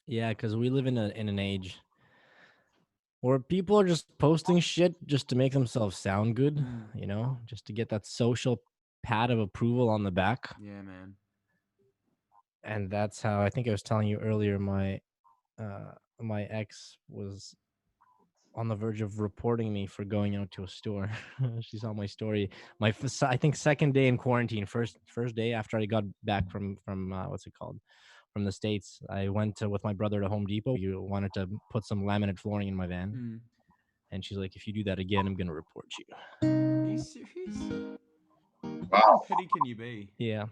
Yeah, because we live in an age where people are just posting shit just to make themselves sound good, you know, just to get that social pad of approval on the back. Yeah, man. And that's how, I think I was telling you earlier, my ex was on the verge of reporting me for going out to a store. She saw my story. I think second day in quarantine, first day after I got back from what's it called, from the States. I went with my brother to Home Depot. You wanted to put some laminate flooring in my van, and she's like, "If you do that again, I'm gonna report you." Are you serious? Wow. How petty can you be? Yeah.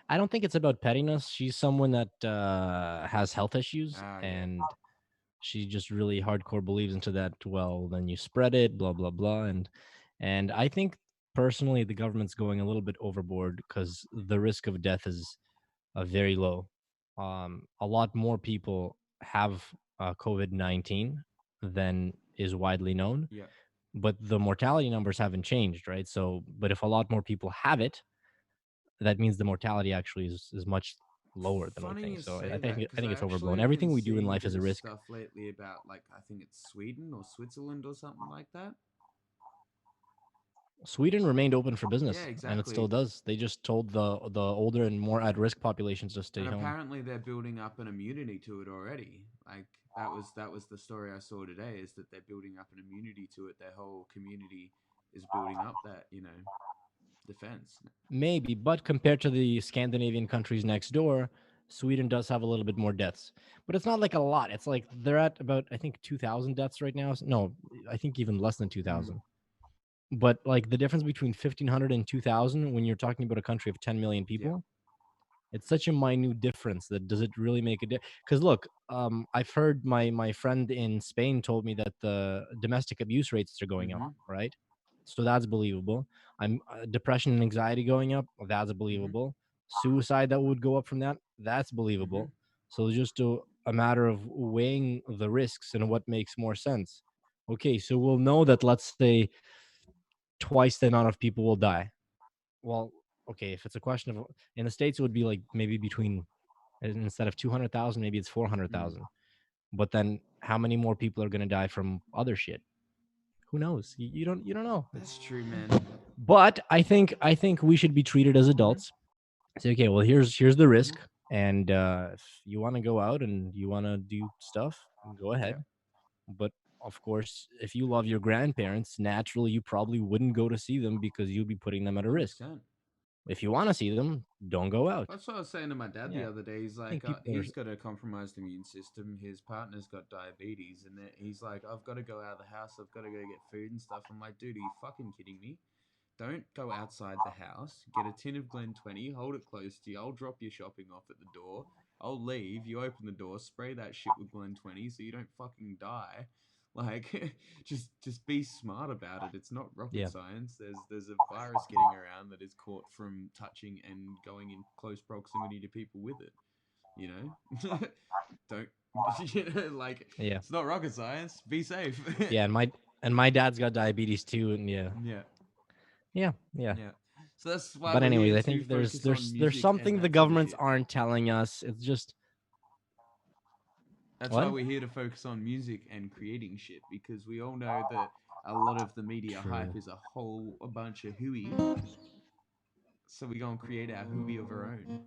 I don't think it's about pettiness. She's someone that has health issues, and she just really hardcore believes into that. Well, then you spread it, blah blah blah, and I think personally the government's going a little bit overboard because the risk of death is very low. A lot more people have COVID-19 than is widely known. Yeah. But the mortality numbers haven't changed, right? So, but if a lot more people have it, that means the mortality actually is much lower than we think. So I think it's overblown. Everything we do in life is a risk. Stuff lately about, like, I think it's Sweden or Switzerland or something like that. Sweden remained open for business, yeah, exactly. And it still does. They just told the older and more at-risk populations to stay home. Apparently, they're building up an immunity to it already. Like that was the story I saw today. Is that they're building up an immunity to it. Their whole community is building up that defense. Maybe, but compared to the Scandinavian countries next door, Sweden does have a little bit more deaths, but it's not like a lot. It's like they're at about, I think, 2,000 deaths right now. No, I think even less than 2,000. But like the difference between 1,500 and 2,000, when you're talking about a country of 10 million people, it's such a minute difference that does it really make a difference? Because look, I've heard my friend in Spain told me that the domestic abuse rates are going up, right? So that's believable. Depression and anxiety going up. That's believable. Suicide that would go up from that. That's believable. So it's just a matter of weighing the risks and what makes more sense. Okay, so we'll know that, let's say, twice the amount of people will die. Well, okay, if it's a question of, in the States, it would be like maybe between, instead of 200,000, maybe it's 400,000. But then how many more people are going to die from other shit? Who knows? You don't know. That's true, man. But I think we should be treated as adults. Say, okay, well, here's the risk, and if you want to go out and you want to do stuff, go ahead. But of course, if you love your grandparents, naturally you probably wouldn't go to see them because you'd be putting them at a risk. 100%. If you want to see them, don't go out. That's what I was saying to my dad the other day. He's like, he's got a compromised immune system. His partner's got diabetes, and he's like, I've got to go out of the house. I've got to go get food and stuff. I'm like, dude, are you fucking kidding me? Don't go outside the house. Get a tin of Glen 20. Hold it close to you. I'll drop your shopping off at the door. I'll leave. You open the door. Spray that shit with Glen 20 so you don't fucking die. Like, just be smart about it. It's not rocket science. There's a virus getting around that is caught from touching and going in close proximity to people with it. You know, don't it's not rocket science. Be safe. and my dad's got diabetes too, and yeah. So that's why. But anyways, I think there's something the governments aren't telling us. It's just. That's why we're here to focus on music and creating shit, because we all know that a lot of the media hype is a bunch of hooey. So we're going to create our hooey of our own.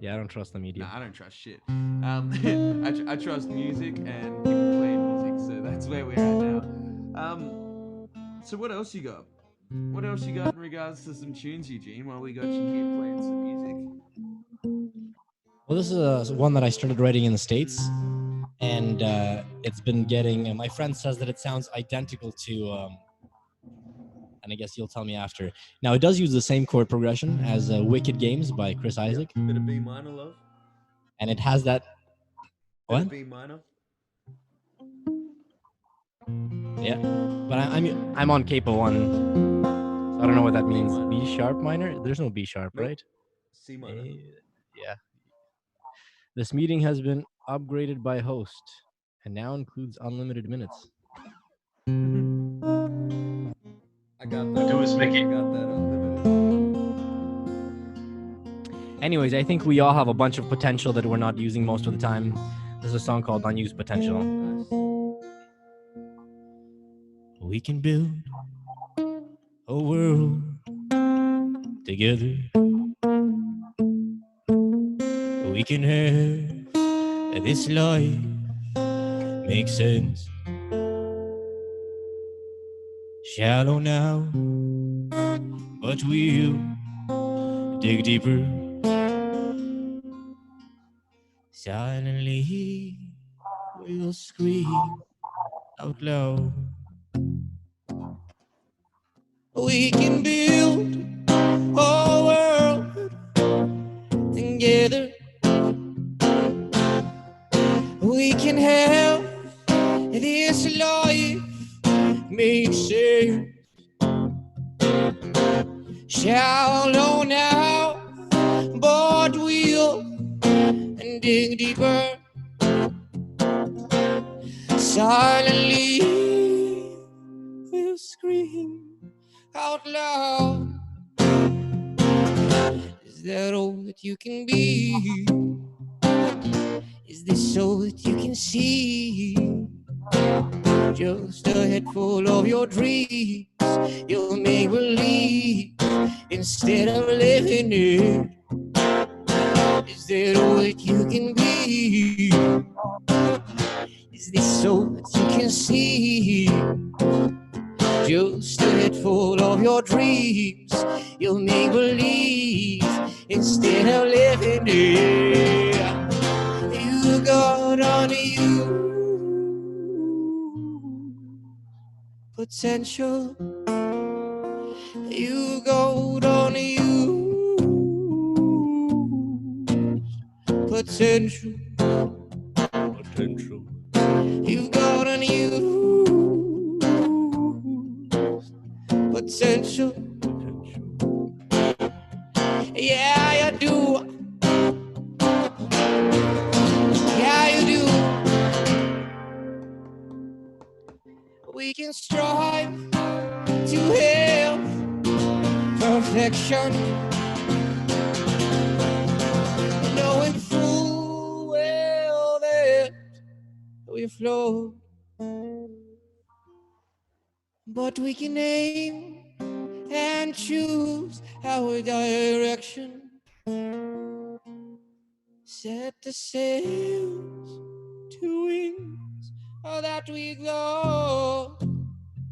Yeah, I don't trust the media. Nah, I don't trust shit. I trust music and people playing music, so that's where we're at now. So what else you got? What else you got in regards to some tunes, Eugene, while we got you here playing some music? Well, this is one that I started writing in the States, and it's been getting. My friend says that it sounds identical to, and I guess you'll tell me after. Now, it does use the same chord progression as Wicked Games by Chris Isaac. Bit of B minor, love. And it has that. What? Bit of B minor. Yeah, but I'm on capo 1, so I don't know what that means. B sharp minor? There's no B sharp, right? C minor. Yeah. This meeting has been upgraded by host and now includes unlimited minutes. I got that. Do is Mickey. I got that unlimited. Anyways, I think we all have a bunch of potential that we're not using most of the time. There's a song called Unused Potential. Nice. We can build a world together. We can have this life make sense. Shallow now, but we'll dig deeper. Silently, we'll scream out loud. We can build a world together. We can have this life make sense. Shallow now, but we'll dig deeper. Silently, we'll scream out loud. Is that all that you can be? Is this all that you can see? Just a head full of your dreams. You'll make believe instead of living it. Is that all that you can be? Is this all that you can see? Just a head full of your dreams. You'll make believe instead of living it. You got on you potential. You got on you potential. Potential. You got on you potential. Yeah, you do. Yeah, you do. We can strive to have perfection, knowing full well that we flow. But we can aim and choose our direction. Set the sails to wings that we go.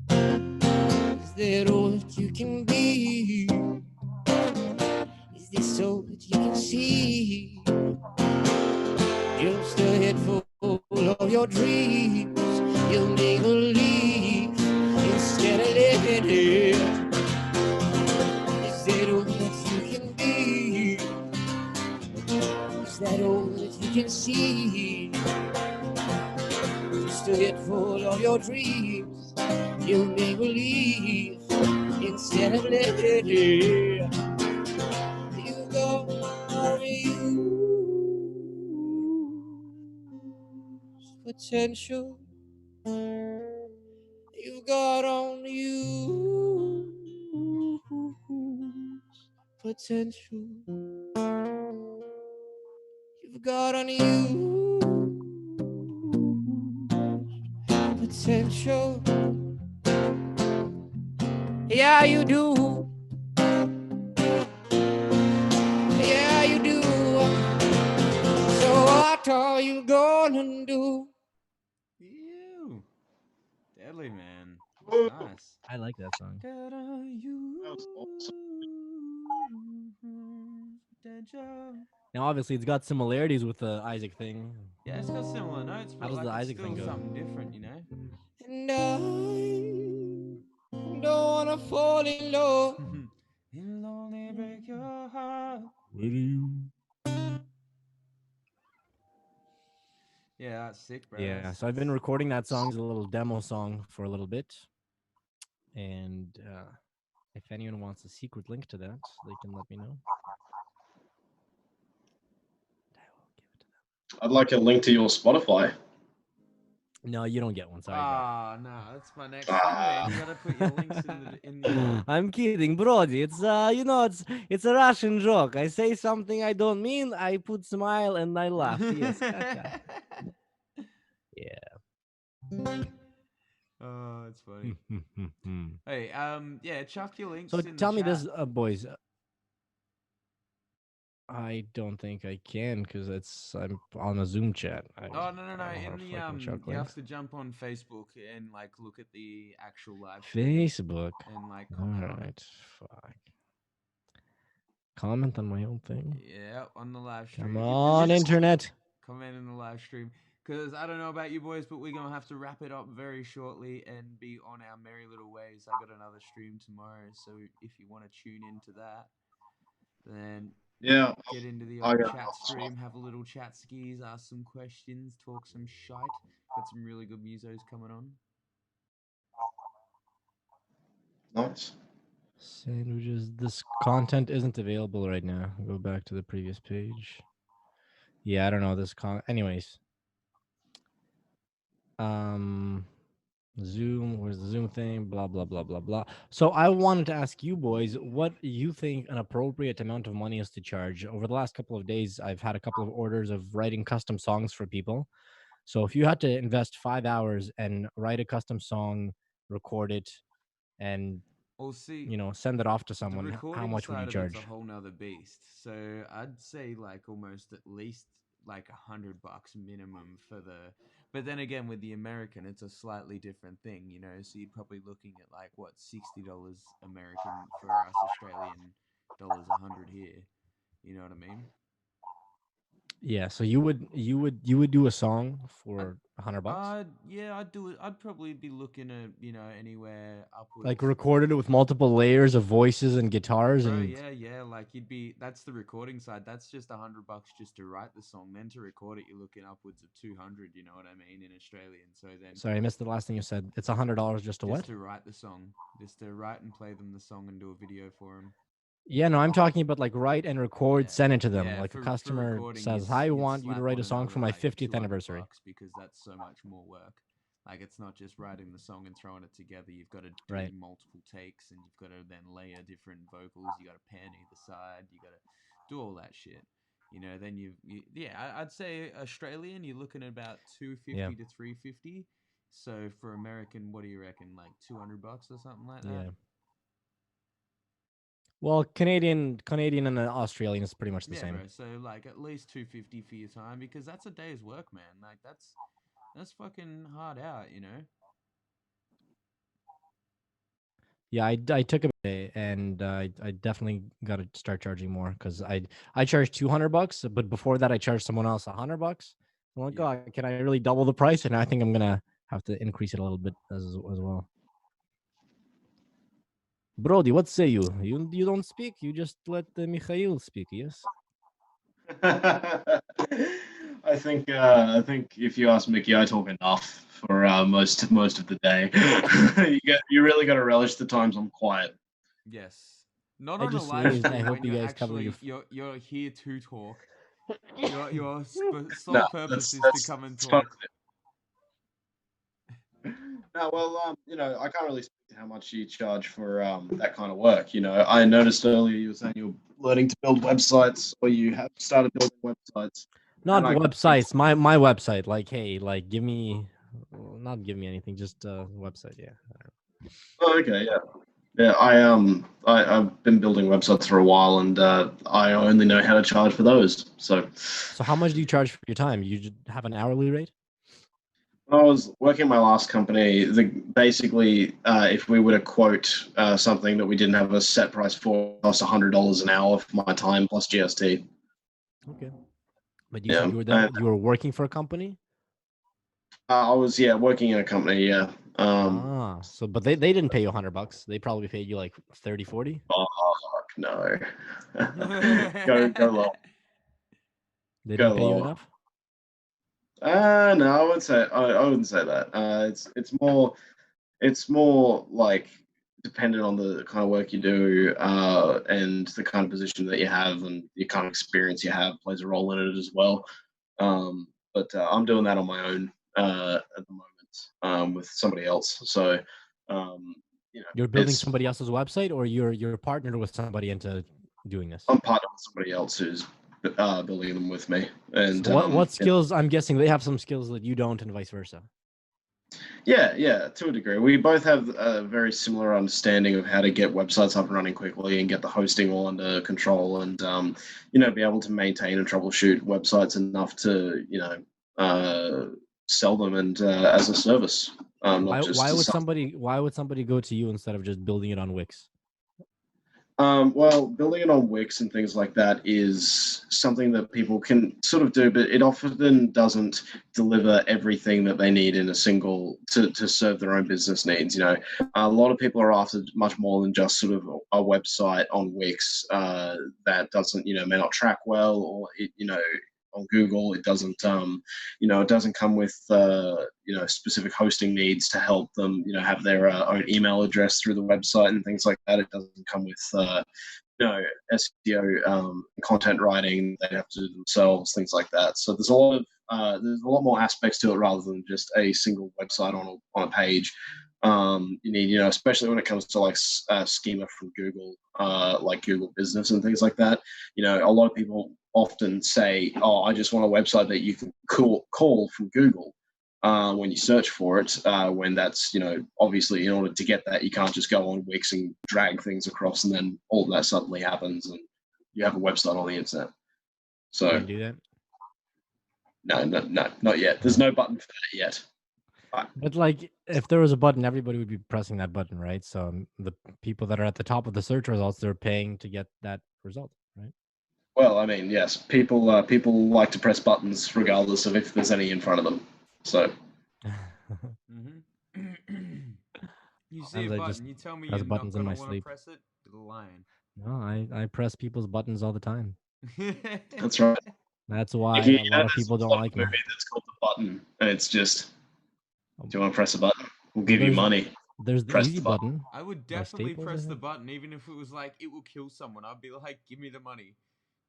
Is that all that you can be? Is this all that you can see? Just a head full of your dreams. You'll make believe instead of living it. Is that all that you can be? Is that all that you can see? Just a head full of your dreams. You'll make believe instead of living it. You go on you potential. You got on you potential. You've got on you potential. Yeah, you do. Yeah, you do. So what are you gonna do? Ew. Deadly, man. Ooh. Nice. I like that song. Got on you. That was awesome. Potential. Now, obviously, it's got similarities with the Isaac thing. Yeah, it's got similar notes, How but does like the it's Isaac still thing go? something different, you know? And I don't wanna fall in love. It'll only break your heart. Will you? Yeah, that's sick, bro. Yeah, so I've been recording that song as a little demo song for a little bit. And if anyone wants a secret link to that, they can let me know. I will give it to them. I'd like a link to your Spotify. No, you don't get one. Sorry, bro. Ah, no, that's my next thing, man. You gotta put your links in the I'm kidding, Brody. It's it's a Russian joke. I say something I don't mean. I put smile and I laugh. Yes, caca. Yeah. Oh, it's funny. Hey, yeah, chuck your links So in tell the me chat. this, boys. I don't think I can because I'm on a Zoom chat. Oh no. In the chuck you have links. to jump on Facebook and like look at the actual live stream Facebook and like comment on it. Fuck. Comment on my own thing. Yeah, on the live stream. Come on, internet. Comment in the live stream. Because I don't know about you boys, but we're going to have to wrap it up very shortly and be on our merry little ways. I got another stream tomorrow, so if you want to tune into that, then yeah, get into the old chat stream, have a little chat skis, ask some questions, talk some shite. Got some really good musos coming on. Nice. Sandwiches. This content isn't available right now. Go back to the previous page. Yeah, I don't know this anyways. Zoom, where's the Zoom thing? Blah blah blah blah blah. So I wanted to ask you boys what you think an appropriate amount of money is to charge. Over the last couple of days, I've had a couple of orders of writing custom songs for people. So if you had to invest 5 hours and write a custom song, record it, and send it off to someone, how much would you charge? It's a whole nother beast. So I'd say like almost at least like $100 minimum for the. But then again, with the American, it's a slightly different thing, So you're probably looking at like what $60 American for us Australian dollars, 100 here. You know what I mean? Yeah, so you would do a song for $100? Yeah, I'd do it. I'd probably be looking at anywhere upwards. Like recorded it with multiple layers of voices and guitars and. Yeah. Like that's the recording side. That's just $100 just to write the song. Then to record it, you're looking upwards of 200. You know what I mean, in Australian. So then. Sorry, I missed the last thing you said. It's $100 just to what? Just to write the song. Just to write and play them the song and do a video for them. Yeah, no, I'm talking about like write and record, send it to them. Like a customer says, "I want you to write a song for my 50th anniversary." Because that's so much more work. Like it's not just writing the song and throwing it together. You've got to do multiple takes, and you've got to then layer different vocals. You got to pan either side. You got to do all that shit. Then I'd say Australian, you're looking at about $250 to $350. So for American, what do you reckon? Like $200 or something like that? Yeah. Well, Canadian and Australian is pretty much the same. Bro, so like at least $250 for your time, because that's a day's work, man. Like that's fucking hard out, Yeah, I took a day, and I definitely got to start charging more because I charged $200, but before that I charged someone else $100. I'm like, oh, can I really double the price? And I think I'm gonna have to increase it a little bit as well. Brody, what say you? You don't speak. You just let Mikhail speak. Yes. I think if you ask Mickey, I talk enough for most of the day. you really got to relish the times I'm quiet. Yes. Not on a live stream. I hope you guys cover you're here to talk. Your sole purpose is to come and talk. No, well, I can't really speak to how much you charge for that kind of work. I noticed earlier you were saying you're learning to build websites, or you have started building websites. Not websites. My website. Like, hey, like, not give me anything. Just website. Yeah. Oh, okay. Yeah. I've been building websites for a while, and I only know how to charge for those. So how much do you charge for your time? You have an hourly rate? When I was working at my last company, basically, if we were to quote something that we didn't have a set price for, it cost $100 an hour for my time plus GST. Okay. But you said you were working for a company? I was working in a company, yeah. So but they didn't pay you $100. They probably paid you like 30, 40? Oh, fuck no. go low. They didn't pay you enough? No, I wouldn't say that. It's more like dependent on the kind of work you do and the kind of position that you have and the kind of experience you have plays a role in it as well. But I'm doing that on my own at the moment with somebody else. So you're building somebody else's website, or you're partnered with somebody into doing this? I'm partnered with somebody else who's building them with me. And so what skills? I'm guessing they have some skills that you don't, and vice versa. Yeah, to a degree. We both have a very similar understanding of how to get websites up and running quickly and get the hosting all under control, and be able to maintain and troubleshoot websites enough to sell them and as a service. Why would somebody go to you instead of just building it on Wix? Well, building it on Wix and things like that is something that people can sort of do, but it often doesn't deliver everything that they need in a single to serve their own business needs. A lot of people are after much more than just sort of a website on Wix that doesn't, may not track well, or on Google, it doesn't, it doesn't come with, specific hosting needs to help them, have their own email address through the website and things like that. It doesn't come with, SEO, content writing they have to do themselves, things like that. So there's a lot more aspects to it rather than just a single website on a page. You need, especially when it comes to like schema from Google, like Google Business and things like that. A lot of people often say, "Oh, I just want a website that you can call from Google." When you search for it, when that's, obviously in order to get that, you can't just go on Wix and drag things across and then all of that suddenly happens and you have a website on the internet. So can you do that? No, not yet. There's no button for that yet. But like, if there was a button, everybody would be pressing that button, right? So the people that are at the top of the search results, they're paying to get that result, right? Well, I mean, yes, people like to press buttons regardless of if there's any in front of them. So. You see a button, you tell me you're not going to want to press it, you're lying. No, I press people's buttons all the time. That's right. That's why a lot of people don't like me. That's called The Button, and it's just, do you want to press a button? We'll give you money. There's the easy button. I would definitely press the button, even if it was like, it will kill someone. I'd be like, give me the money.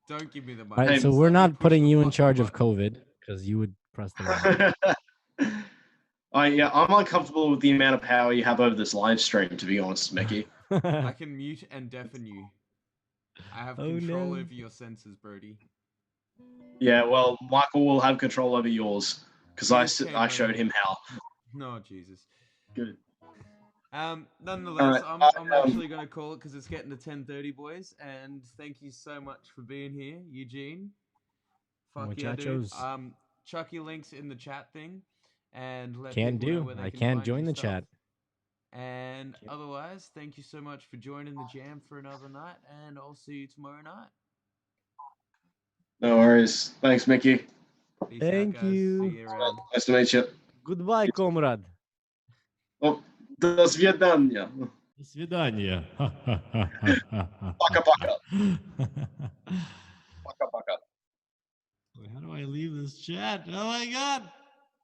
Don't give me the money. All right, so we're not putting you in charge of COVID, because you would press the button. I'm uncomfortable with the amount of power you have over this live stream, to be honest, Mickey. I can mute and deafen you. I have control over your senses, Brody. Yeah, well, Michael will have control over yours, because I showed him how. No, Jesus. Good. Nonetheless, I'm actually going to call it because it's getting to 10:30, boys. And thank you so much for being here, Eugene. Fuck yeah, dude. Chuck your links in the chat thing, and let people know where they can can't join the chat. And otherwise, thank you so much for joining the jam for another night, and I'll see you tomorrow night. No worries. Thanks, Mickey. Peace Thank out, guys. you. See you around. Nice to meet you. Goodbye, comrade. Oh, до свидания. До свидания. Пока-пока. Пока-пока. How do I leave this chat? Oh my God.